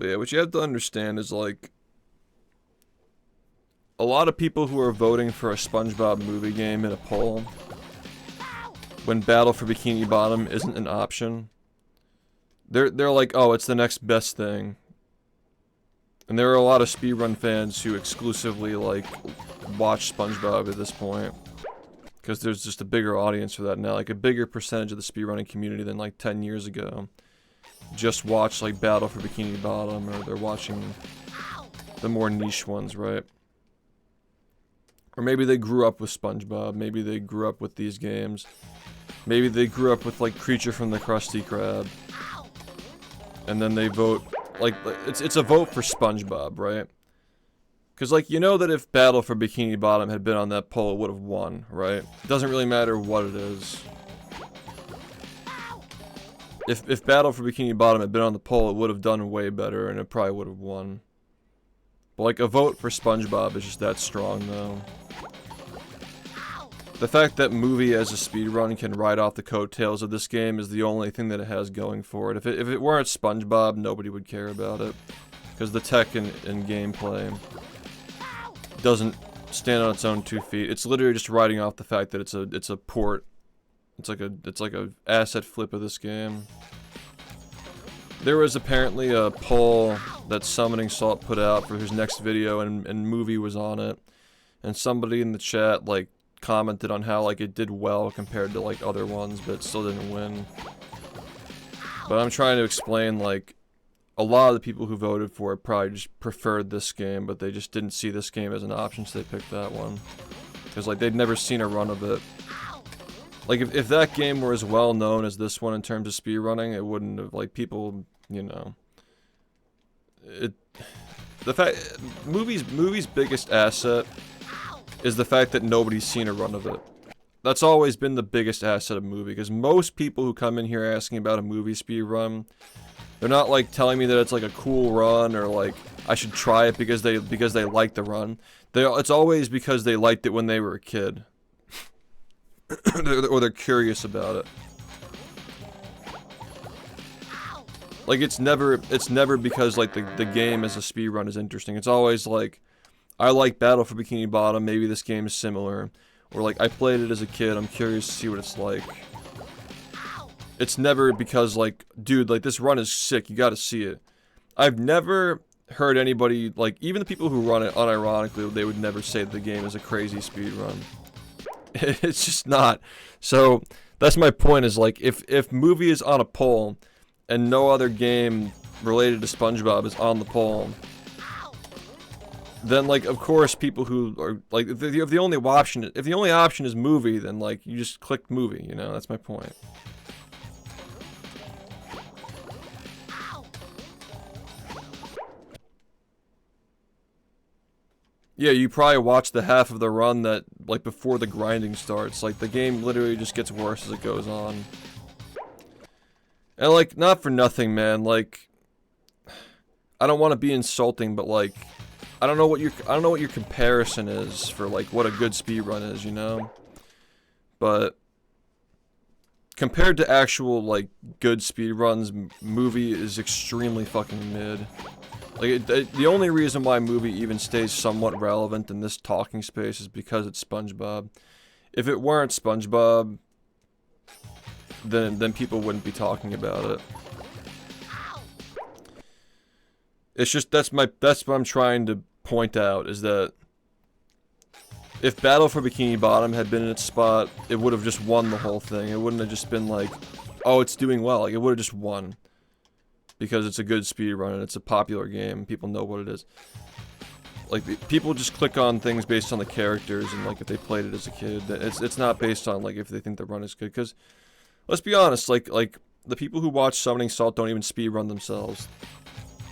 But yeah, what you have to understand is, like, a lot of people who are voting for a SpongeBob movie game in a poll, when Battle for Bikini Bottom isn't an option, they're like, oh, it's the next best thing. And there are a lot of speedrun fans who exclusively, like, watch SpongeBob at this point. Because there's just a bigger audience for that now. Like, a bigger percentage of the speedrunning community than, like, 10 years ago just watch, like, Battle for Bikini Bottom, or they're watching the more niche ones, right? Or maybe they grew up with SpongeBob. Maybe they grew up with these games. Maybe they grew up with, like, Creature from the Krusty Krab. And then they vote, like, it's a vote for SpongeBob, right? Because, like, you know that if Battle for Bikini Bottom had been on that poll, it would have won, right? It doesn't really matter what it is. If Battle for Bikini Bottom had been on the poll, it would have done way better, and it probably would have won. But, like, a vote for SpongeBob is just that strong, though. The fact that movie as a speedrun can ride off the coattails of this game is the only thing that it has going for it. If it weren't SpongeBob, nobody would care about it. Because the tech and gameplay doesn't stand on its own 2 feet. It's literally just riding off the fact that it's a port. It's like a asset flip of this game. There was apparently a poll that Summoning Salt put out for his next video, and movie was on it. And somebody in the chat, like, commented on how, like, it did well compared to, like, other ones, but it still didn't win. But I'm trying to explain, like, a lot of the people who voted for it probably just preferred this game, but they just didn't see this game as an option, so they picked that one. Because, like, they'd never seen a run of it. Like, if that game were as well known as this one in terms of speedrunning, it wouldn't have, like, people, you know... The fact... Movie's biggest asset is the fact that nobody's seen a run of it. That's always been the biggest asset of movie, because most people who come in here asking about a movie speedrun, they're not, like, telling me that it's, like, a cool run, or, like, I should try it because they like the run. It's always because they liked it when they were a kid. Or they're curious about it. Like, it's never because, like, the game as a speedrun is interesting. It's always, like, I like Battle for Bikini Bottom, maybe this game is similar. Or, like, I played it as a kid, I'm curious to see what it's like. It's never because, like, dude, like, this run is sick, you gotta see it. I've never heard anybody, like, even the people who run it unironically, they would never say that the game is a crazy speedrun. It's just not. So, that's my point, is, like, if movie is on a poll, and no other game related to SpongeBob is on the poll, then, like, of course, people who are, like, if the only option is movie, then, like, you just click movie, you know? That's my point. Yeah, you probably watch the half of the run that, like, before the grinding starts. Like, the game literally just gets worse as it goes on. And, like, not for nothing, man, like, I don't want to be insulting, but, like, I don't know what your comparison is for, like, what a good speedrun is, you know? But compared to actual, like, good speedruns, movie is extremely fucking mid. Like, the only reason why movie even stays somewhat relevant in this talking space is because it's SpongeBob. If it weren't SpongeBob, then people wouldn't be talking about it. It's just, that's what I'm trying to point out, is that if Battle for Bikini Bottom had been in its spot, it would have just won the whole thing. It wouldn't have just been like, oh, it's doing well. Like, it would have just won. Because it's a good speedrun and it's a popular game. People know what it is. Like, people just click on things based on the characters and, like, if they played it as a kid. It's not based on, like, if they think the run is good. Because, let's be honest, like, the people who watch Summoning Salt don't even speedrun themselves.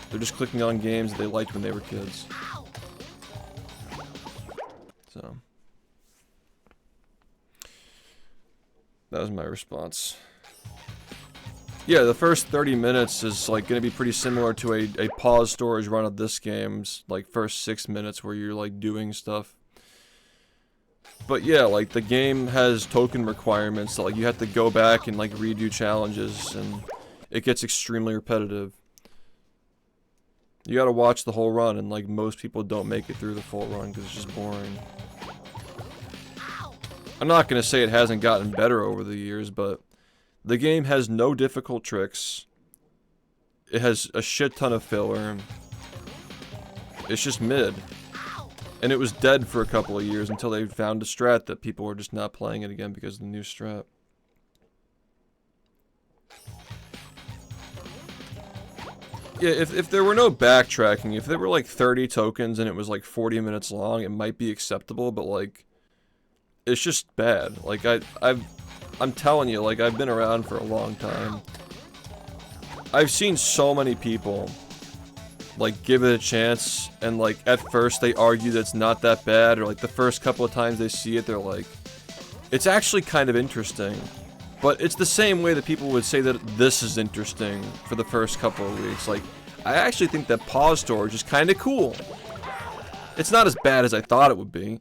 They're just clicking on games that they liked when they were kids. So. That was my response. Yeah, the first 30 minutes is, like, gonna be pretty similar to a pause storage run of this game's, like, first 6 minutes where you're, like, doing stuff. But yeah, like, the game has token requirements, so, like, you have to go back and, like, redo challenges, and it gets extremely repetitive. You gotta watch the whole run, and like most people don't make it through the full run because it's just boring. I'm not gonna say it hasn't gotten better over the years, but the game has no difficult tricks. It has a shit ton of filler. It's just mid. And it was dead for a couple of years until they found a strat that people were just not playing it again because of the new strat. Yeah, if there were no backtracking, if there were like 30 tokens and it was like 40 minutes long, it might be acceptable, but like, it's just bad. Like, I'm telling you, like, I've been around for a long time. I've seen so many people, like, give it a chance, and, like, at first they argue that it's not that bad, or, like, the first couple of times they see it, they're like, it's actually kind of interesting. But it's the same way that people would say that this is interesting for the first couple of weeks. Like, I actually think that pause storage is kind of cool. It's not as bad as I thought it would be.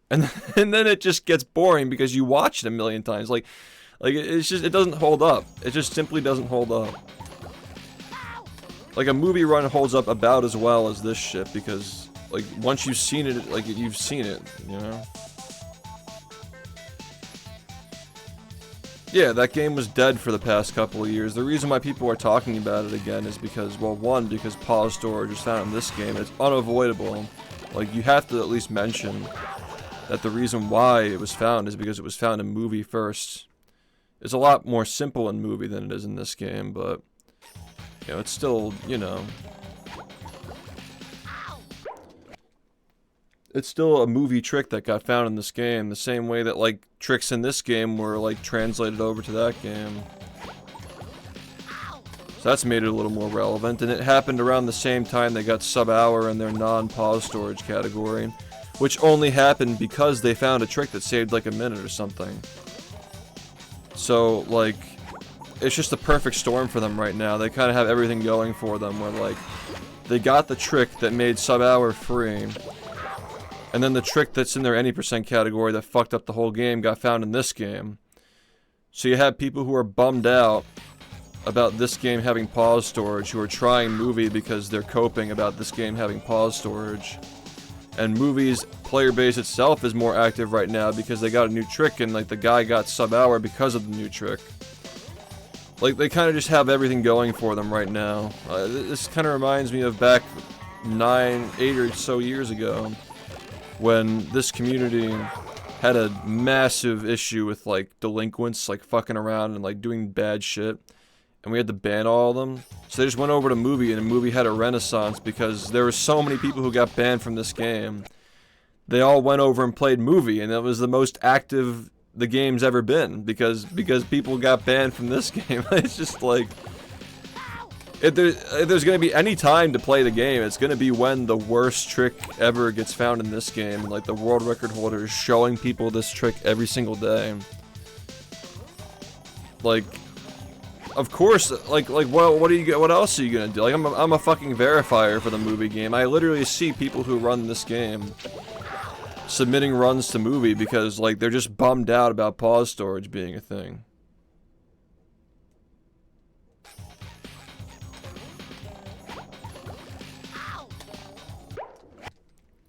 And then it just gets boring because you watch it a million times. Like it's just, it doesn't hold up. It just simply doesn't hold up. Like, a movie run holds up about as well as this shit because, like, once you've seen it, like, you've seen it, you know? Yeah, that game was dead for the past couple of years. The reason why people are talking about it again is because, well, one, because pause storage is found in this game. It's unavoidable. Like, you have to at least mention that the reason why it was found is because it was found in movie first. It's a lot more simple in movie than it is in this game, but, you know, it's still, you know, it's still a movie trick that got found in this game, the same way that, like, tricks in this game were, like, translated over to that game. So that's made it a little more relevant, and it happened around the same time they got sub-hour in their non-pause storage category, which only happened because they found a trick that saved, like, a minute or something. So, like, it's just the perfect storm for them right now. They kind of have everything going for them, where, like, they got the trick that made sub-hour free, and then the trick that's in their any percent category that fucked up the whole game got found in this game. So you have people who are bummed out about this game having pause storage, who are trying movie because they're coping about this game having pause storage. And movie's player base itself is more active right now because they got a new trick, and, like, the guy got sub-hour because of the new trick. Like, they kind of just have everything going for them right now. This kind of reminds me of back 8 or so years ago, when this community had a massive issue with, like, delinquents, like, fucking around and, like, doing bad shit. And we had to ban all of them. So they just went over to movie, and movie had a renaissance because there were so many people who got banned from this game. They all went over and played movie, and it was the most active the game's ever been because people got banned from this game. It's just like, if there's going to be any time to play the game, it's going to be when the worst trick ever gets found in this game. And, like, the world record holder is showing people this trick every single day. Like, of course, like, what else are you gonna do? Like, I'm a fucking verifier for the movie game. I literally see people who run this game submitting runs to movie because, like, they're just bummed out about pause storage being a thing.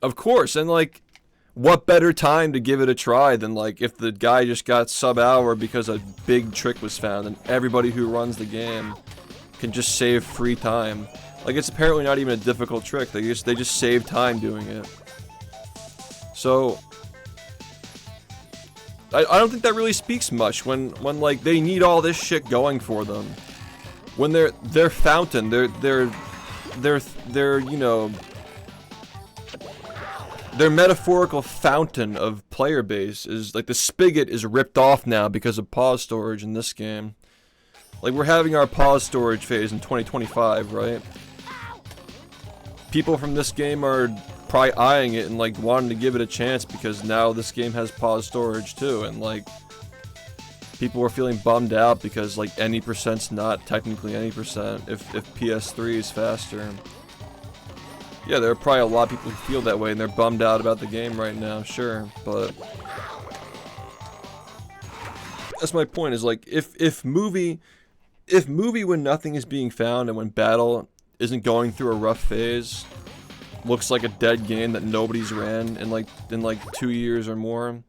Of course, and, like, what better time to give it a try than, like, if the guy just got sub-hour because a big trick was found, and everybody who runs the game can just save free time. Like, it's apparently not even a difficult trick. They just save time doing it. So I don't think that really speaks much when like, they need all this shit going for them. When their fountain, their you know, their metaphorical fountain of player base is, like, the spigot is ripped off now because of pause storage in this game. Like, we're having our pause storage phase in 2025, right? People from this game are probably eyeing it and, like, wanting to give it a chance because now this game has pause storage too, and, like, people are feeling bummed out because, like, any percent's not technically any percent if PS3 is faster. Yeah, there are probably a lot of people who feel that way and they're bummed out about the game right now, sure, but that's my point, is, like, if movie when nothing is being found and when battle isn't going through a rough phase, looks like a dead game that nobody's ran in like 2 years or more,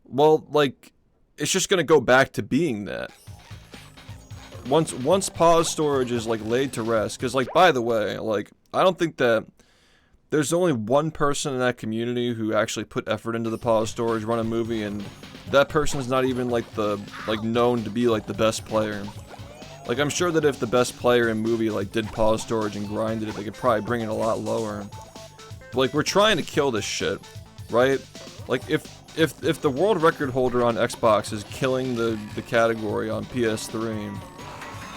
well, like, it's just gonna go back to being that. Once pause storage is like laid to rest, because like, by the way, like, I don't think that there's only one person in that community who actually put effort into the pause storage run a movie, and that person is not even like known to be like the best player. Like, I'm sure that if the best player in movie like did pause storage and grinded it, they could probably bring it a lot lower. But like, we're trying to kill this shit, right? Like, if the world record holder on Xbox is killing the category on PS3,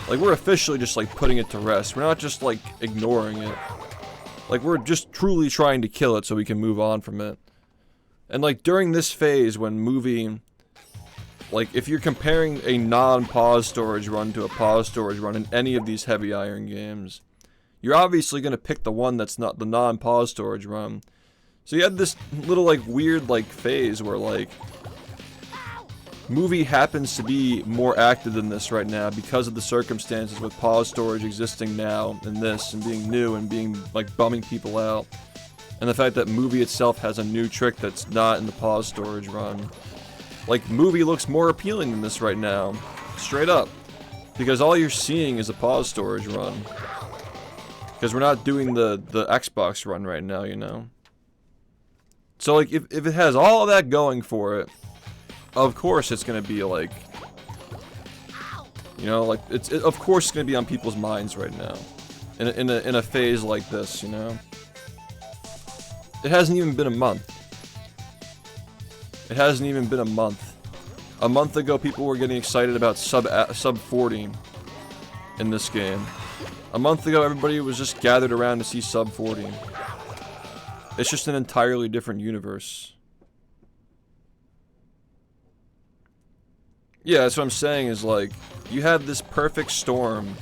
like, we're officially just like putting it to rest. We're not just like ignoring it. Like, we're just truly trying to kill it so we can move on from it. And like, during this phase when movie, like, if you're comparing a non-pause storage run to a pause storage run in any of these heavy iron games, you're obviously going to pick the one that's not the non-pause storage run. So you had this little like weird like phase where like movie happens to be more active than this right now because of the circumstances with pause storage existing now and this and being new and being like bumming people out, and the fact that movie itself has a new trick that's not in the pause storage run. Like, movie looks more appealing than this right now, straight up, because all you're seeing is a pause storage run, because we're not doing the Xbox run right now, you know. So like, if it has all of that going for it, of course it's gonna be like, you know, like, it's of course it's gonna be on people's minds right now, in a phase like this, you know. It hasn't even been a month. It hasn't even been a month. A month ago, people were getting excited about sub 40 in this game. A month ago, everybody was just gathered around to see sub 40. It's just an entirely different universe. Yeah, that's what I'm saying, is like, you have this perfect storm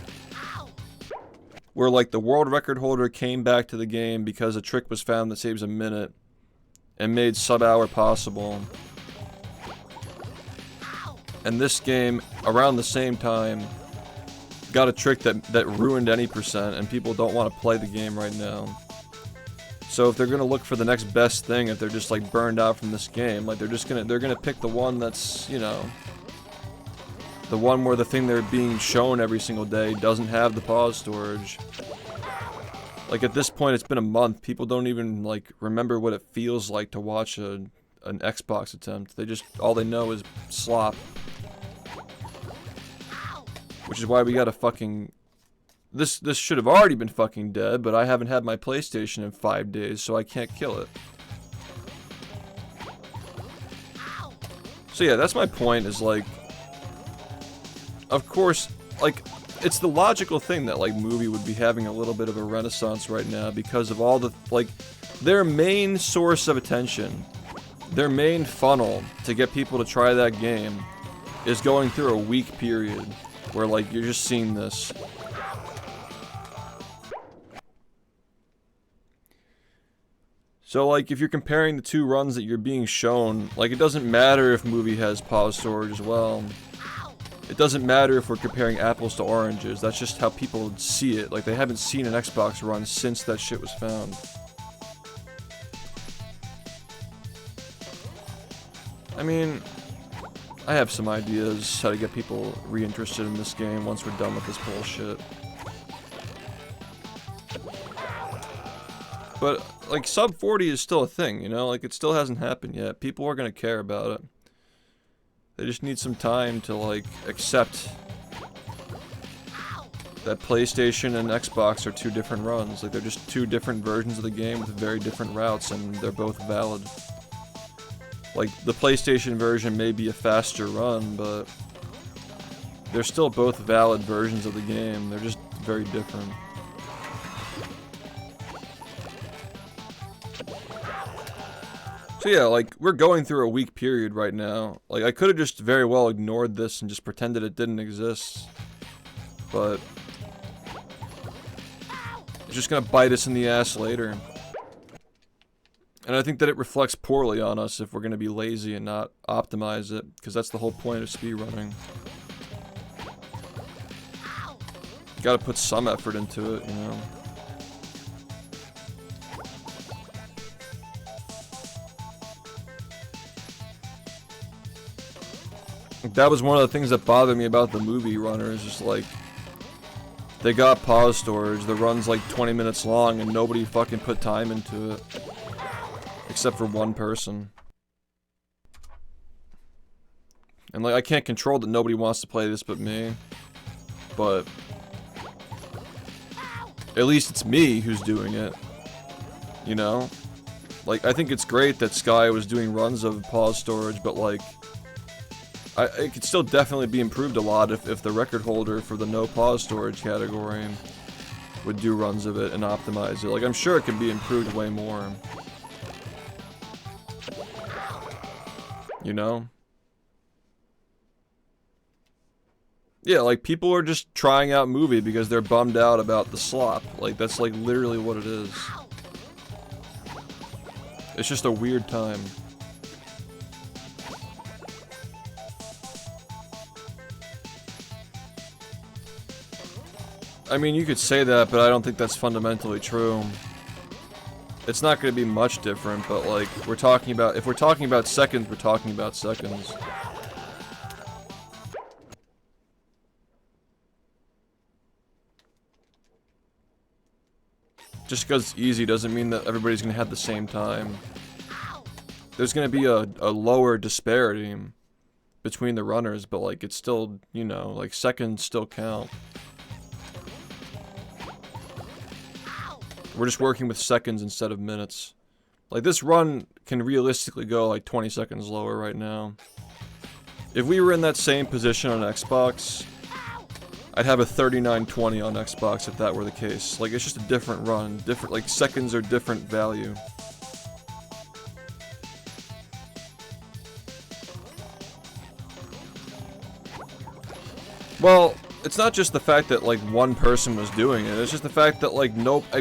where like the world record holder came back to the game because a trick was found that saves a minute and made sub-hour possible. And this game, around the same time, got a trick that ruined any percent, and people don't want to play the game right now. So if they're gonna look for the next best thing, if they're just like burned out from this game, like they're gonna pick the one that's, you know, the one where the thing they're being shown every single day doesn't have the pause storage. Like, at this point, it's been a month. People don't even like remember what it feels like to watch an Xbox attempt. They just, all they know is slop. Which is why we gotta fucking... This should have already been fucking dead, but I haven't had my PlayStation in 5 days, so I can't kill it. So yeah, that's my point, is like... Of course, like, it's the logical thing that, like, movie would be having a little bit of a renaissance right now because of all the, like, their main source of attention, their main funnel to get people to try that game is going through a weak period where, like, you're just seeing this. So, like, if you're comparing the two runs that you're being shown, like, it doesn't matter if movie has pause storage as well. It doesn't matter if we're comparing apples to oranges. That's just how people see it. Like, they haven't seen an Xbox run since that shit was found. I mean, I have some ideas how to get people reinterested in this game once we're done with this bullshit. But, like, sub 40 is still a thing, you know? Like, it still hasn't happened yet. People are gonna care about it. They just need some time to, like, accept that PlayStation and Xbox are two different runs. Like, they're just two different versions of the game with very different routes, and they're both valid. Like, the PlayStation version may be a faster run, but they're still both valid versions of the game. They're just very different. So yeah, like, we're going through a weak period right now. Like, I could have just very well ignored this and just pretended it didn't exist. But it's just gonna bite us in the ass later. And I think that it reflects poorly on us if we're gonna be lazy and not optimize it, because that's the whole point of speedrunning. gotta put some effort into it, you know? That was one of the things that bothered me about the movie runners, just like, they got pause storage, the run's like 20 minutes long and nobody fucking put time into it. Except for one person. And like, I can't control that nobody wants to play this but me. But at least it's me who's doing it. You know? Like, I think it's great that Sky was doing runs of pause storage, but like, it could still definitely be improved a lot if the record holder for the no pause storage category would do runs of it and optimize it. Like, I'm sure it could be improved way more. You know? Yeah, like, people are just trying out movie because they're bummed out about the slop. Like, that's like literally what it is. It's just a weird time. I mean, you could say that, but I don't think that's fundamentally true. It's not going to be much different, but like, if we're talking about seconds, we're talking about seconds. Just because it's easy doesn't mean that everybody's going to have the same time. There's going to be a lower disparity between the runners, but like, it's still, you know, like, seconds still count. We're just working with seconds instead of minutes. Like, this run can realistically go like 20 seconds lower right now. If we were in that same position on Xbox, I'd have a 3920 on Xbox if that were the case. Like, it's just a different run. Different, like, seconds are different value. Well, it's not just the fact that, like, one person was doing it. It's just the fact that, like,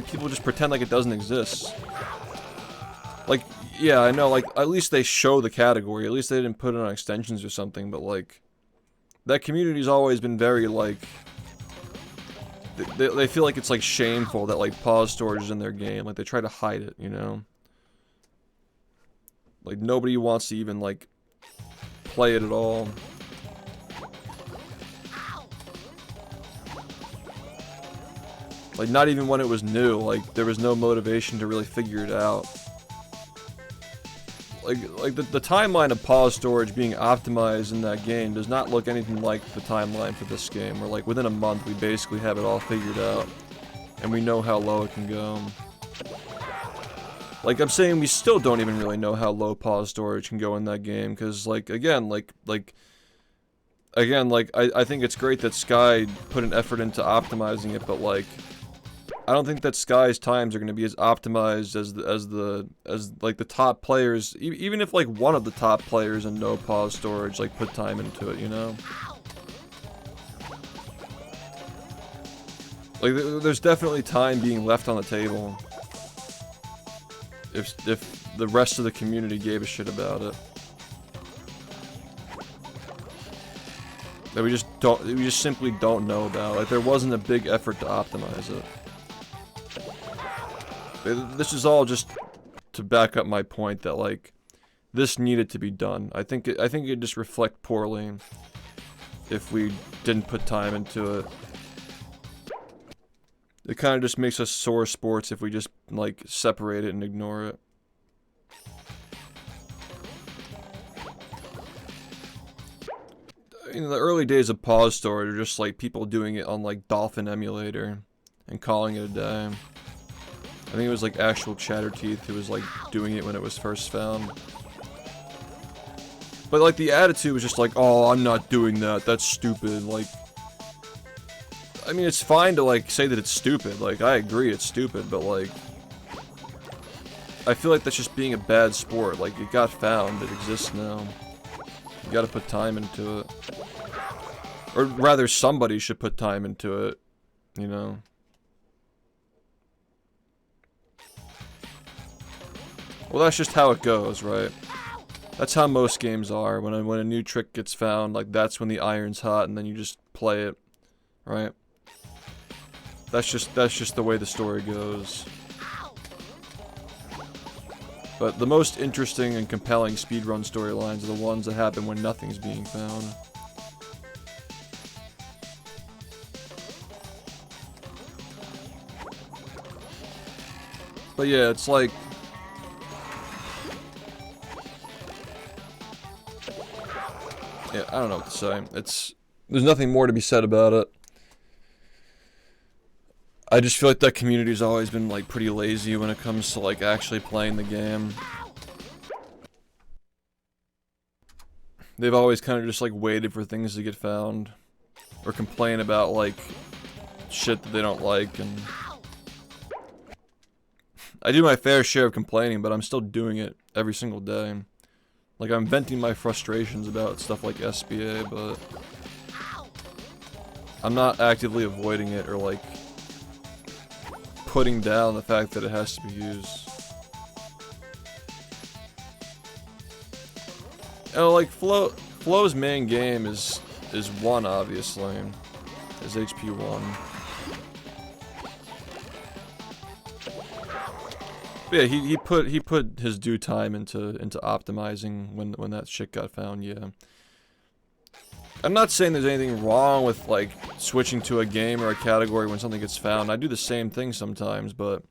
people just pretend like it doesn't exist. Like, yeah, I know, like, at least they show the category. At least they didn't put it on extensions or something, but, like, that community's always been very, like, they feel like it's, like, shameful that, like, pause storage is in their game. Like, they try to hide it, you know? Like, nobody wants to even, like, play it at all. Like, not even when it was new, like, there was no motivation to really figure it out. Like the timeline of pause storage being optimized in that game does not look anything like the timeline for this game, where, like, within a month we basically have it all figured out. And we know how low it can go. Like, I'm saying we still don't even really know how low pause storage can go in that game, because, like, again, I think it's great that Sky put an effort into optimizing it, but, like, I don't think that Sky's times are going to be as optimized as like the top players, even if like one of the top players in no pause storage like put time into it, you know? Like, there's definitely time being left on the table if the rest of the community gave a shit about it. That we just simply don't know about. Like, there wasn't a big effort to optimize it. This is all just to back up my point that, like, this needed to be done. I think it'd just reflect poorly if we didn't put time into it. It kind of just makes us sore sports if we just, like, separate it and ignore it. In the early days of pause storage are just, like, people doing it on, like, Dolphin Emulator and calling it a day. I think it was like actual Chatterteeth who was like doing it when it was first found. But like the attitude was just like, oh, I'm not doing that, that's stupid. Like, I mean, it's fine to like say that it's stupid, like I agree it's stupid, but like, I feel like that's just being a bad sport. Like, it got found, it exists now. You gotta put time into it. Or rather, somebody should put time into it, you know? Well, that's just how it goes, right? That's how most games are. When a new trick gets found, like, that's when the iron's hot, and then you just play it, right? That's just the way the story goes. But the most interesting and compelling speedrun storylines are the ones that happen when nothing's being found. But yeah, it's like... yeah, I don't know what to say. There's nothing more to be said about it. I just feel like that community's always been like pretty lazy when it comes to like actually playing the game. They've always kind of just like waited for things to get found. Or complain about like shit that they don't like, and I do my fair share of complaining, but I'm still doing it every single day. Like, I'm venting my frustrations about stuff like SBA, but I'm not actively avoiding it or like putting down the fact that it has to be used. Oh, like Flow's main game is 1, obviously. Is HP 1. But yeah, he put his due time into optimizing when that shit got found. Yeah. I'm not saying there's anything wrong with like switching to a game or a category when something gets found. I do the same thing sometimes, but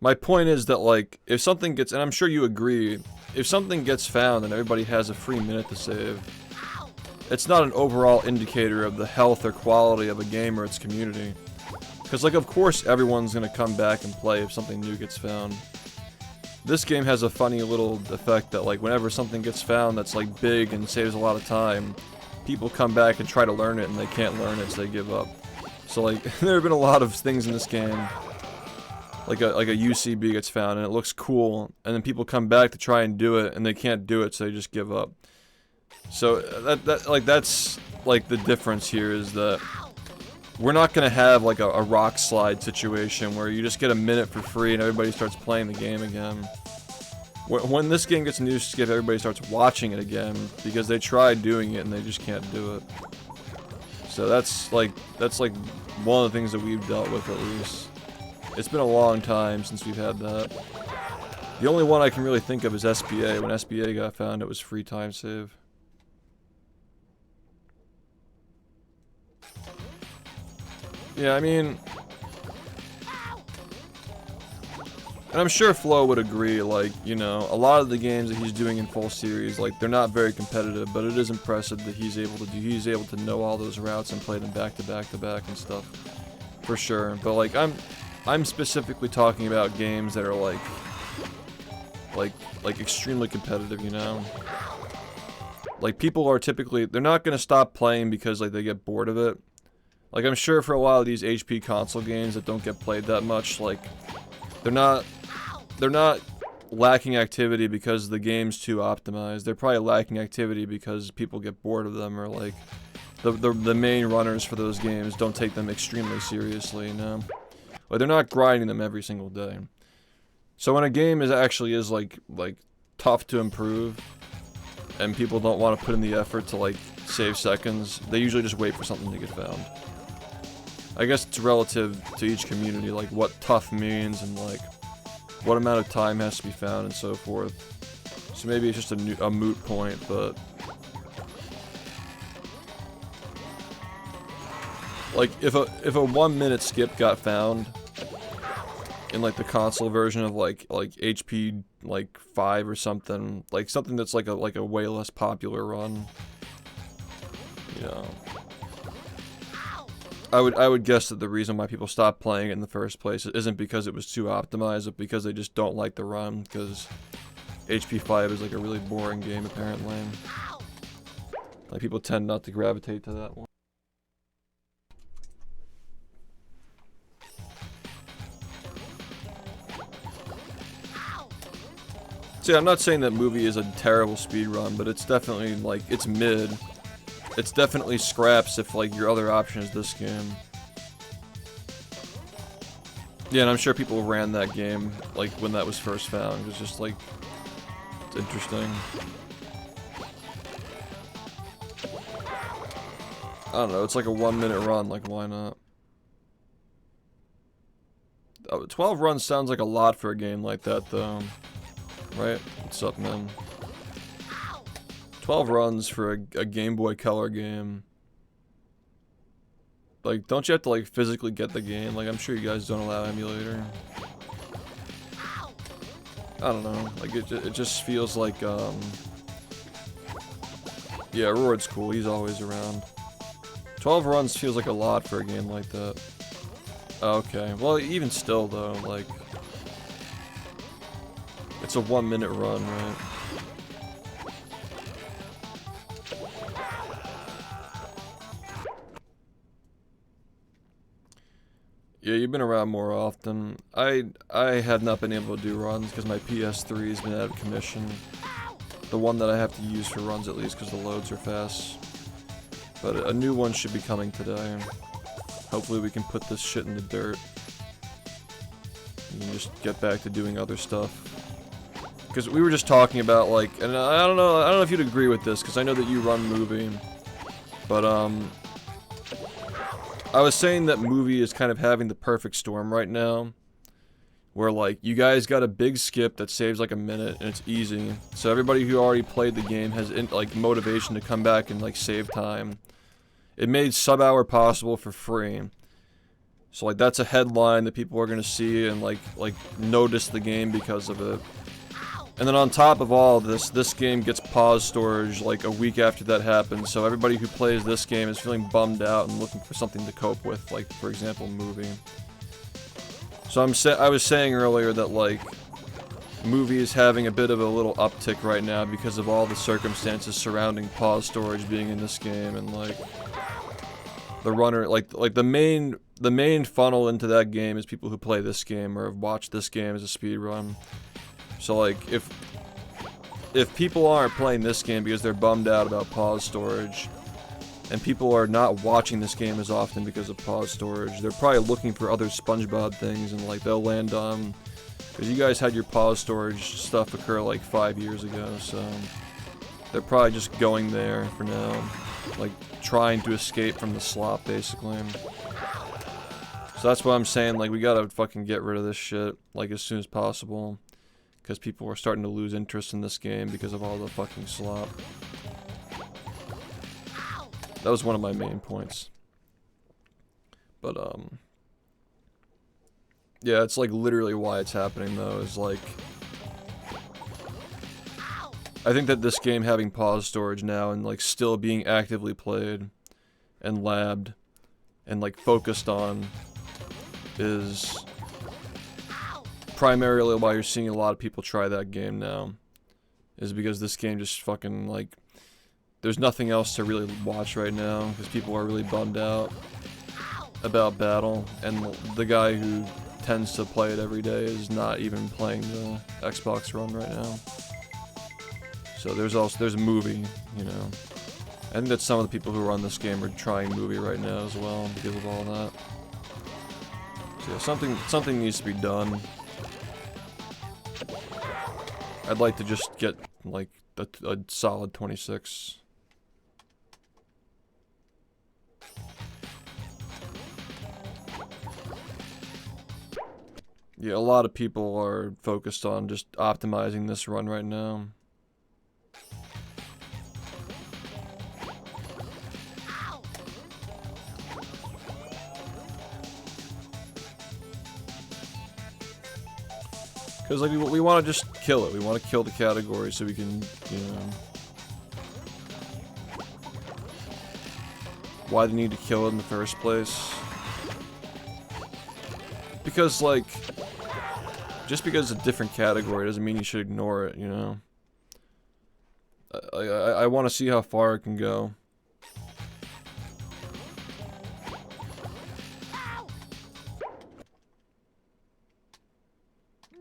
my point is that like if something gets, and I'm sure you agree, if something gets found and everybody has a free minute to save, it's not an overall indicator of the health or quality of a game or its community. Because like of course everyone's gonna come back and play if something new gets found. This game has a funny little effect that like whenever something gets found that's like big and saves a lot of time, people come back and try to learn it and they can't learn it, so they give up. So like there have been a lot of things in this game, like a UCB gets found and it looks cool, and then people come back to try and do it and they can't do it, so they just give up. So that's like the difference here is that we're not gonna have like a rock slide situation where you just get a minute for free and everybody starts playing the game again. When this game gets a new skip, everybody starts watching it again because they tried doing it and they just can't do it. So that's like one of the things that we've dealt with at least. It's been a long time since we've had that. The only one I can really think of is SBA. When SBA got found, it was free time save. Yeah, I mean, and I'm sure Flo would agree, like, you know, a lot of the games that he's doing in full series, like, they're not very competitive, but it is impressive that he's able to know all those routes and play them back to back to back and stuff. For sure. But like I'm specifically talking about games that are like extremely competitive, you know? Like people are typically, they're not gonna stop playing because like they get bored of it. Like I'm sure for a while these HP console games that don't get played that much, like they're not lacking activity because the game's too optimized. They're probably lacking activity because people get bored of them, or like the main runners for those games don't take them extremely seriously, you know? Like they're not grinding them every single day. So when a game is like tough to improve and people don't want to put in the effort to like save seconds, they usually just wait for something to get found. I guess it's relative to each community, like what tough means and like what amount of time has to be found and so forth. So maybe it's just a moot point, but like if a 1 minute skip got found in like the console version of like HP like 5 or something, like something that's like a way less popular run, you know, I would guess that the reason why people stopped playing it in the first place isn't because it was too optimized, but because they just don't like the run, because HP 5 is like a really boring game apparently. Like people tend not to gravitate to that one. See, I'm not saying that movie is a terrible speedrun, but it's definitely like, it's mid. It's definitely scraps if like your other option is this game. Yeah, and I'm sure people ran that game like when that was first found. It was just like, it's interesting. I don't know, it's like a 1 minute run, like why not? 12 runs sounds like a lot for a game like that, though. Right? What's up, man? 12 runs for a Game Boy Color game. Like, don't you have to, like, physically get the game? Like, I'm sure you guys don't allow emulator. I don't know. Like, it just feels like, yeah, Rorod's cool. He's always around. 12 runs feels like a lot for a game like that. Okay. Well, even still, though, like... It's a 1 minute run, right? Yeah, you've been around more often. I have not been able to do runs because my PS3 has been out of commission. The one that I have to use for runs, at least, because the loads are fast. But a new one should be coming today. Hopefully we can put this shit in the dirt. And just get back to doing other stuff. Because we were just talking about, like, and I don't know if you'd agree with this, because I know that you run Movie. But, I was saying that Movie is kind of having the perfect storm right now. Where, like, you guys got a big skip that saves, like, a minute, and it's easy. So everybody who already played the game has, like, motivation to come back and, like, save time. It made sub-hour possible for free. So, like, that's a headline that people are gonna see and, like, notice the game because of it. And then on top of all of this, this game gets pause storage like a week after that happens, so everybody who plays this game is feeling bummed out and looking for something to cope with, like, for example, Movie. So I was saying earlier that, like, Movie is having a bit of a little uptick right now because of all the circumstances surrounding pause storage being in this game, and, like, the runner, like the main funnel into that game is people who play this game or have watched this game as a speedrun. So, like, if people aren't playing this game because they're bummed out about pause storage, and people are not watching this game as often because of pause storage, they're probably looking for other SpongeBob things, and, like, they'll land on, because you guys had your pause storage stuff occur, like, 5 years ago, so they're probably just going there for now, like, trying to escape from the slop, basically. So that's what I'm saying, like, we gotta fucking get rid of this shit, like, as soon as possible. Because people are starting to lose interest in this game because of all the fucking slop. That was one of my main points. But, yeah, it's like literally why it's happening though, is like... I think that this game having pause storage now and like still being actively played and labbed and like focused on is... primarily why you're seeing a lot of people try that game now, is because this game just fucking, like, there's nothing else to really watch right now, because people are really bummed out about Battle, and the guy who tends to play it every day is not even playing the Xbox run right now. So there's a Movie, you know. I think that some of the people who run this game are trying Movie right now as well, because of all that. So yeah, something needs to be done. I'd like to just get, like, a solid 26. Yeah, a lot of people are focused on just optimizing this run right now. Because, like, we want to just kill it. We want to kill the category so we can, you know... Why they need to kill it in the first place? Because, like... Just because it's a different category doesn't mean you should ignore it, you know? I want to see how far it can go.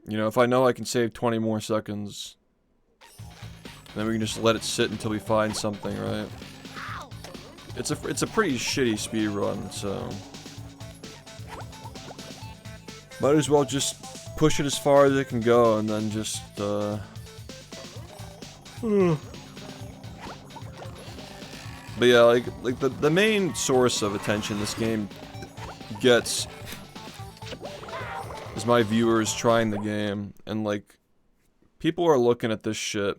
You know, if I know I can save 20 more seconds, then we can just let it sit until we find something, right? It's a pretty shitty speed run, so might as well just push it as far as it can go, and then just But yeah, like the main source of attention this game gets is my viewers trying the game, and like, people are looking at this shit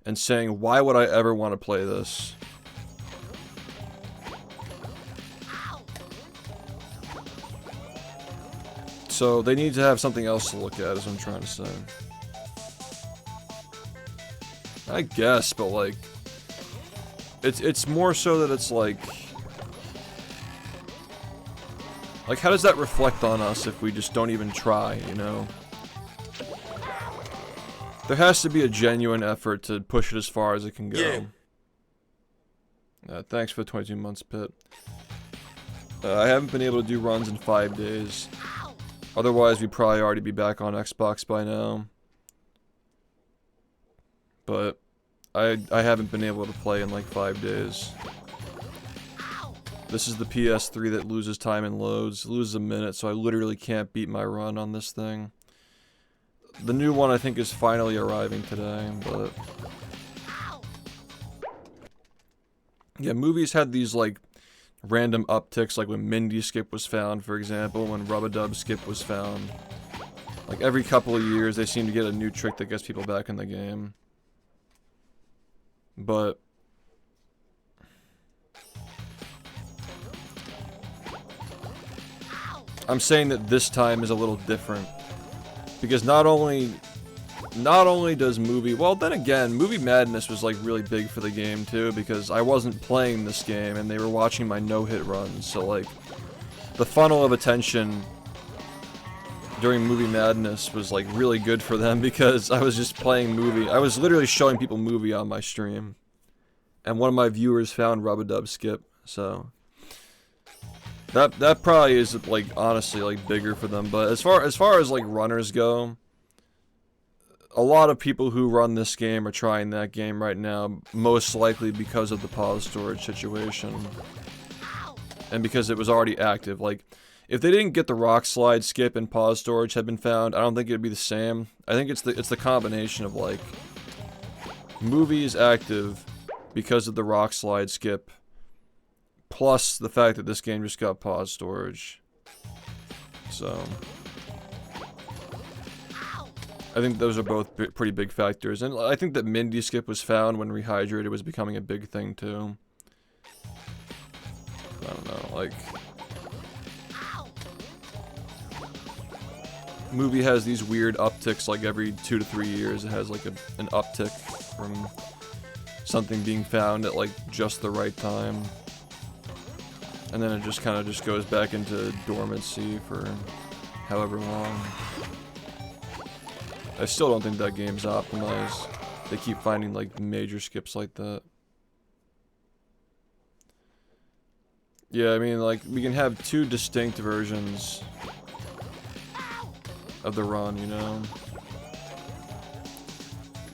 and saying, why would I ever want to play this? So they need to have something else to look at, is what I'm trying to say. I guess, but like, it's more so that it's like, how does that reflect on us if we just don't even try, you know? There has to be a genuine effort to push it as far as it can go. Yeah. Thanks for the 22 months, Pit. I haven't been able to do runs in 5 days. Otherwise, we'd probably already be back on Xbox by now. But I haven't been able to play in like 5 days. This is the PS3 that loses time and loads. It loses a minute, so I literally can't beat my run on this thing. The new one I think is finally arriving today, but... yeah, movies had these like random upticks, like when Mindy Skip was found, for example, when Rub-a-Dub Skip was found. Like every couple of years they seem to get a new trick that gets people back in the game. But I'm saying that this time is a little different, because not only does movie, well then again, Movie Madness was like really big for the game too, because I wasn't playing this game and they were watching my no-hit runs, so like the funnel of attention during Movie Madness was like really good for them, because I was just playing movie. I was literally showing people movie on my stream, and one of my viewers found Rub-a-Dub Skip, so that probably is like honestly like bigger for them. But as far as like runners go, a lot of people who run this game are trying that game right now, most likely because of the pause storage situation, and because it was already active. Like, if they didn't get the rock slide skip and pause storage had been found, I don't think it'd be the same. I think it's the combination of like, movie is active because of the rock slide skip, plus the fact that this game just got pause storage. So I think those are both pretty big factors, and I think that Mindy Skip was found when Rehydrated was becoming a big thing too. I don't know, like, movie has these weird upticks like every 2 to 3 years. It has like an uptick from something being found at like just the right time, and then it just kind of just goes back into dormancy for however long. I still don't think that game's optimized. They keep finding like major skips like that. Yeah, I mean, like, we can have two distinct versions of the run, you know?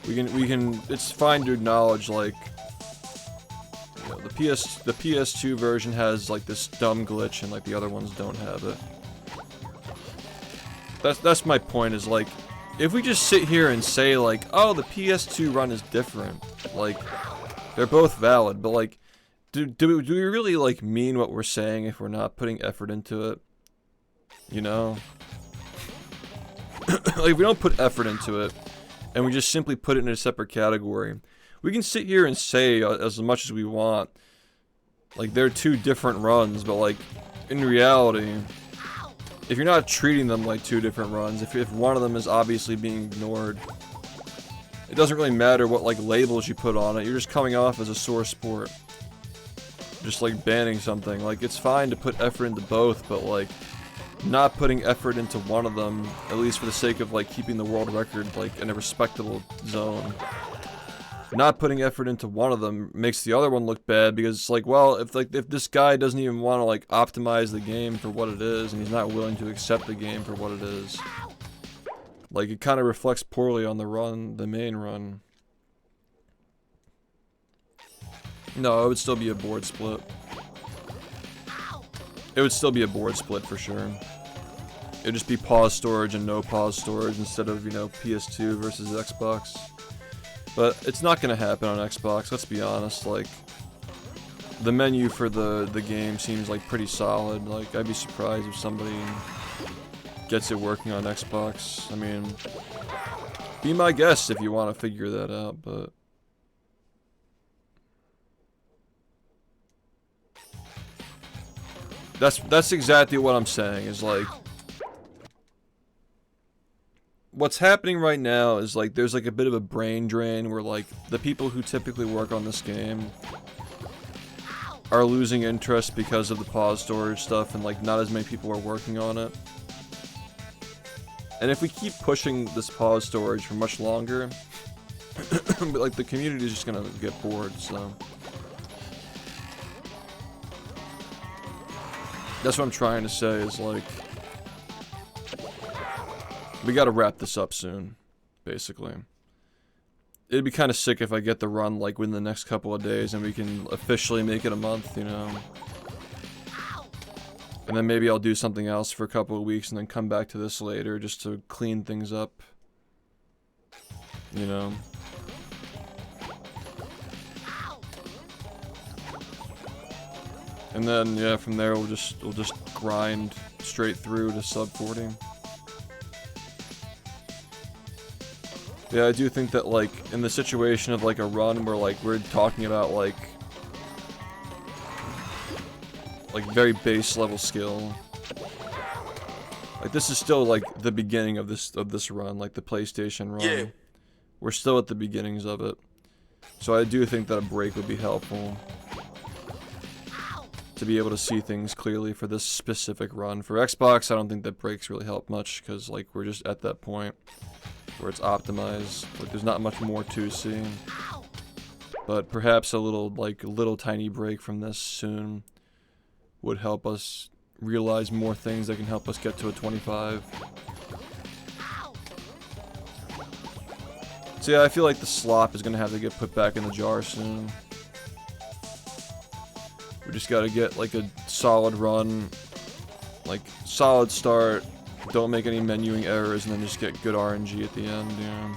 We can, it's fine to acknowledge, like, you know, the PS2 version has, like, this dumb glitch, and, like, the other ones don't have it. That's my point, is, like, if we just sit here and say, like, oh, the PS2 run is different, like, they're both valid, but, like, do we really, like, mean what we're saying if we're not putting effort into it? You know? Like, if we don't put effort into it, and we just simply put it in a separate category, we can sit here and say as much as we want, like, they're two different runs, but, like, in reality, if you're not treating them like two different runs, if one of them is obviously being ignored, it doesn't really matter what, like, labels you put on it. You're just coming off as a sore sport. Just, like, banning something. Like, it's fine to put effort into both, but, like, not putting effort into one of them, at least for the sake of, like, keeping the world record, like, in a respectable zone. Not putting effort into one of them makes the other one look bad, because it's like, well, if this guy doesn't even want to, like, optimize the game for what it is, and he's not willing to accept the game for what it is, like, it kind of reflects poorly on the main run. No, it would still be a board split. It would still be a board split for sure. It'd just be pause storage and no pause storage instead of, you know, PS2 versus Xbox. But it's not gonna happen on Xbox, let's be honest. Like, the menu for the game seems like pretty solid. Like, I'd be surprised if somebody gets it working on Xbox. I mean, be my guest if you want to figure that out, but... That's exactly what I'm saying, is like... What's happening right now is like, there's like a bit of a brain drain where like, the people who typically work on this game are losing interest because of the pause storage stuff, and like, not as many people are working on it. And if we keep pushing this pause storage for much longer, but like, the community is just gonna get bored, so... That's what I'm trying to say, is like... We gotta wrap this up soon, basically. It'd be kind of sick if I get the run, like, within the next couple of days and we can officially make it a month, you know? And then maybe I'll do something else for a couple of weeks and then come back to this later just to clean things up. You know? And then, yeah, from there we'll just grind straight through to sub 40. Yeah, I do think that, like, in the situation of, like, a run where, like, we're talking about, like, very base level skill. Like, this is still, like, the beginning of this run, like, the PlayStation run. Yeah. We're still at the beginnings of it. So I do think that a break would be helpful. To be able to see things clearly for this specific run. For Xbox, I don't think that breaks really help much, because, like, we're just at that point where it's optimized. Like, there's not much more to see. But perhaps a little tiny break from this soon would help us realize more things that can help us get to a 25. So yeah, I feel like the slop is gonna have to get put back in the jar soon. We just gotta get, like, a solid run, like, solid start, don't make any menuing errors, and then just get good RNG at the end, yeah.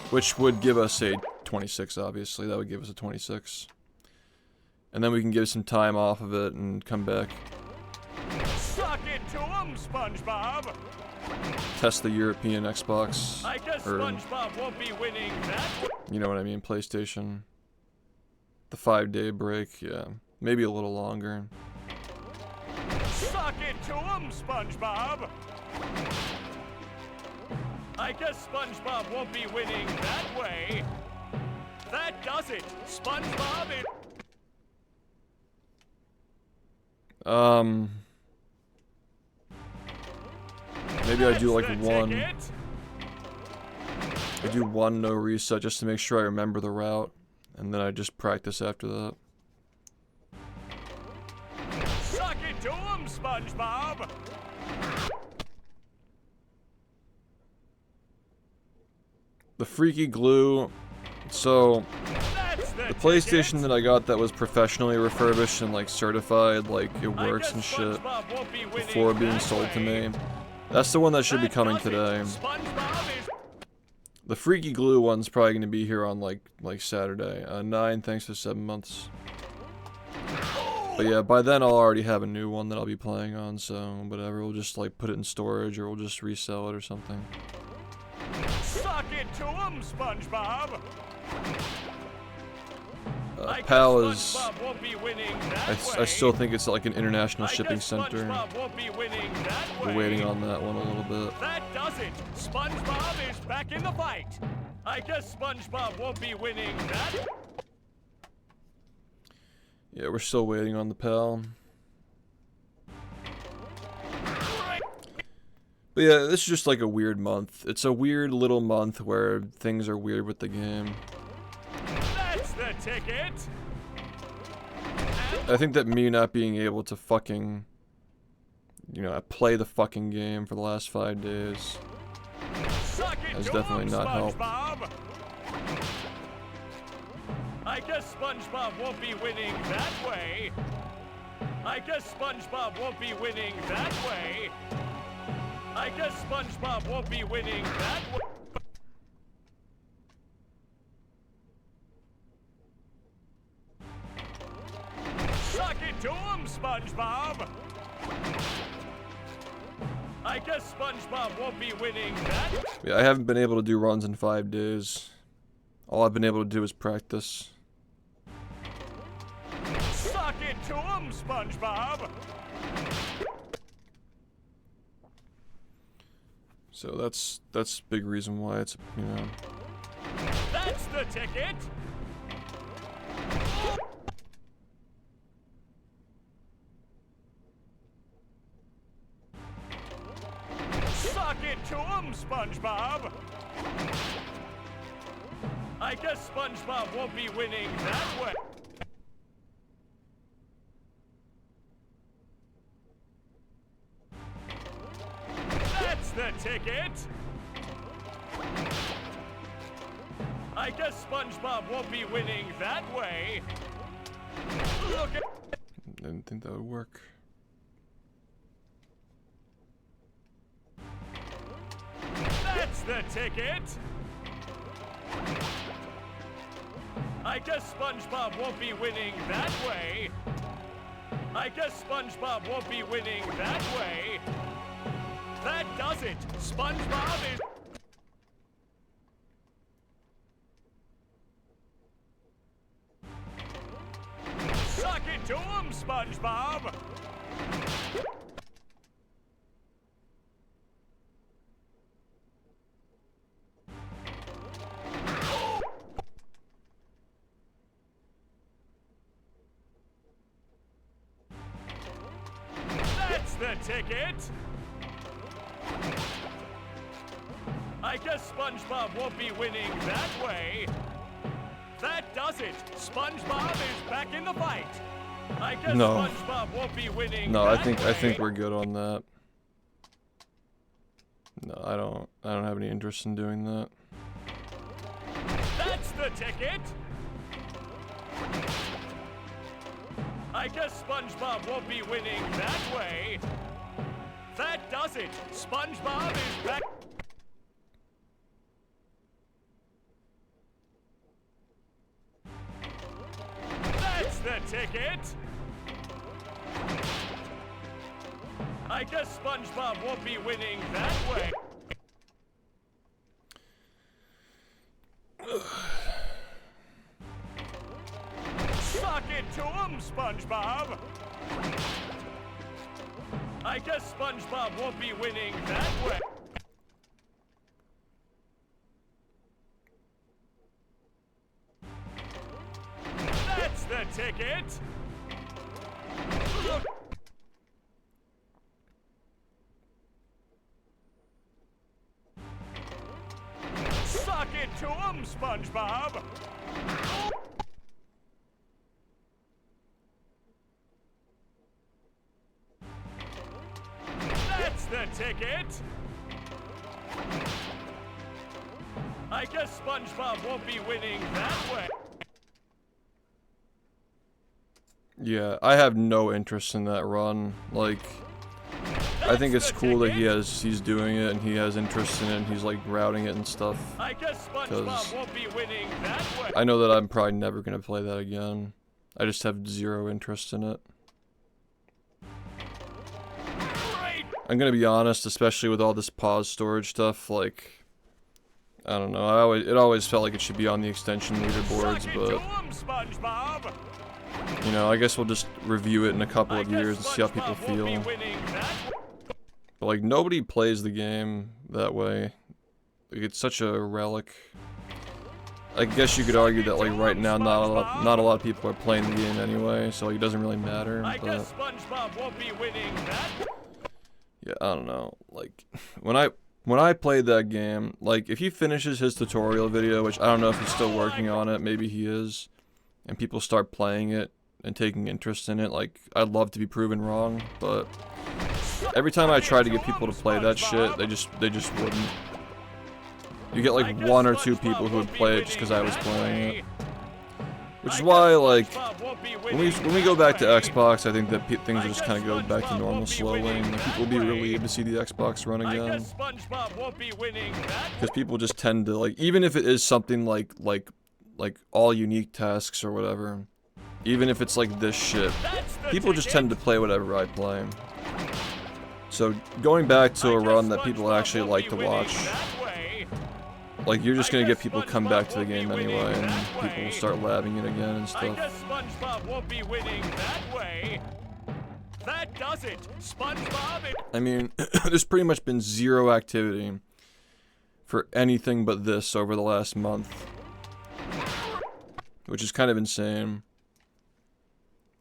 Which would give us a 26, obviously. That would give us a 26. And then we can give some time off of it and come back. Suck it to 'em, SpongeBob! Test the European Xbox. I guess SpongeBob won't be winning that. You know what I mean, PlayStation. The 5-day break, yeah. Maybe a little longer. Suck it to 'em, SpongeBob! I guess SpongeBob won't be winning that way. That does it. SpongeBob is... Maybe I do like one. I do one no reset just to make sure I remember the route, and then I just practice after that. Suck it to 'em, SpongeBob! The freaky glue. So, the PlayStation that I got that was professionally refurbished and, like, certified, like, it works and shit, before being sold to me. That's the one that should be coming today. The freaky glue one's probably going to be here on, like Saturday. 9, thanks for 7 months. But yeah, by then I'll already have a new one that I'll be playing on, so whatever. We'll just, like, put it in storage, or we'll just resell it or something. Suck it to 'em, SpongeBob! PAL is... I still think it's like an international shipping center. We're waiting on that one a little bit. That does it! SpongeBob is back in the fight! I guess SpongeBob won't be winning that. Yeah, we're still waiting on the PAL. But yeah, this is just like a weird month. It's a weird little month where things are weird with the game. That's the ticket. I think that me not being able to fucking, you know, play the fucking game for the last 5 days has definitely not helped. I guess SpongeBob won't be winning that way. I guess SpongeBob won't be winning that way. I guess SpongeBob won't be winning that way. Suck it to him, SpongeBob! I guess SpongeBob won't be winning that. Yeah, I haven't been able to do runs in 5 days. All I've been able to do is practice. Suck it to him, SpongeBob! So that's a big reason why it's, you know. That's the ticket! Suck it to him, SpongeBob! I guess SpongeBob won't be winning that way. That's the ticket! I guess SpongeBob won't be winning that way. Look at... I didn't think that would work. That's the ticket! I guess SpongeBob won't be winning that way. I guess SpongeBob won't be winning that way. That does it! SpongeBob is... Suck it to him, SpongeBob! That's the ticket! I guess SpongeBob won't be winning that way. That does it! SpongeBob is back in the fight! I guess No. SpongeBob won't be winning No, that I think way. we're good on that. No, I don't have any interest in doing that. That's the ticket! I guess SpongeBob won't be winning that way. That does it! SpongeBob is back... That's the ticket! I guess SpongeBob won't be winning that way. Suck it to him, SpongeBob! I guess SpongeBob won't be winning that way. That's the ticket! Look. Suck it to him, SpongeBob! That's the ticket! I guess SpongeBob won't be winning that way. Yeah, I have no interest in that run. Like, I think it's cool that he's doing it and he has interest in it and he's like routing it and stuff. I guess SpongeBob won't be winning that way. I know that I'm probably never gonna play that again. I just have zero interest in it. Great. I'm gonna be honest, especially with all this pause storage stuff, like, I don't know, it always felt like it should be on the extension leaderboards, Suck it to but, him, SpongeBob! you know, I guess we'll just review it in a couple I of guess years and see how people SpongeBob won't be feel. winning that way. But, like, nobody plays the game that way. Like, it's such a relic. I guess you could argue that, like, right now not a lot of people are playing the game anyway, so like, it doesn't really matter, I but... guess SpongeBob won't be winning that. Yeah, I don't know. Like, when I played that game, like, if he finishes his tutorial video, which I don't know if he's still working on it, maybe he is, and people start playing it and taking interest in it, like, I'd love to be proven wrong, but every time I try to get people to play that shit, they just wouldn't. You get like one or two people who would play it just because I was playing it. Which is why, like, when we go back to Xbox, I think that things will just kind of go back to normal slowly, and like, people will be relieved to see the Xbox run again. Because people just tend to, like, even if it is something like all unique tasks or whatever, Even if it's like this shit. People just tend to play whatever I play. So going back to a run that people actually like to watch, like you're just gonna get people to come back to the game anyway, and people will start labbing it again and stuff. I guess SpongeBob won't be winning that way. That does it. SpongeBob. I mean, there's pretty much been zero activity for anything but this over the last month, which is kind of insane.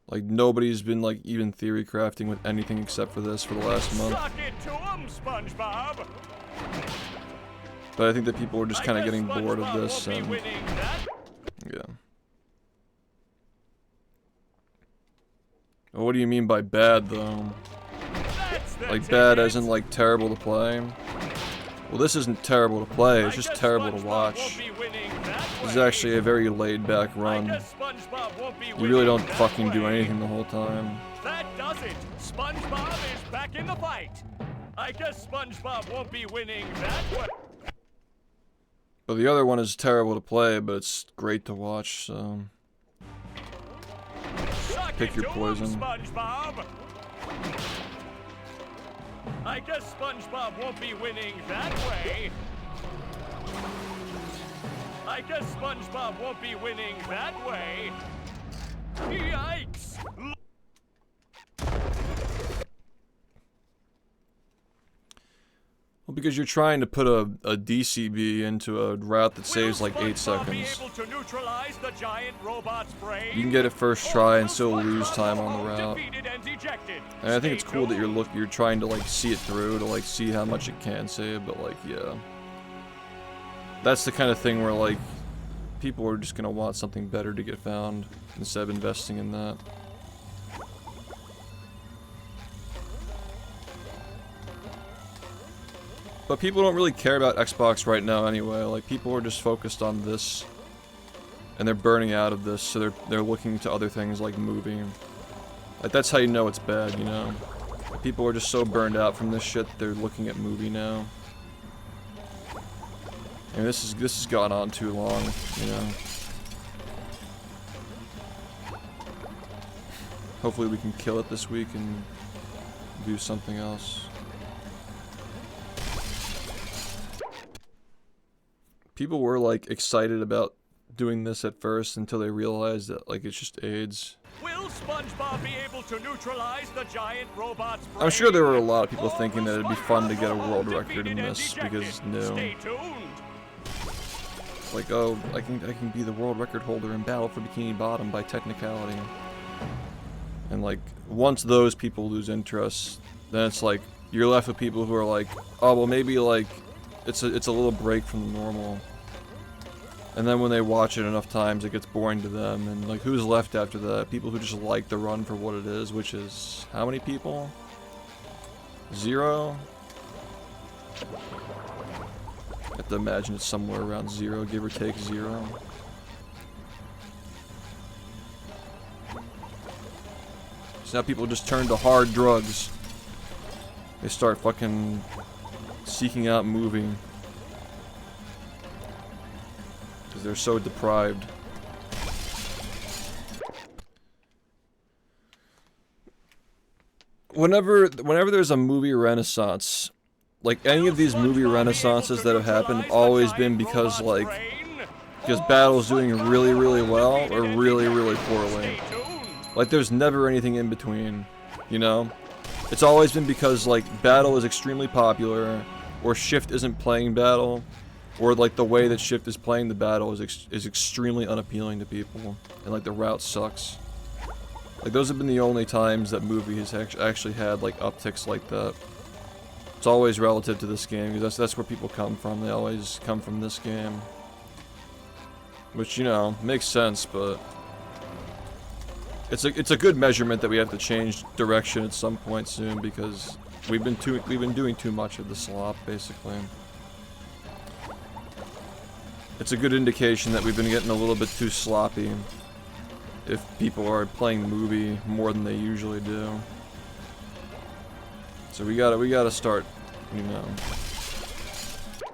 Like nobody's been like even theory crafting with anything except for this for the last month. Suck it to 'em, SpongeBob. But I think that people are just kind of getting bored of this, and yeah. Well, what do you mean by bad, though? Like bad as in like terrible to play? Well, this isn't terrible to play, it's just terrible to watch. This is actually a very laid-back run. You really don't fucking do anything the whole time. That does it. SpongeBob is back in the fight. I guess SpongeBob won't be winning that way. But the other one is terrible to play, but it's great to watch, so... Pick your poison. SpongeBob. I guess SpongeBob won't be winning that way. I guess SpongeBob won't be winning that way. Yikes! Well, because you're trying to put a DCB into a route that saves like 8 seconds. You can get it first try and still lose time on the route. And I think it's cool that you're trying to like see it through to like see how much it can save, but like yeah. That's the kind of thing where like people are just gonna want something better to get found instead of investing in that. But people don't really care about Xbox right now anyway. Like people are just focused on this, and they're burning out of this, so they're looking to other things like movie. Like that's how you know it's bad, you know. Like, people are just so burned out from this shit that they're looking at movie now. And this has gone on too long, you know. Hopefully we can kill it this week and do something else. People were like excited about doing this at first until they realized that like it's just AIDS. Will SpongeBob be able to neutralize the giant robot's brain? I'm sure there were a lot of people thinking that it'd be fun to get a world record in this because it's new. Stay tuned. Like, oh, I can be the world record holder in Battle for Bikini Bottom by technicality. And like once those people lose interest, then it's like you're left with people who are like, oh well, maybe like it's a little break from the normal. And then when they watch it enough times, it gets boring to them. And like, who's left after that? People who just like the run for what it is, which is how many people? 0. I have to imagine it's somewhere around 0, give or take 0. So now people just turn to hard drugs. They start fucking seeking out moving. Because they're so deprived. Whenever there's a movie renaissance, like any of these movie renaissances that have happened have always been because Battle's doing really, really well or really, really poorly. Like there's never anything in between, you know? It's always been because like Battle is extremely popular, or SHiFT isn't playing Battle, or like the way that SHiFT is playing the Battle is extremely unappealing to people, and like the route sucks. Like those have been the only times that movie has actually had like upticks like that. It's always relative to this game, because that's where people come from. They always come from this game. Which, you know, makes sense, but it's a good measurement that we have to change direction at some point soon, because we've been doing too much of the slop, basically. It's a good indication that we've been getting a little bit too sloppy if people are playing the movie more than they usually do. So we gotta start, you know.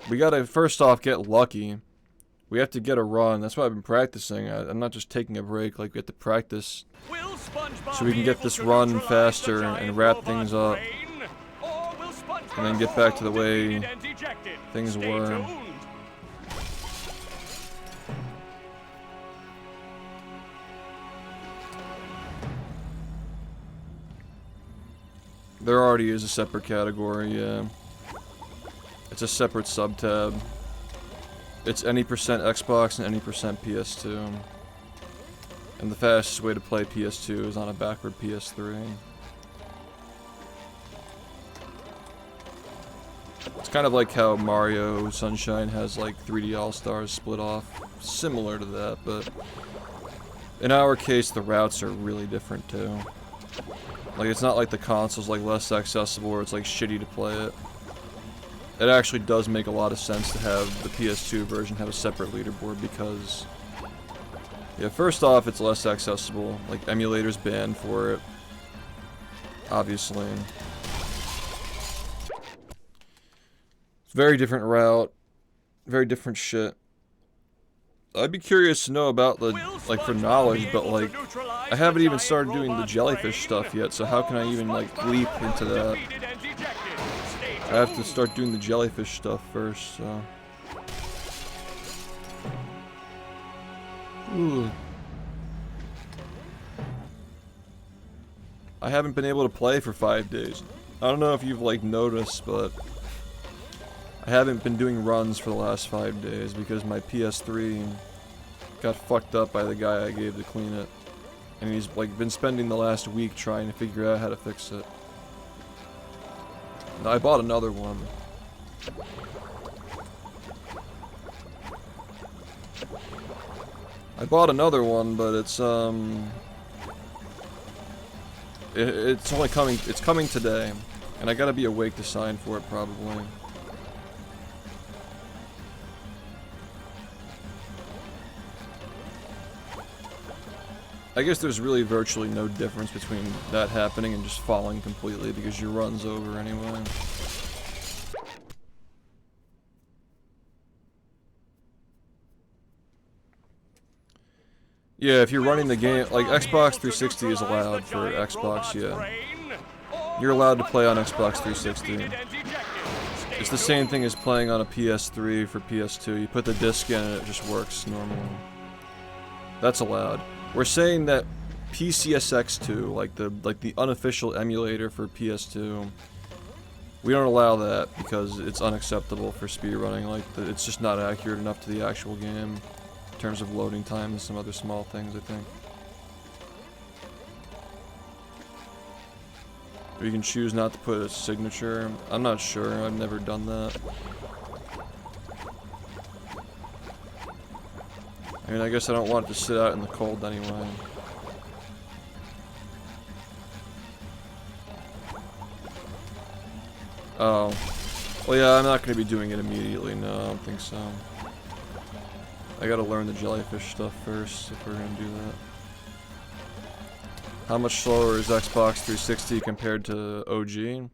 We gotta first off get lucky We have to get a run. That's why I've been practicing. I'm not just taking a break. Like, we have to practice so we can get this run faster and wrap things up. And then get back to the way things were. There already is a separate category, yeah. It's a separate sub-tab. It's any percent Xbox and any percent PS2. And the fastest way to play PS2 is on a backward PS3. It's kind of like how Mario Sunshine has like 3D All-Stars split off. Similar to that, but in our case the routes are really different too. Like, it's not like the console's like less accessible or it's like shitty to play it. It actually does make a lot of sense to have the PS2 version have a separate leaderboard because, yeah, first off, it's less accessible. Like, emulators banned for it, obviously. It's a very different route, very different shit. I'd be curious to know about the, like, for knowledge, but, like, I haven't even started doing the jellyfish stuff yet, so how can I even, like, leap into that? I have to start doing the jellyfish stuff first, so. Ooh. I haven't been able to play for 5 days. I don't know if you've, like, noticed, but I haven't been doing runs for the last 5 days because my PS3 got fucked up by the guy I gave to clean it. And he's like been spending the last week trying to figure out how to fix it. And I bought another one. But it's only coming, it's coming today. And I gotta be awake to sign for it probably. I guess there's really virtually no difference between that happening and just falling completely because your run's over anyway. Yeah, if you're running the game, like Xbox 360 is allowed for Xbox, yeah. You're allowed to play on Xbox 360. It's the same thing as playing on a PS3 for PS2. You put the disc in and it just works normally. That's allowed. We're saying that PCSX2, like the unofficial emulator for PS2, we don't allow that because it's unacceptable for speedrunning. Like, it's just not accurate enough to the actual game in terms of loading time and some other small things, I think. Or you can choose not to put a signature. I'm not sure. I've never done that. I mean, I guess I don't want it to sit out in the cold anyway. Oh. Well, yeah, I'm not going to be doing it immediately. No, I don't think so. I gotta learn the jellyfish stuff first if we're going to do that. How much slower is Xbox 360 compared to OG?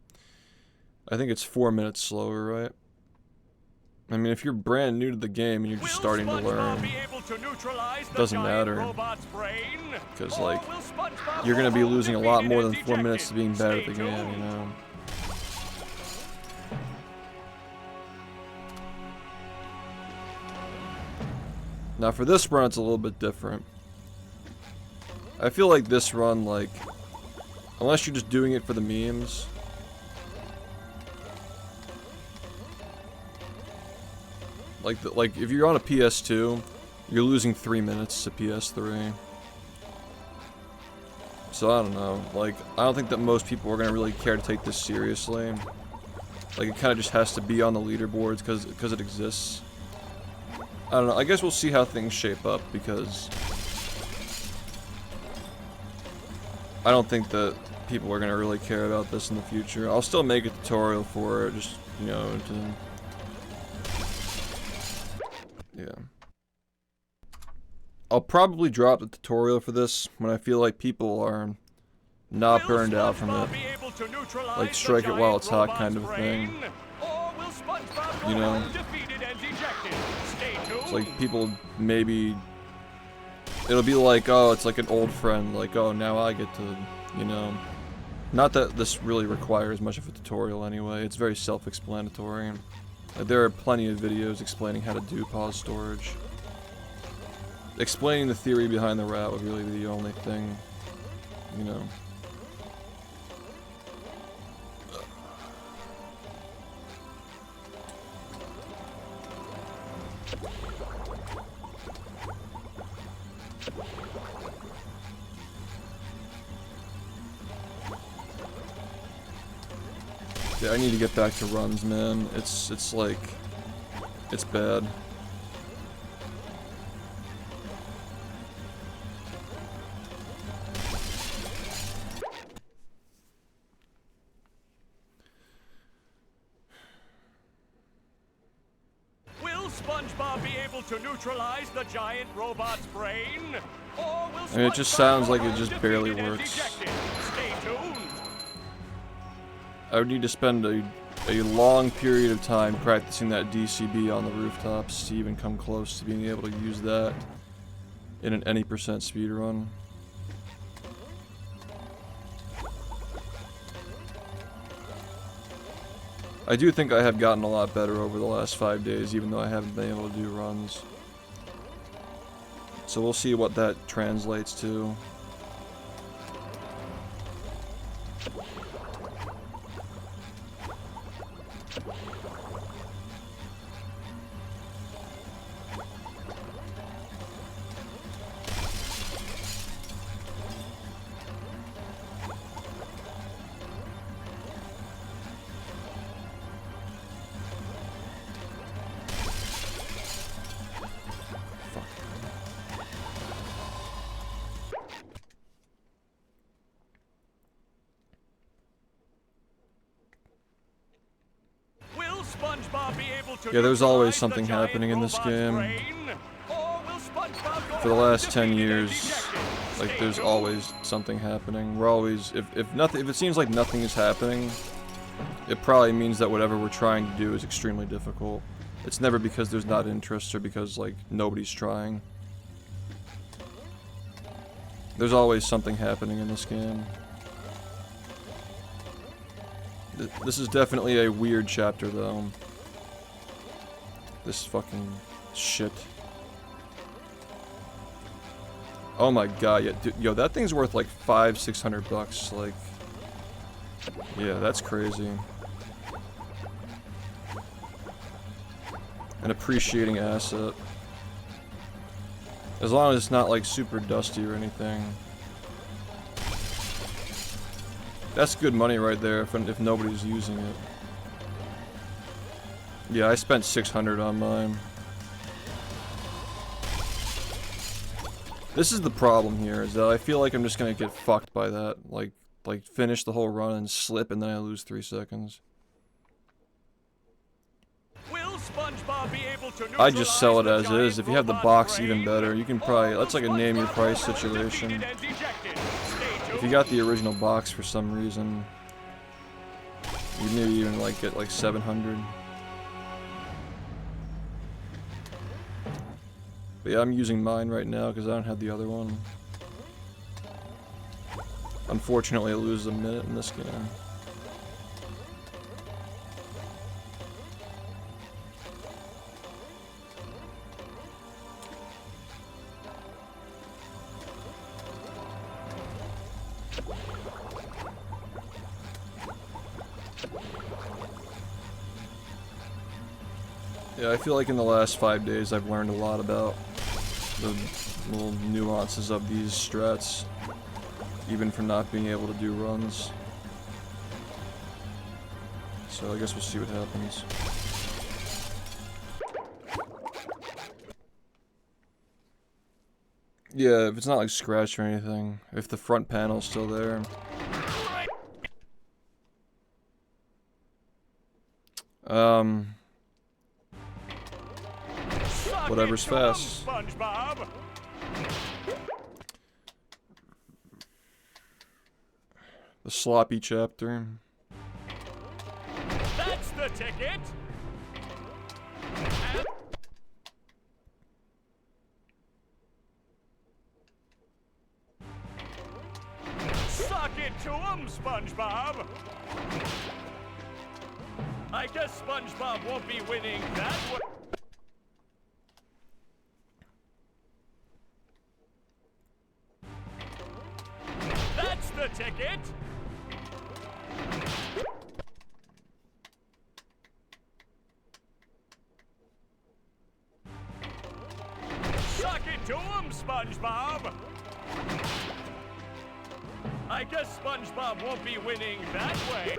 I think it's 4 minutes slower, right? I mean, if you're brand new to the game and you're just starting to learn, it doesn't matter. Because, like, you're going to be losing a lot more than 4 minutes to being bad at the game, you know? Now, for this run, it's a little bit different. I feel like this run, like, unless you're just doing it for the memes, like if you're on a PS2, you're losing 3 minutes to PS3. So I don't know, like, I don't think that most people are gonna really care to take this seriously. Like, it kind of just has to be on the leaderboards because it exists. I don't know, I guess we'll see how things shape up because I don't think that people are gonna really care about this in the future. I'll still make a tutorial for it, just, you know, to... Yeah. I'll probably drop the tutorial for this when I feel like people are not burned out from it. Like, strike it while it's hot kind of a thing. You know? It's like people maybe it'll be like, oh, it's like an old friend, like, oh, now I get to, you know. Not that this really requires much of a tutorial anyway, it's very self-explanatory. Like, there are plenty of videos explaining how to do pause storage. Explaining the theory behind the route would really be the only thing, you know. Yeah, I need to get back to runs, man. It's like, it's bad. Will SpongeBob be able to neutralize the giant robot's brain? Or will I mean, it just sounds like it just barely works. Stay tuned. I would need to spend a long period of time practicing that DCB on the rooftops to even come close to being able to use that in an any % speedrun. I do think I have gotten a lot better over the last 5 days, even though I haven't been able to do runs. So we'll see what that translates to. Yeah, there's always something happening in this game. For the last 10 years, like, there's always something happening. We're always, if it seems like nothing is happening, it probably means that whatever we're trying to do is extremely difficult. It's never because there's not interest or because, like, nobody's trying. There's always something happening in this game. This is definitely a weird chapter, though. This fucking shit. Oh my god, yeah, dude, yo, that thing's worth like $500-600, like, yeah, that's crazy. An appreciating asset. As long as it's not like super dusty or anything. That's good money right there if nobody's using it. Yeah, I spent $600 on mine. This is the problem here, is that I feel like I'm just gonna get fucked by that. Like finish the whole run and slip and then I lose 3 seconds. Will SpongeBob be able to I just sell it as is. If you have the box, even better. You can probably, that's like a name your price situation. If you got the original box for some reason, you maybe even like get like 700. But yeah, I'm using mine right now because I don't have the other one. Unfortunately, I lose a minute in this game. Yeah, I feel like in the last 5 days I've learned a lot about the little nuances of these strats, even from not being able to do runs. So I guess we'll see what happens. Yeah, if it's not like scratched or anything, if the front panel's still there. Whatever's fast. SpongeBob. The sloppy chapter. That's the ticket. Suck it to him, SpongeBob! I guess SpongeBob won't be winning that way. That's the ticket! Suck it to him, SpongeBob! I guess SpongeBob won't be winning that way.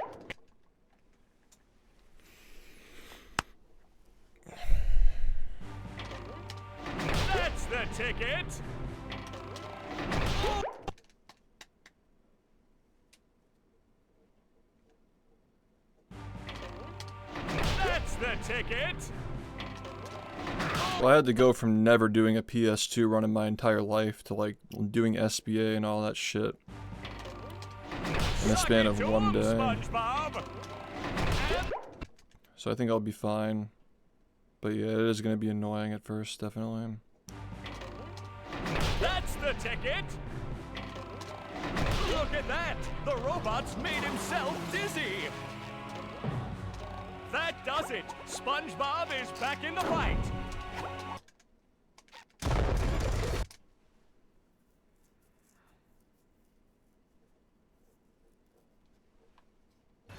That's the ticket! That's the ticket! Well, I had to go from never doing a PS2 run in my entire life to like doing SBA and all that shit in the span of one day. So I think I'll be fine. But yeah, it is going to be annoying at first, definitely. That's the ticket! Look at that! The robot's made himself dizzy! That does it! SpongeBob is back in the fight!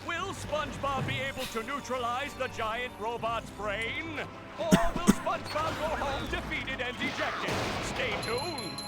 Will SpongeBob be able to neutralize the giant robot's brain? Or will SpongeBob go home defeated and dejected? Stay tuned!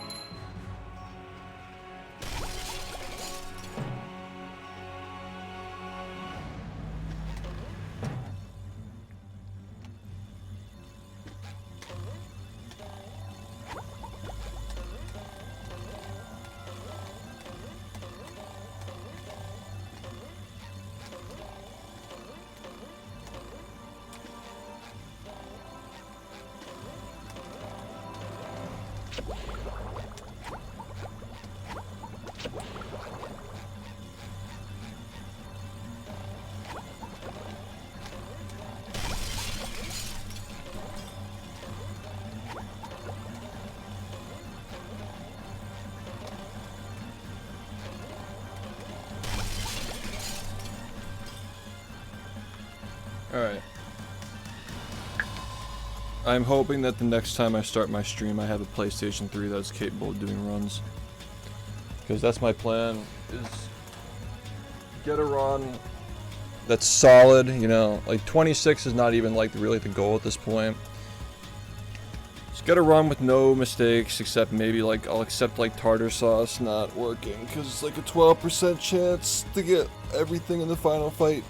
Alright. I'm hoping that the next time I start my stream I have a PlayStation 3 that's capable of doing runs. Because that's my plan, is get a run that's solid, you know, like 26 is not even like really the goal at this point. Just get a run with no mistakes, except maybe like I'll accept like tartar sauce not working, because it's like a 12% chance to get everything in the final fight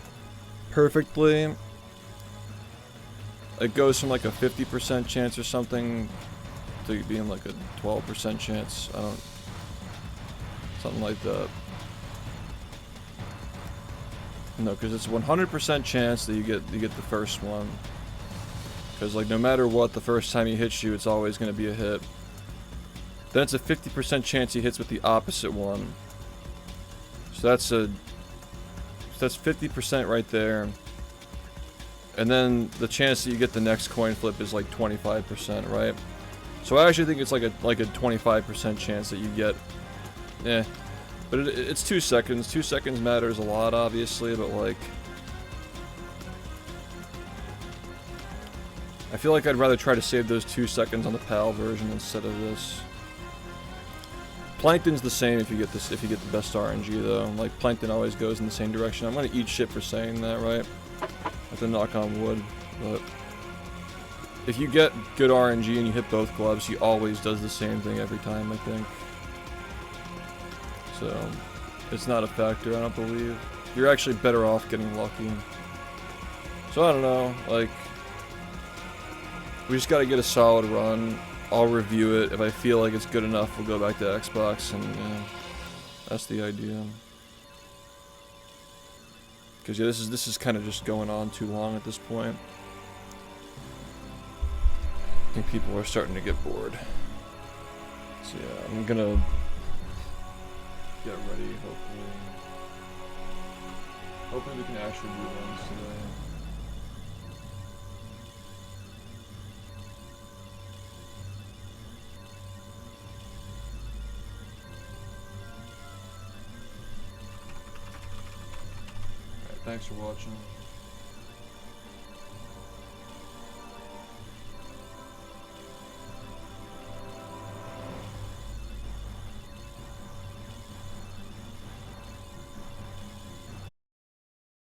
perfectly. It goes from like a 50% chance or something to being like a 12% chance. I don't, something like that. No, because it's 100% chance that you get the first one. Because like no matter what, the first time he hits you, it's always going to be a hit. Then it's a 50% chance he hits with the opposite one. So that's 50% right there. And then the chance that you get the next coin flip is like 25%, right? So I actually think it's like a 25% chance that you get. Eh. But it's 2 seconds. 2 seconds matters a lot, obviously, but like, I feel like I'd rather try to save those 2 seconds on the PAL version instead of this. Plankton's the same if you get this, if you get the best RNG though. Like Plankton always goes in the same direction. I'm gonna eat shit for saying that, right? I have to knock on wood, but if you get good RNG and you hit both gloves, he always does the same thing every time, I think. So, it's not a factor, I don't believe. You're actually better off getting lucky. So I don't know, like, we just gotta get a solid run. I'll review it. If I feel like it's good enough, we'll go back to Xbox, and yeah, that's the idea. Because yeah, this is kind of just going on too long at this point. I think people are starting to get bored. So yeah, I'm gonna get ready, hopefully. Hopefully we can actually do runs today. Thanks for watching.